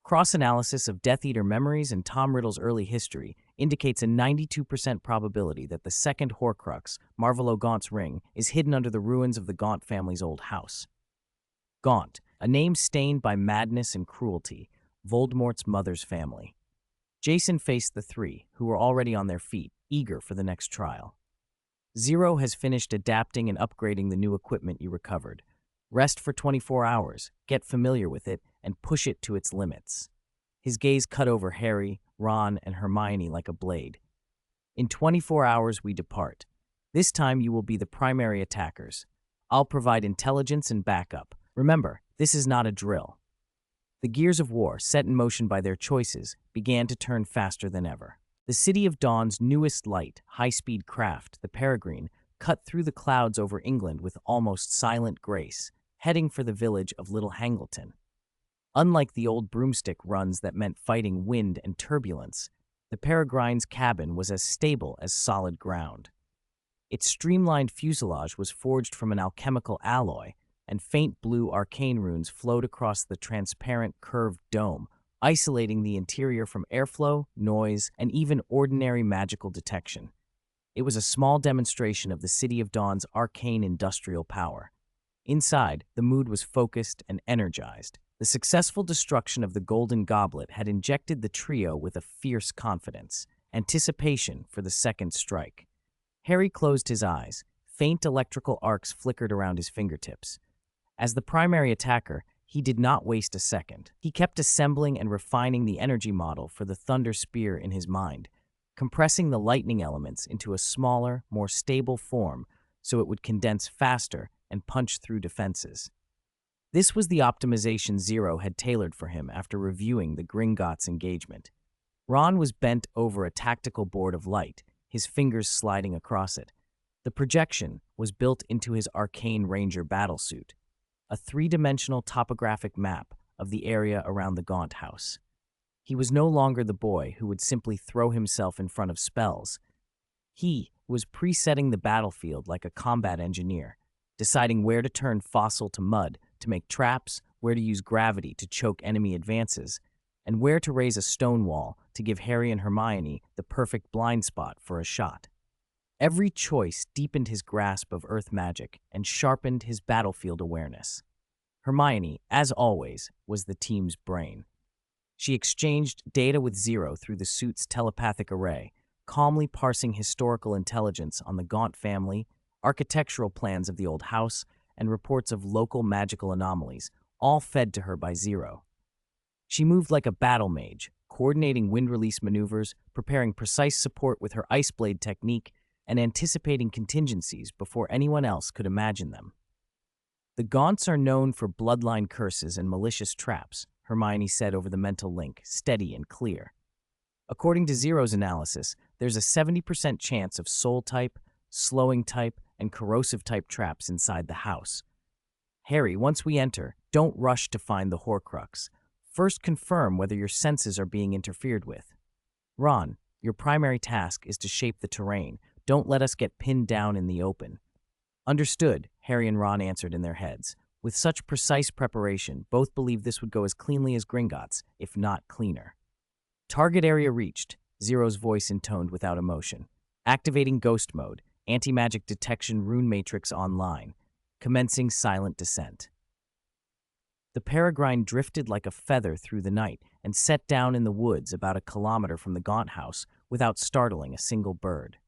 Cross-analysis of Death Eater memories and Tom Riddle's early history indicates a 92% probability that the second Horcrux, Marvolo Gaunt's ring, is hidden under the ruins of the Gaunt family's old house. Gaunt, a name stained by madness and cruelty, Voldemort's mother's family. Jason faced the three, who were already on their feet, eager for the next trial. 0 has finished adapting and upgrading the new equipment you recovered. Rest for 24 hours, get familiar with it, and push it to its limits. His gaze cut over Harry, Ron, and Hermione like a blade. In 24 hours, we depart. This time, you will be the primary attackers. I'll provide intelligence and backup. Remember, this is not a drill. The gears of war, set in motion by their choices, began to turn faster than ever. The City of Dawn's newest light, high-speed craft, the Peregrine, cut through the clouds over England with almost silent grace, heading for the village of Little Hangleton. Unlike the old broomstick runs that meant fighting wind and turbulence, the Peregrine's cabin was as stable as solid ground. Its streamlined fuselage was forged from an alchemical alloy, and faint blue arcane runes flowed across the transparent curved dome, isolating the interior from airflow, noise, and even ordinary magical detection. It was a small demonstration of the City of Dawn's arcane industrial power. Inside, the mood was focused and energized. The successful destruction of the Golden Goblet had injected the trio with a fierce confidence, anticipation for the second strike. Harry closed his eyes. Faint electrical arcs flickered around his fingertips. As the primary attacker, he did not waste a second. He kept assembling and refining the energy model for the Thunder Spear in his mind, compressing the lightning elements into a smaller, more stable form so it would condense faster and punch through defenses. This was the optimization 0 had tailored for him after reviewing the Gringotts engagement. Ron was bent over a tactical board of light, his fingers sliding across it. The projection was built into his Arcane Ranger battlesuit, a three-dimensional topographic map of the area around the Gaunt house. He was no longer the boy who would simply throw himself in front of spells. He was presetting the battlefield like a combat engineer, deciding where to turn fossil to mud to make traps, where to use gravity to choke enemy advances, and where to raise a stone wall to give Harry and Hermione the perfect blind spot for a shot. Every choice deepened his grasp of earth magic and sharpened his battlefield awareness. Hermione, as always, was the team's brain. She exchanged data with 0 through the suit's telepathic array, calmly parsing historical intelligence on the Gaunt family, architectural plans of the old house, and reports of local magical anomalies, all fed to her by 0. She moved like a battle mage, coordinating wind release maneuvers, preparing precise support with her ice blade technique, and anticipating contingencies before anyone else could imagine them. The Gaunts are known for bloodline curses and malicious traps, Hermione said over the mental link, steady and clear. According to 0's analysis, there's a 70% chance of soul type, slowing type, and corrosive type traps inside the house. Harry, once we enter, don't rush to find the Horcrux. First confirm whether your senses are being interfered with. Ron, your primary task is to shape the terrain. Don't let us get pinned down in the open. Understood, Harry and Ron answered in their heads. With such precise preparation, both believed this would go as cleanly as Gringotts, if not cleaner. Target area reached, Zero's voice intoned without emotion. Activating ghost mode, anti-magic detection rune matrix online. Commencing silent descent. The peregrine drifted like a feather through the night and set down in the woods about a kilometer from the Gaunt house without startling a single bird.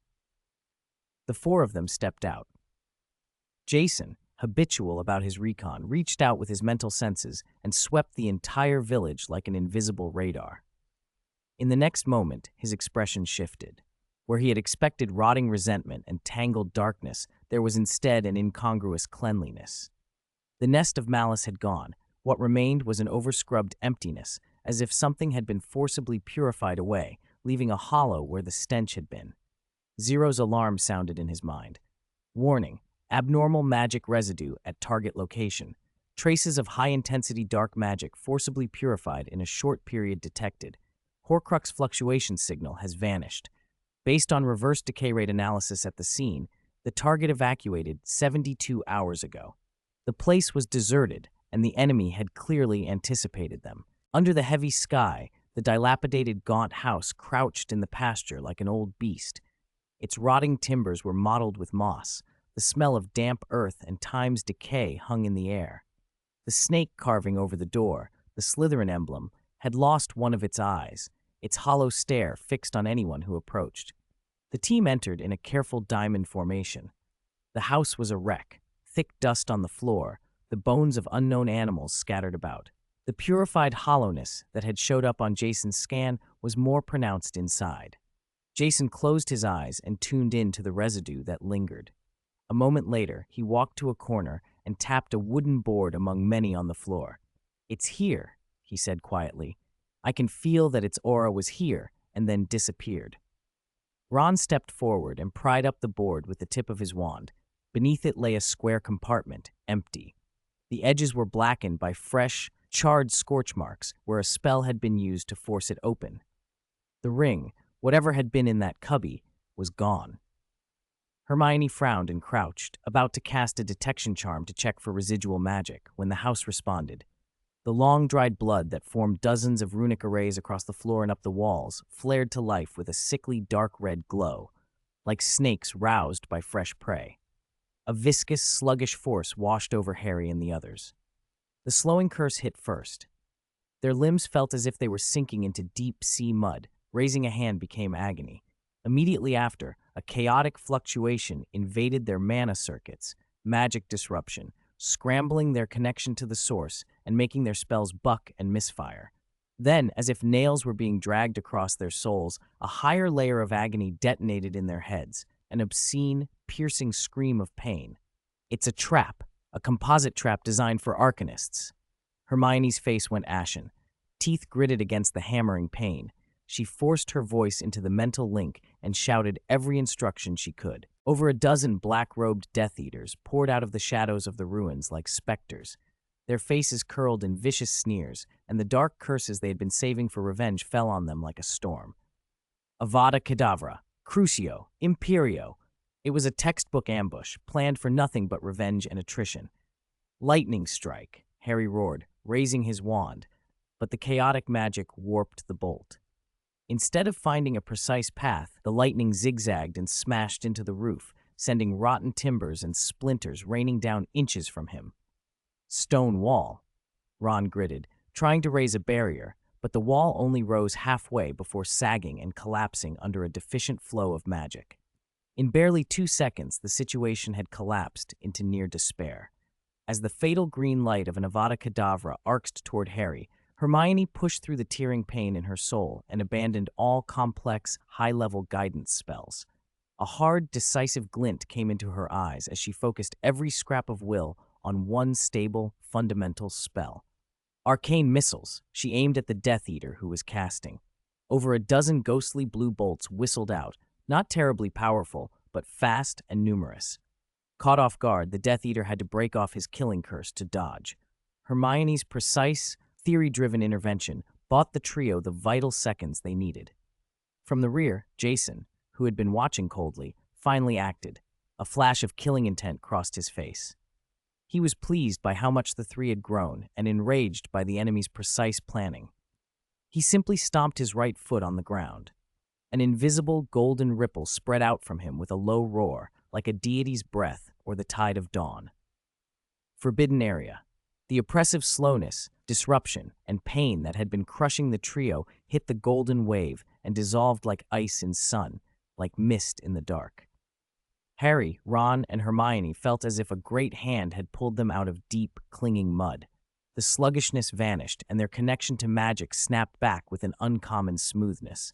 The four of them stepped out. Jason, habitual about his recon, reached out with his mental senses and swept the entire village like an invisible radar. In the next moment, his expression shifted. Where he had expected rotting resentment and tangled darkness, there was instead an incongruous cleanliness. The nest of malice had gone. What remained was an overscrubbed emptiness, as if something had been forcibly purified away, leaving a hollow where the stench had been. Zero's alarm sounded in his mind. Warning, abnormal magic residue at target location. Traces of high-intensity dark magic forcibly purified in a short period detected. Horcrux fluctuation signal has vanished. Based on reverse decay rate analysis at the scene, the target evacuated 72 hours ago. The place was deserted, and the enemy had clearly anticipated them. Under the heavy sky, the dilapidated Gaunt house crouched in the pasture like an old beast. Its rotting timbers were mottled with moss. The smell of damp earth and time's decay hung in the air. The snake carving over the door, the Slytherin emblem, had lost one of its eyes, its hollow stare fixed on anyone who approached. The team entered in a careful diamond formation. The house was a wreck, thick dust on the floor, the bones of unknown animals scattered about. The purified hollowness that had showed up on Jason's scan was more pronounced inside. Jason closed his eyes and tuned in to the residue that lingered. A moment later, he walked to a corner and tapped a wooden board among many on the floor. "It's here," he said quietly. "I can feel that its aura was here and then disappeared." Ron stepped forward and pried up the board with the tip of his wand. Beneath it lay a square compartment, empty. The edges were blackened by fresh, charred scorch marks where a spell had been used to force it open. The ring, whatever had been in that cubby, was gone. Hermione frowned and crouched, about to cast a detection charm to check for residual magic, when the house responded. The long-dried blood that formed dozens of runic arrays across the floor and up the walls flared to life with a sickly dark red glow, like snakes roused by fresh prey. A viscous, sluggish force washed over Harry and the others. The slowing curse hit first. Their limbs felt as if they were sinking into deep-sea mud. Raising a hand became agony. Immediately after, a chaotic fluctuation invaded their mana circuits, magic disruption, scrambling their connection to the source and making their spells buck and misfire. Then, as if nails were being dragged across their souls, a higher layer of agony detonated in their heads, an obscene, piercing scream of pain. "It's a trap, a composite trap designed for arcanists." Hermione's face went ashen. Teeth gritted against the hammering pain. She forced her voice into the mental link and shouted every instruction she could. Over a dozen black-robed Death Eaters poured out of the shadows of the ruins like specters. Their faces curled in vicious sneers, and the dark curses they had been saving for revenge fell on them like a storm. Avada Kedavra, Crucio, Imperio. It was a textbook ambush, planned for nothing but revenge and attrition. "Lightning strike," Harry roared, raising his wand, but the chaotic magic warped the bolt. Instead of finding a precise path, the lightning zigzagged and smashed into the roof, sending rotten timbers and splinters raining down inches from him. "Stone wall," Ron gritted, trying to raise a barrier, but the wall only rose halfway before sagging and collapsing under a deficient flow of magic. In barely 2 seconds, the situation had collapsed into near despair. As the fatal green light of an Avada Kedavra arced toward Harry, Hermione pushed through the tearing pain in her soul and abandoned all complex, high-level guidance spells. A hard, decisive glint came into her eyes as she focused every scrap of will on one stable, fundamental spell. Arcane missiles, she aimed at the Death Eater who was casting. Over a dozen ghostly blue bolts whistled out, not terribly powerful, but fast and numerous. Caught off guard, the Death Eater had to break off his killing curse to dodge. Hermione's precise, theory-driven intervention bought the trio the vital seconds they needed. From the rear, Jason, who had been watching coldly, finally acted. A flash of killing intent crossed his face. He was pleased by how much the three had grown and enraged by the enemy's precise planning. He simply stomped his right foot on the ground. An invisible golden ripple spread out from him with a low roar, like a deity's breath or the tide of dawn. Forbidden area. The oppressive slowness, disruption, and pain that had been crushing the trio hit the golden wave and dissolved like ice in sun, like mist in the dark. Harry, Ron, and Hermione felt as if a great hand had pulled them out of deep, clinging mud. The sluggishness vanished, and their connection to magic snapped back with an uncommon smoothness.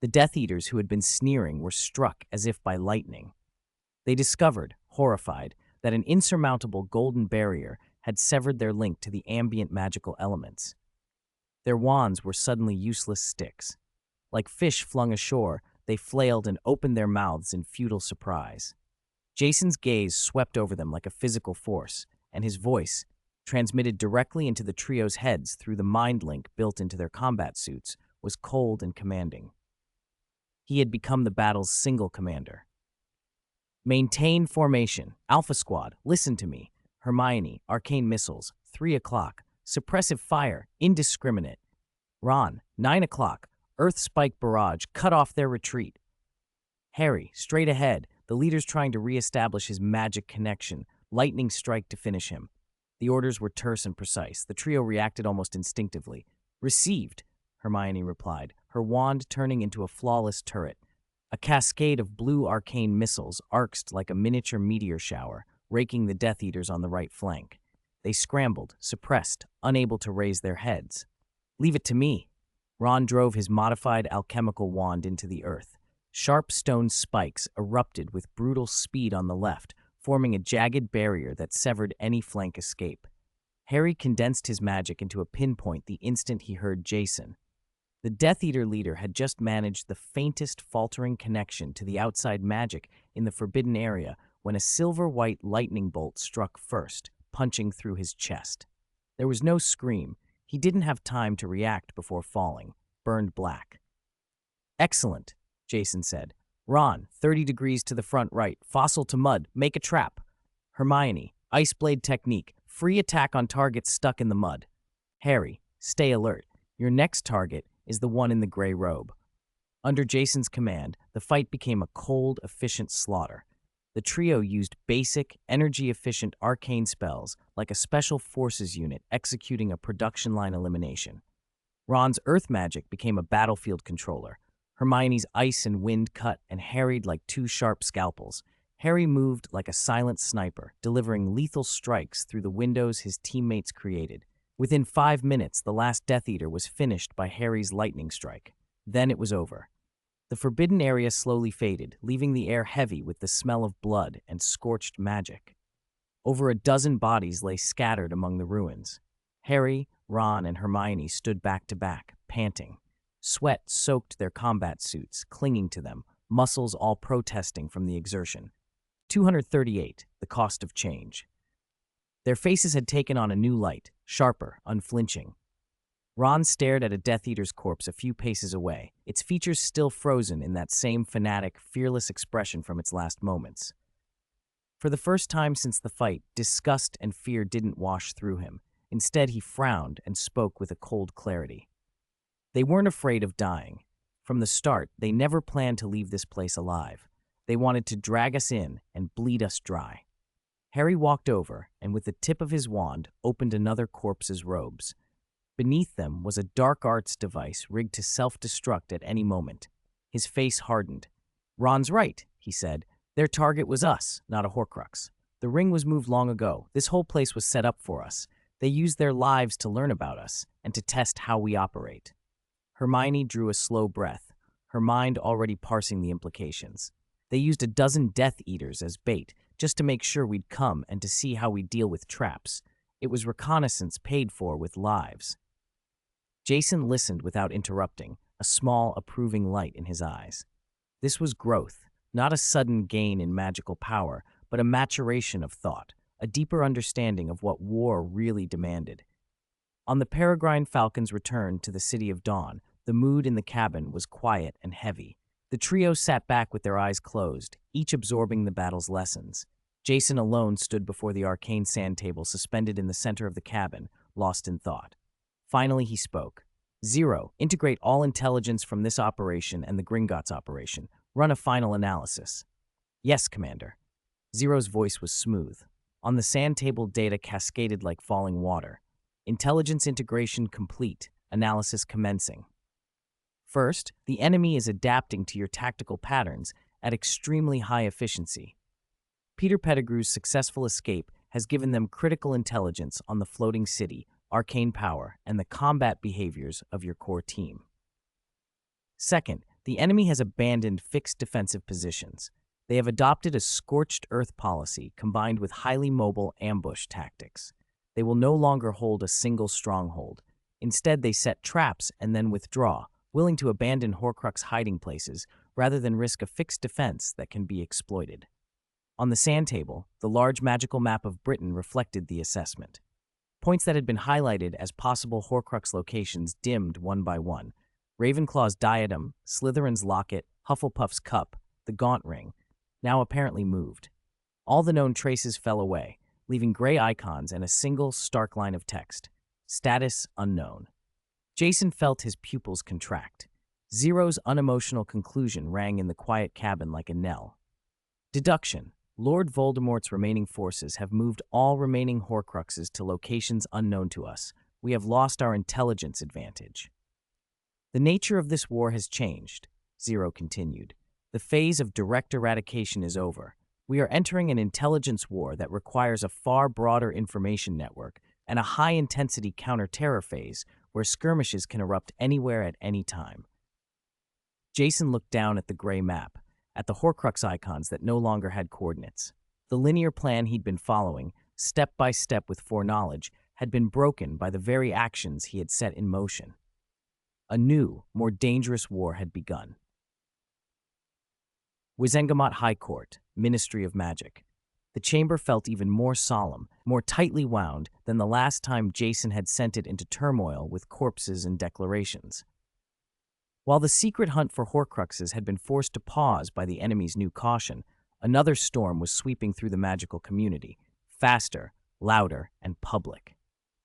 The Death Eaters who had been sneering were struck as if by lightning. They discovered, horrified, that an insurmountable golden barrier had severed their link to the ambient magical elements. Their wands were suddenly useless sticks. Like fish flung ashore, they flailed and opened their mouths in futile surprise. Jason's gaze swept over them like a physical force, and his voice, transmitted directly into the trio's heads through the mind link built into their combat suits, was cold and commanding. He had become the battle's single commander. Maintain formation. Alpha Squad, listen to me. Hermione, arcane missiles, 3 o'clock. Suppressive fire, indiscriminate. Ron, 9 o'clock. Earth spike barrage, cut off their retreat. Harry, straight ahead, the leader's trying to reestablish his magic connection. Lightning strike to finish him. The orders were terse and precise. The trio reacted almost instinctively. Received, Hermione replied, her wand turning into a flawless turret. A cascade of blue arcane missiles arced like a miniature meteor shower, raking the Death Eaters on the right flank. They scrambled, suppressed, unable to raise their heads. Leave it to me. Ron drove his modified alchemical wand into the earth. Sharp stone spikes erupted with brutal speed on the left, forming a jagged barrier that severed any flank escape. Harry condensed his magic into a pinpoint the instant he heard Jason. The Death Eater leader had just managed the faintest faltering connection to the outside magic in the forbidden area when a silver-white lightning bolt struck first, punching through his chest. There was no scream. He didn't have time to react before falling, burned black. Excellent, Jason said. Ron, 30 degrees to the front right, fossil to mud, make a trap. Hermione, ice blade technique, free attack on targets stuck in the mud. Harry, stay alert. Your next target is the one in the gray robe. Under Jason's command, the fight became a cold, efficient slaughter. The trio used basic, energy-efficient arcane spells like a special forces unit executing a production line elimination. Ron's earth magic became a battlefield controller. Hermione's ice and wind cut and harried like two sharp scalpels. Harry moved like a silent sniper, delivering lethal strikes through the windows his teammates created. Within 5 minutes, the last Death Eater was finished by Harry's lightning strike. Then it was over. The forbidden area slowly faded, leaving the air heavy with the smell of blood and scorched magic. Over a dozen bodies lay scattered among the ruins. Harry, Ron, and Hermione stood back to back, panting. Sweat soaked their combat suits, clinging to them, muscles all protesting from the exertion. 238, the cost of change. Their faces had taken on a new light, sharper, unflinching. Ron stared at a Death Eater's corpse a few paces away, its features still frozen in that same fanatic, fearless expression from its last moments. For the first time since the fight, disgust and fear didn't wash through him. Instead, he frowned and spoke with a cold clarity. They weren't afraid of dying. From the start, they never planned to leave this place alive. They wanted to drag us in and bleed us dry. Harry walked over and with the tip of his wand opened another corpse's robes. Beneath them was a dark arts device rigged to self-destruct at any moment. His face hardened. Ron's right, he said. Their target was us, not a Horcrux. The ring was moved long ago. This whole place was set up for us. They used their lives to learn about us and to test how we operate. Hermione drew a slow breath, her mind already parsing the implications. They used a dozen Death Eaters as bait, just to make sure we'd come and to see how we deal with traps. It was reconnaissance paid for with lives. Jason listened without interrupting, a small, approving light in his eyes. This was growth, not a sudden gain in magical power, but a maturation of thought, a deeper understanding of what war really demanded. On the peregrine falcon's return to the City of Dawn, the mood in the cabin was quiet and heavy. The trio sat back with their eyes closed, each absorbing the battle's lessons. Jason alone stood before the arcane sand table suspended in the center of the cabin, lost in thought. Finally, he spoke. Zero, integrate all intelligence from this operation and the Gringotts operation. Run a final analysis. Yes, Commander. Zero's voice was smooth. On the sand table, data cascaded like falling water. Intelligence integration complete. Analysis commencing. First, the enemy is adapting to your tactical patterns at extremely high efficiency. Peter Pettigrew's successful escape has given them critical intelligence on the floating city, arcane power, and the combat behaviors of your core team. Second, the enemy has abandoned fixed defensive positions. They have adopted a scorched earth policy combined with highly mobile ambush tactics. They will no longer hold a single stronghold. Instead, they set traps and then withdraw, willing to abandon Horcrux hiding places rather than risk a fixed defense that can be exploited. On the sand table, the large magical map of Britain reflected the assessment. Points that had been highlighted as possible Horcrux locations dimmed one by one. Ravenclaw's diadem, Slytherin's locket, Hufflepuff's cup, the gaunt ring, now apparently moved. All the known traces fell away, leaving gray icons and a single stark line of text. Status unknown. Jason felt his pupils contract. Zero's unemotional conclusion rang in the quiet cabin like a knell. Deduction. Lord Voldemort's remaining forces have moved all remaining Horcruxes to locations unknown to us. We have lost our intelligence advantage. The nature of this war has changed, Zero continued. The phase of direct eradication is over. We are entering an intelligence war that requires a far broader information network and a high-intensity counter-terror phase where skirmishes can erupt anywhere at any time. Jason looked down at the gray map, at the Horcrux icons that no longer had coordinates. The linear plan he'd been following, step by step with foreknowledge, had been broken by the very actions he had set in motion. A new, more dangerous war had begun. Wizengamot High Court, Ministry of Magic. The chamber felt even more solemn, more tightly wound than the last time Jason had sent it into turmoil with corpses and declarations. While the secret hunt for Horcruxes had been forced to pause by the enemy's new caution, another storm was sweeping through the magical community, faster, louder, and public.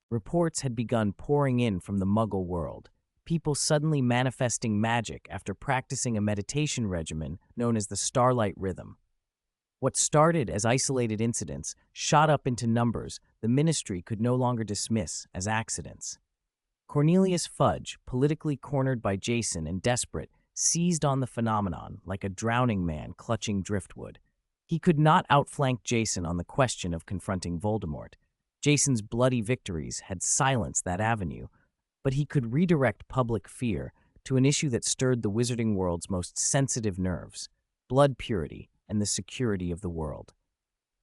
Reports had begun pouring in from the Muggle world, people suddenly manifesting magic after practicing a meditation regimen known as the Starlight Rhythm. What started as isolated incidents shot up into numbers the Ministry could no longer dismiss as accidents. Cornelius Fudge, politically cornered by Jason and desperate, seized on the phenomenon like a drowning man clutching driftwood. He could not outflank Jason on the question of confronting Voldemort. Jason's bloody victories had silenced that avenue, but he could redirect public fear to an issue that stirred the wizarding world's most sensitive nerves: blood purity and the security of the world.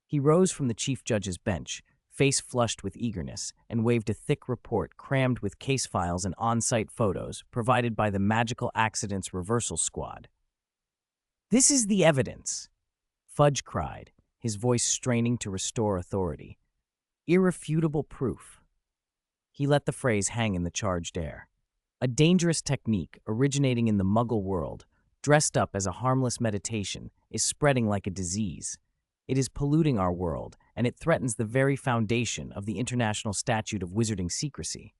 He rose from the chief judge's bench, face flushed with eagerness, and waved a thick report crammed with case files and on-site photos provided by the Magical Accidents Reversal Squad. "This is the evidence," Fudge cried, his voice straining to restore authority. "Irrefutable proof." He let the phrase hang in the charged air. A dangerous technique originating in the Muggle world, dressed up as a harmless meditation, is spreading like a disease. It is polluting our world, and it threatens the very foundation of the International Statute of Wizarding Secrecy.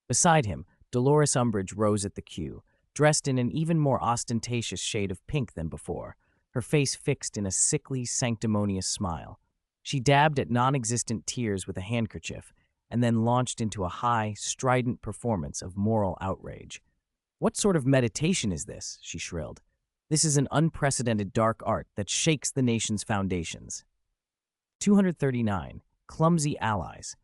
Beside him, Dolores Umbridge rose at the cue, dressed in an even more ostentatious shade of pink than before, her face fixed in a sickly, sanctimonious smile. She dabbed at non-existent tears with a handkerchief, and then launched into a high, strident performance of moral outrage. "What sort of meditation is this?" she shrilled. "This is an unprecedented dark art that shakes the nation's foundations." 239. Clumsy allies.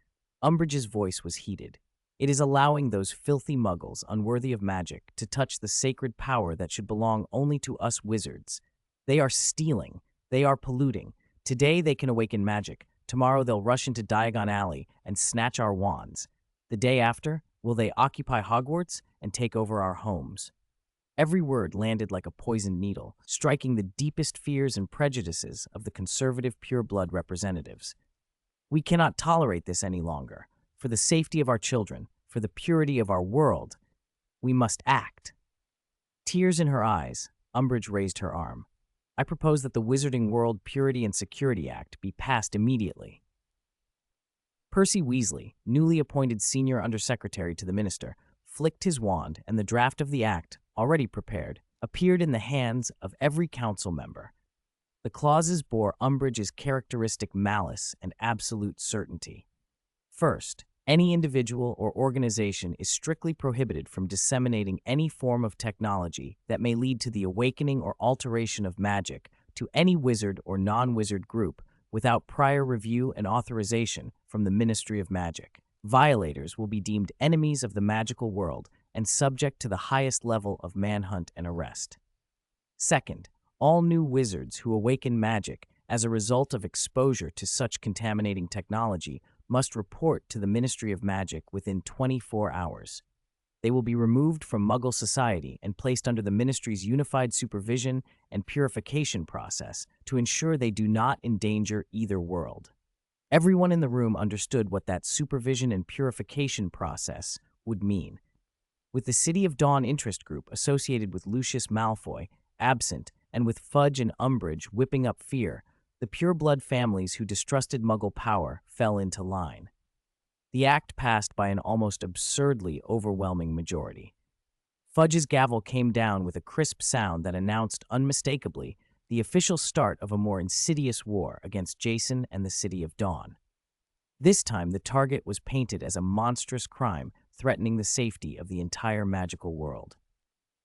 Umbridge's voice was heated. "It is allowing those filthy muggles, unworthy of magic, to touch the sacred power that should belong only to us wizards. They are stealing. They are polluting. Today they can awaken magic. Tomorrow they'll rush into Diagon Alley and snatch our wands. The day after, will they occupy Hogwarts and take over our homes? Every word landed like a poisoned needle, striking the deepest fears and prejudices of the conservative pureblood representatives. We cannot tolerate this any longer. For the safety of our children, for the purity of our world, we must act. Tears in her eyes, Umbridge raised her arm. I propose that the Wizarding World Purity and Security Act be passed immediately. Percy Weasley, newly appointed senior undersecretary to the minister, flicked his wand, and the draft of the act, already prepared, appeared in the hands of every council member. The clauses bore Umbridge's characteristic malice and absolute certainty. First, any individual or organization is strictly prohibited from disseminating any form of technology that may lead to the awakening or alteration of magic to any wizard or non-wizard group without prior review and authorization from the Ministry of Magic. Violators will be deemed enemies of the magical world and subject to the highest level of manhunt and arrest. Second, all new wizards who awaken magic as a result of exposure to such contaminating technology must report to the Ministry of Magic within 24 hours. They will be removed from Muggle society and placed under the Ministry's unified supervision and purification process to ensure they do not endanger either world. Everyone in the room understood what that supervision and purification process would mean. With the City of Dawn interest group associated with Lucius Malfoy absent and with Fudge and Umbridge whipping up fear, the pureblood families who distrusted Muggle power fell into line. The act passed by an almost absurdly overwhelming majority. Fudge's gavel came down with a crisp sound that announced unmistakably the official start of a more insidious war against Jason and the City of Dawn. This time, the target was painted as a monstrous crime threatening the safety of the entire magical world.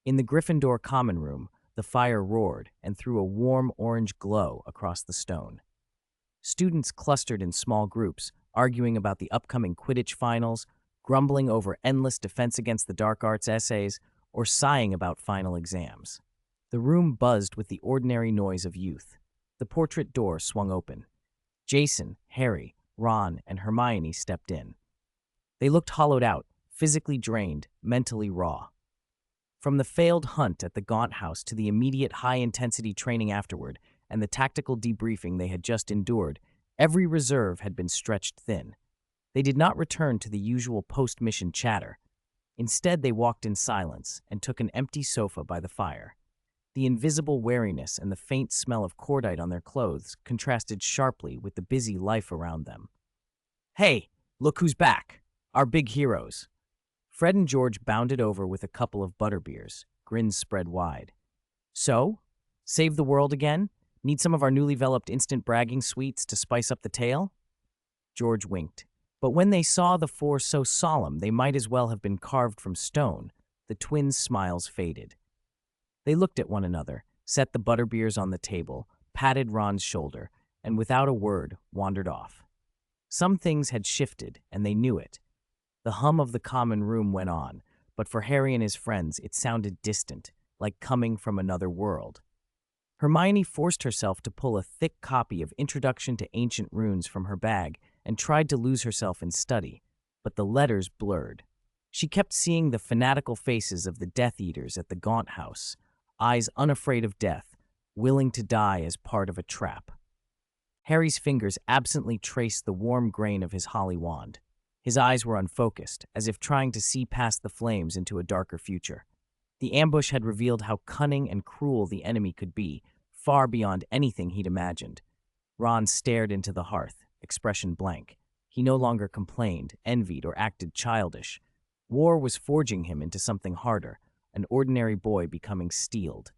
In the Gryffindor common room, the fire roared and threw a warm orange glow across the stone. Students clustered in small groups, arguing about the upcoming Quidditch finals, grumbling over endless Defense Against the Dark Arts essays, or sighing about final exams. The room buzzed with the ordinary noise of youth. The portrait door swung open. Jason, Harry, Ron, and Hermione stepped in. They looked hollowed out, physically drained, mentally raw. From the failed hunt at the Gaunt House to the immediate high-intensity training afterward and the tactical debriefing they had just endured, every reserve had been stretched thin. They did not return to the usual post-mission chatter. Instead, they walked in silence and took an empty sofa by the fire. The invisible wariness and the faint smell of cordite on their clothes contrasted sharply with the busy life around them. "Hey, look who's back! Our big heroes!" Fred and George bounded over with a couple of butterbeers, grins spread wide. "So? Save the world again? Need some of our newly developed instant bragging sweets to spice up the tale?" George winked. But when they saw the four so solemn they might as well have been carved from stone, the twins' smiles faded. They looked at one another, set the butterbeers on the table, patted Ron's shoulder, and without a word wandered off. Some things had shifted, and they knew it. The hum of the common room went on, but for Harry and his friends it sounded distant, like coming from another world. Hermione forced herself to pull a thick copy of Introduction to Ancient Runes from her bag and tried to lose herself in study, but the letters blurred. She kept seeing the fanatical faces of the Death Eaters at the Gaunt House, eyes unafraid of death, willing to die as part of a trap. Harry's fingers absently traced the warm grain of his holly wand. His eyes were unfocused, as if trying to see past the flames into a darker future. The ambush had revealed how cunning and cruel the enemy could be, far beyond anything he'd imagined. Ron stared into the hearth, expression blank. He no longer complained, envied, or acted childish. War was forging him into something harder, an ordinary boy becoming steeled.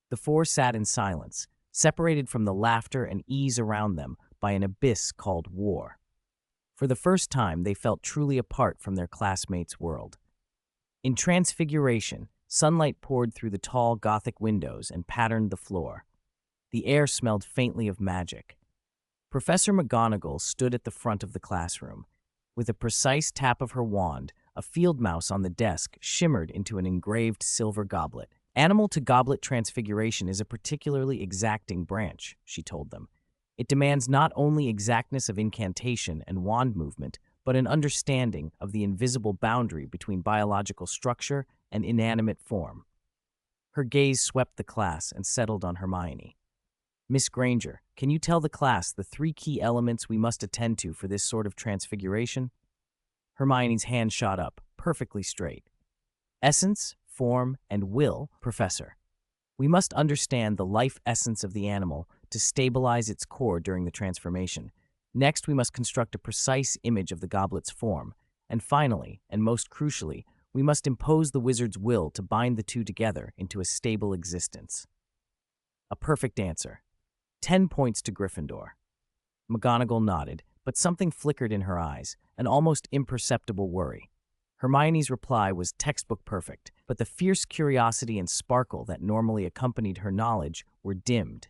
The four sat in silence, separated from the laughter and ease around them by an abyss called war. For the first time, they felt truly apart from their classmates' world. In Transfiguration, sunlight poured through the tall Gothic windows and patterned the floor. The air smelled faintly of magic. Professor McGonagall stood at the front of the classroom. With a precise tap of her wand, a field mouse on the desk shimmered into an engraved silver goblet. Animal-to-goblet transfiguration is a particularly exacting branch, she told them. It demands not only exactness of incantation and wand movement, but an understanding of the invisible boundary between biological structure and inanimate form. Her gaze swept the class and settled on Hermione. Miss Granger, can you tell the class the three key elements we must attend to for this sort of transfiguration? Hermione's hand shot up, perfectly straight. Essence, form, and will, Professor. We must understand the life essence of the animal to stabilize its core during the transformation. Next, we must construct a precise image of the goblet's form. And finally, and most crucially, we must impose the wizard's will to bind the two together into a stable existence. A perfect answer. 10 points to Gryffindor. McGonagall nodded, but something flickered in her eyes, an almost imperceptible worry. Hermione's reply was textbook perfect, but the fierce curiosity and sparkle that normally accompanied her knowledge were dimmed.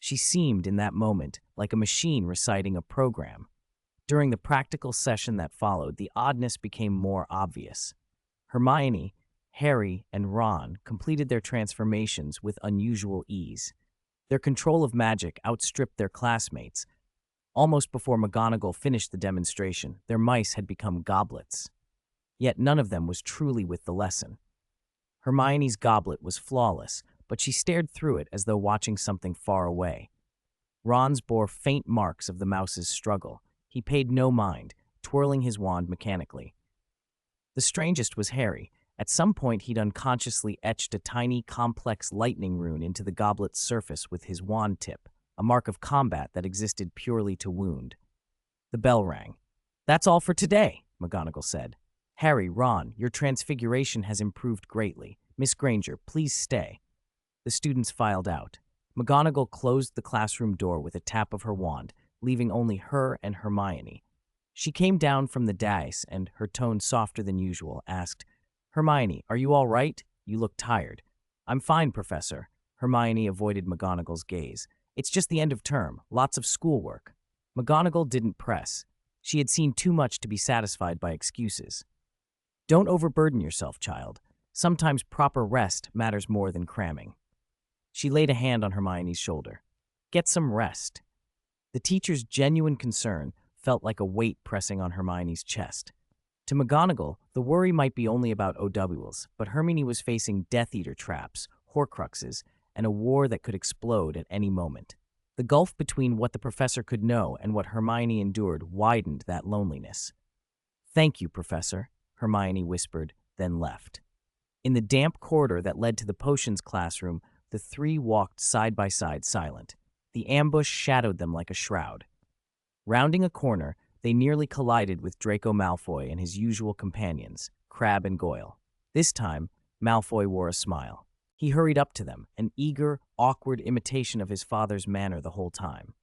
She seemed, in that moment, like a machine reciting a program. During the practical session that followed, the oddness became more obvious. Hermione, Harry, and Ron completed their transformations with unusual ease. Their control of magic outstripped their classmates. Almost before McGonagall finished the demonstration, their mice had become goblets. Yet none of them was truly with the lesson. Hermione's goblet was flawless, but she stared through it as though watching something far away. Ron's bore faint marks of the mouse's struggle. He paid no mind, twirling his wand mechanically. The strangest was Harry. At some point, he'd unconsciously etched a tiny, complex lightning rune into the goblet's surface with his wand tip, a mark of combat that existed purely to wound. The bell rang. "That's all for today," McGonagall said. "Harry, Ron, your transfiguration has improved greatly. Miss Granger, please stay." The students filed out. McGonagall closed the classroom door with a tap of her wand, leaving only her and Hermione. She came down from the dais and, her tone softer than usual, asked, "Hermione, are you all right? You look tired." "I'm fine, Professor." Hermione avoided McGonagall's gaze. "It's just the end of term, lots of schoolwork." McGonagall didn't press. She had seen too much to be satisfied by excuses. "Don't overburden yourself, child. Sometimes proper rest matters more than cramming." She laid a hand on Hermione's shoulder. "Get some rest." The teacher's genuine concern felt like a weight pressing on Hermione's chest. To McGonagall, the worry might be only about OWLs, but Hermione was facing Death Eater traps, Horcruxes, and a war that could explode at any moment. The gulf between what the professor could know and what Hermione endured widened that loneliness. "Thank you, Professor," Hermione whispered, then left. In the damp corridor that led to the potions classroom, the three walked side by side, silent. The ambush shadowed them like a shroud. Rounding a corner, they nearly collided with Draco Malfoy and his usual companions, Crabbe and Goyle. This time, Malfoy wore a smile. He hurried up to them, an eager, awkward imitation of his father's manner the whole time.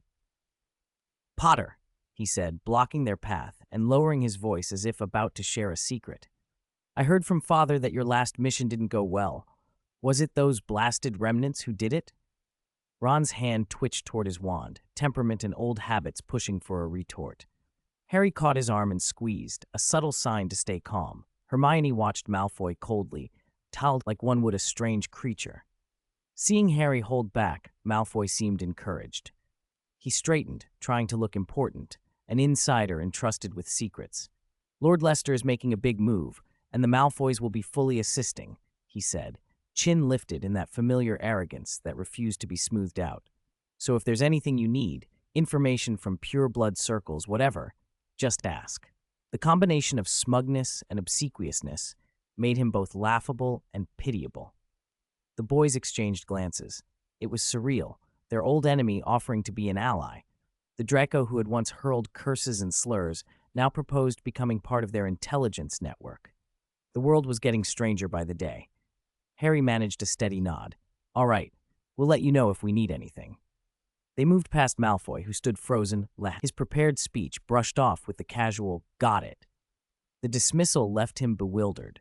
"Potter," he said, blocking their path and lowering his voice as if about to share a secret. "I heard from Father that your last mission didn't go well. Was it those blasted remnants who did it?" Ron's hand twitched toward his wand, temperament and old habits pushing for a retort. Harry caught his arm and squeezed, a subtle sign to stay calm. Hermione watched Malfoy coldly, toweled like one would a strange creature. Seeing Harry hold back, Malfoy seemed encouraged. He straightened, trying to look important, an insider entrusted with secrets. "Lord Leicester is making a big move, and the Malfoys will be fully assisting," he said, chin lifted in that familiar arrogance that refused to be smoothed out. "So if there's anything you need, information from pure blood circles, whatever, just ask." The combination of smugness and obsequiousness made him both laughable and pitiable. The boys exchanged glances. It was surreal, their old enemy offering to be an ally. The Draco who had once hurled curses and slurs now proposed becoming part of their intelligence network. The world was getting stranger by the day. Harry managed a steady nod. "All right, we'll let you know if we need anything." They moved past Malfoy, who stood frozen, his prepared speech brushed off with the casual, "Got it." The dismissal left him bewildered.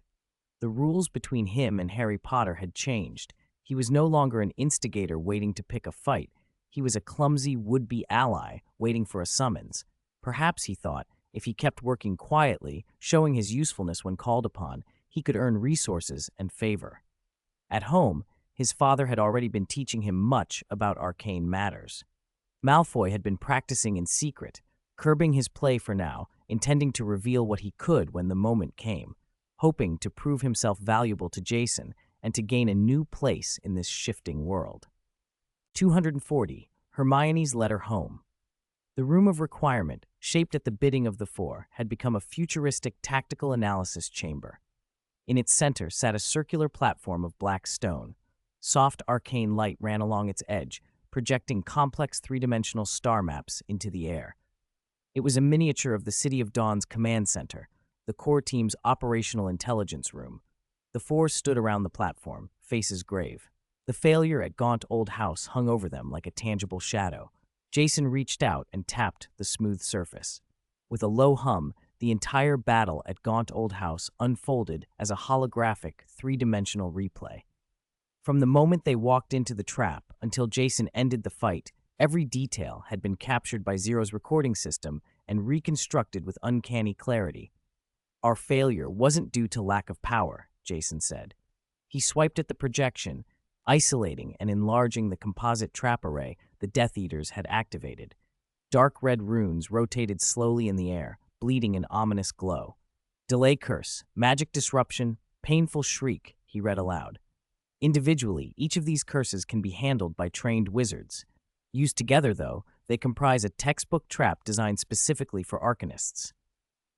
The rules between him and Harry Potter had changed. He was no longer an instigator waiting to pick a fight. He was a clumsy would-be ally waiting for a summons. Perhaps, he thought, if he kept working quietly, showing his usefulness when called upon, he could earn resources and favor. At home, his father had already been teaching him much about arcane matters. Malfoy had been practicing in secret, curbing his play for now, intending to reveal what he could when the moment came, hoping to prove himself valuable to Jason and to gain a new place in this shifting world. 240. Hermione's letter home. The room of requirement, shaped at the bidding of the four, had become a futuristic tactical analysis chamber. In its center sat a circular platform of black stone. Soft arcane light ran along its edge, projecting complex three-dimensional star maps into the air. It was a miniature of the City of Dawn's command center, the core team's operational intelligence room. The four stood around the platform, faces grave. The failure at Gaunt Old House hung over them like a tangible shadow. Jason reached out and tapped the smooth surface. With a low hum, the entire battle at Gaunt Old House unfolded as a holographic, three-dimensional replay. From the moment they walked into the trap until Jason ended the fight, every detail had been captured by Zero's recording system and reconstructed with uncanny clarity. Our failure wasn't due to lack of power, Jason said. He swiped at the projection, isolating and enlarging the composite trap array the Death Eaters had activated. Dark red runes rotated slowly in the air, bleeding an ominous glow. Delay curse, magic disruption, painful shriek, he read aloud. Individually, each of these curses can be handled by trained wizards. Used together, though, they comprise a textbook trap designed specifically for arcanists.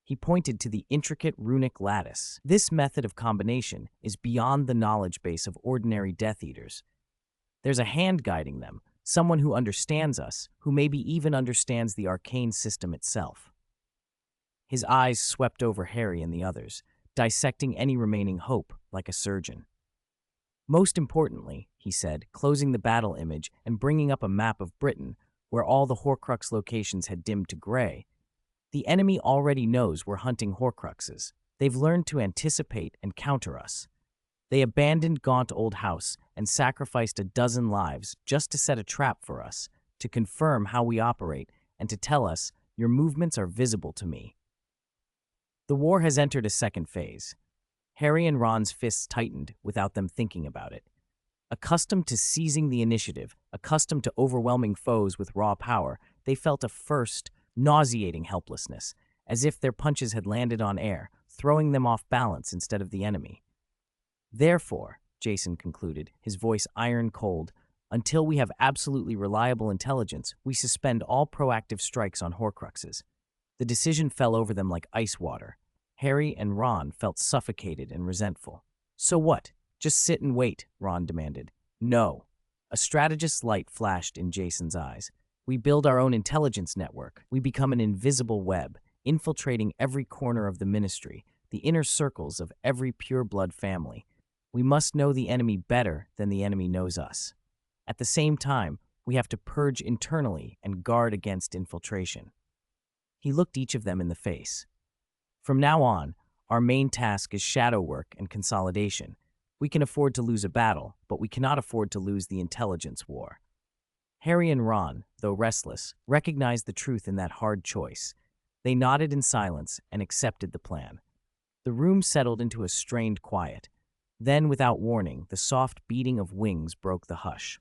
He pointed to the intricate runic lattice. This method of combination is beyond the knowledge base of ordinary Death Eaters. There's a hand guiding them, someone who understands us, who maybe even understands the arcane system itself. His eyes swept over Harry and the others, dissecting any remaining hope like a surgeon. Most importantly, he said, closing the battle image and bringing up a map of Britain, where all the Horcrux locations had dimmed to gray, the enemy already knows we're hunting Horcruxes. They've learned to anticipate and counter us. They abandoned Gaunt Old House and sacrificed a dozen lives just to set a trap for us, to confirm how we operate, and to tell us, your movements are visible to me. The war has entered a second phase. Harry and Ron's fists tightened without them thinking about it. Accustomed to seizing the initiative, accustomed to overwhelming foes with raw power, they felt a first, nauseating helplessness, as if their punches had landed on air, throwing them off balance instead of the enemy. Therefore, Jason concluded, his voice iron-cold, until we have absolutely reliable intelligence, we suspend all proactive strikes on Horcruxes. The decision fell over them like ice water. Harry and Ron felt suffocated and resentful. So what? Just sit and wait, Ron demanded. No. A strategist's light flashed in Jason's eyes. We build our own intelligence network. We become an invisible web, infiltrating every corner of the Ministry, the inner circles of every pure-blood family. We must know the enemy better than the enemy knows us. At the same time, we have to purge internally and guard against infiltration. He looked each of them in the face. From now on, our main task is shadow work and consolidation. We can afford to lose a battle, but we cannot afford to lose the intelligence war. Harry and Ron, though restless, recognized the truth in that hard choice. They nodded in silence and accepted the plan. The room settled into a strained quiet. Then, without warning, the soft beating of wings broke the hush.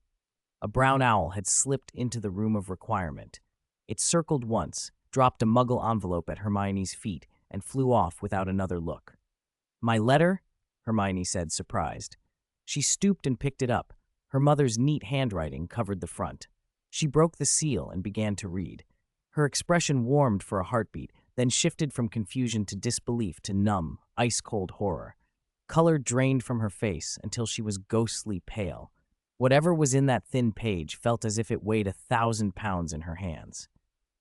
A brown owl had slipped into the room of requirement. It circled once, dropped a muggle envelope at Hermione's feet, and flew off without another look. "My letter?" Hermione said, surprised. She stooped and picked it up. Her mother's neat handwriting covered the front. She broke the seal and began to read. Her expression warmed for a heartbeat, then shifted from confusion to disbelief to numb, ice-cold horror. Color drained from her face until she was ghostly pale. Whatever was in that thin page felt as if it weighed 1,000 pounds in her hands.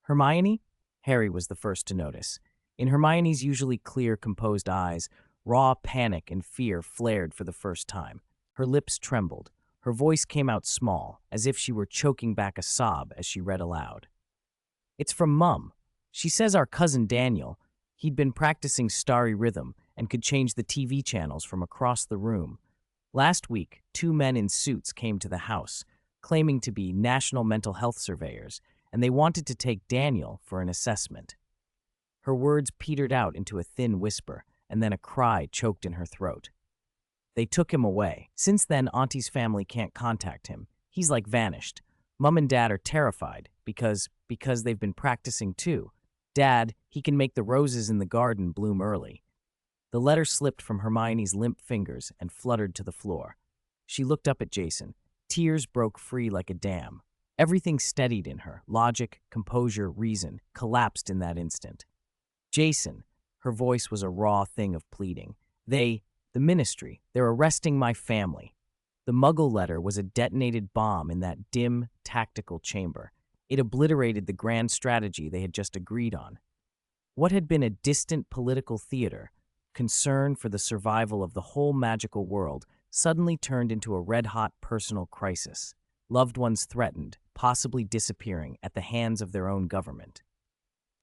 "Hermione?" Harry was the first to notice. In Hermione's usually clear, composed eyes, raw panic and fear flared for the first time. Her lips trembled. Her voice came out small, as if she were choking back a sob as she read aloud. "It's from Mum. She says our cousin Daniel, he'd been practicing Starry Rhythm and could change the TV channels from across the room. Last week, 2 men in suits came to the house, claiming to be national mental health surveyors, and they wanted to take Daniel for an assessment." Her words petered out into a thin whisper, and then a cry choked in her throat. "They took him away. Since then, Auntie's family can't contact him. He's like vanished. Mum and Dad are terrified because they've been practicing too. Dad, he can make the roses in the garden bloom early." The letter slipped from Hermione's limp fingers and fluttered to the floor. She looked up at Jason. Tears broke free like a dam. Everything steadied in her. Logic, composure, reason collapsed in that instant. Jason, her voice was a raw thing of pleading. The ministry, they're arresting my family. The Muggle letter was a detonated bomb in that dim, tactical chamber. It obliterated the grand strategy they had just agreed on. What had been a distant political theater, concern for the survival of the whole magical world, suddenly turned into a red-hot personal crisis. Loved ones threatened, possibly disappearing at the hands of their own government.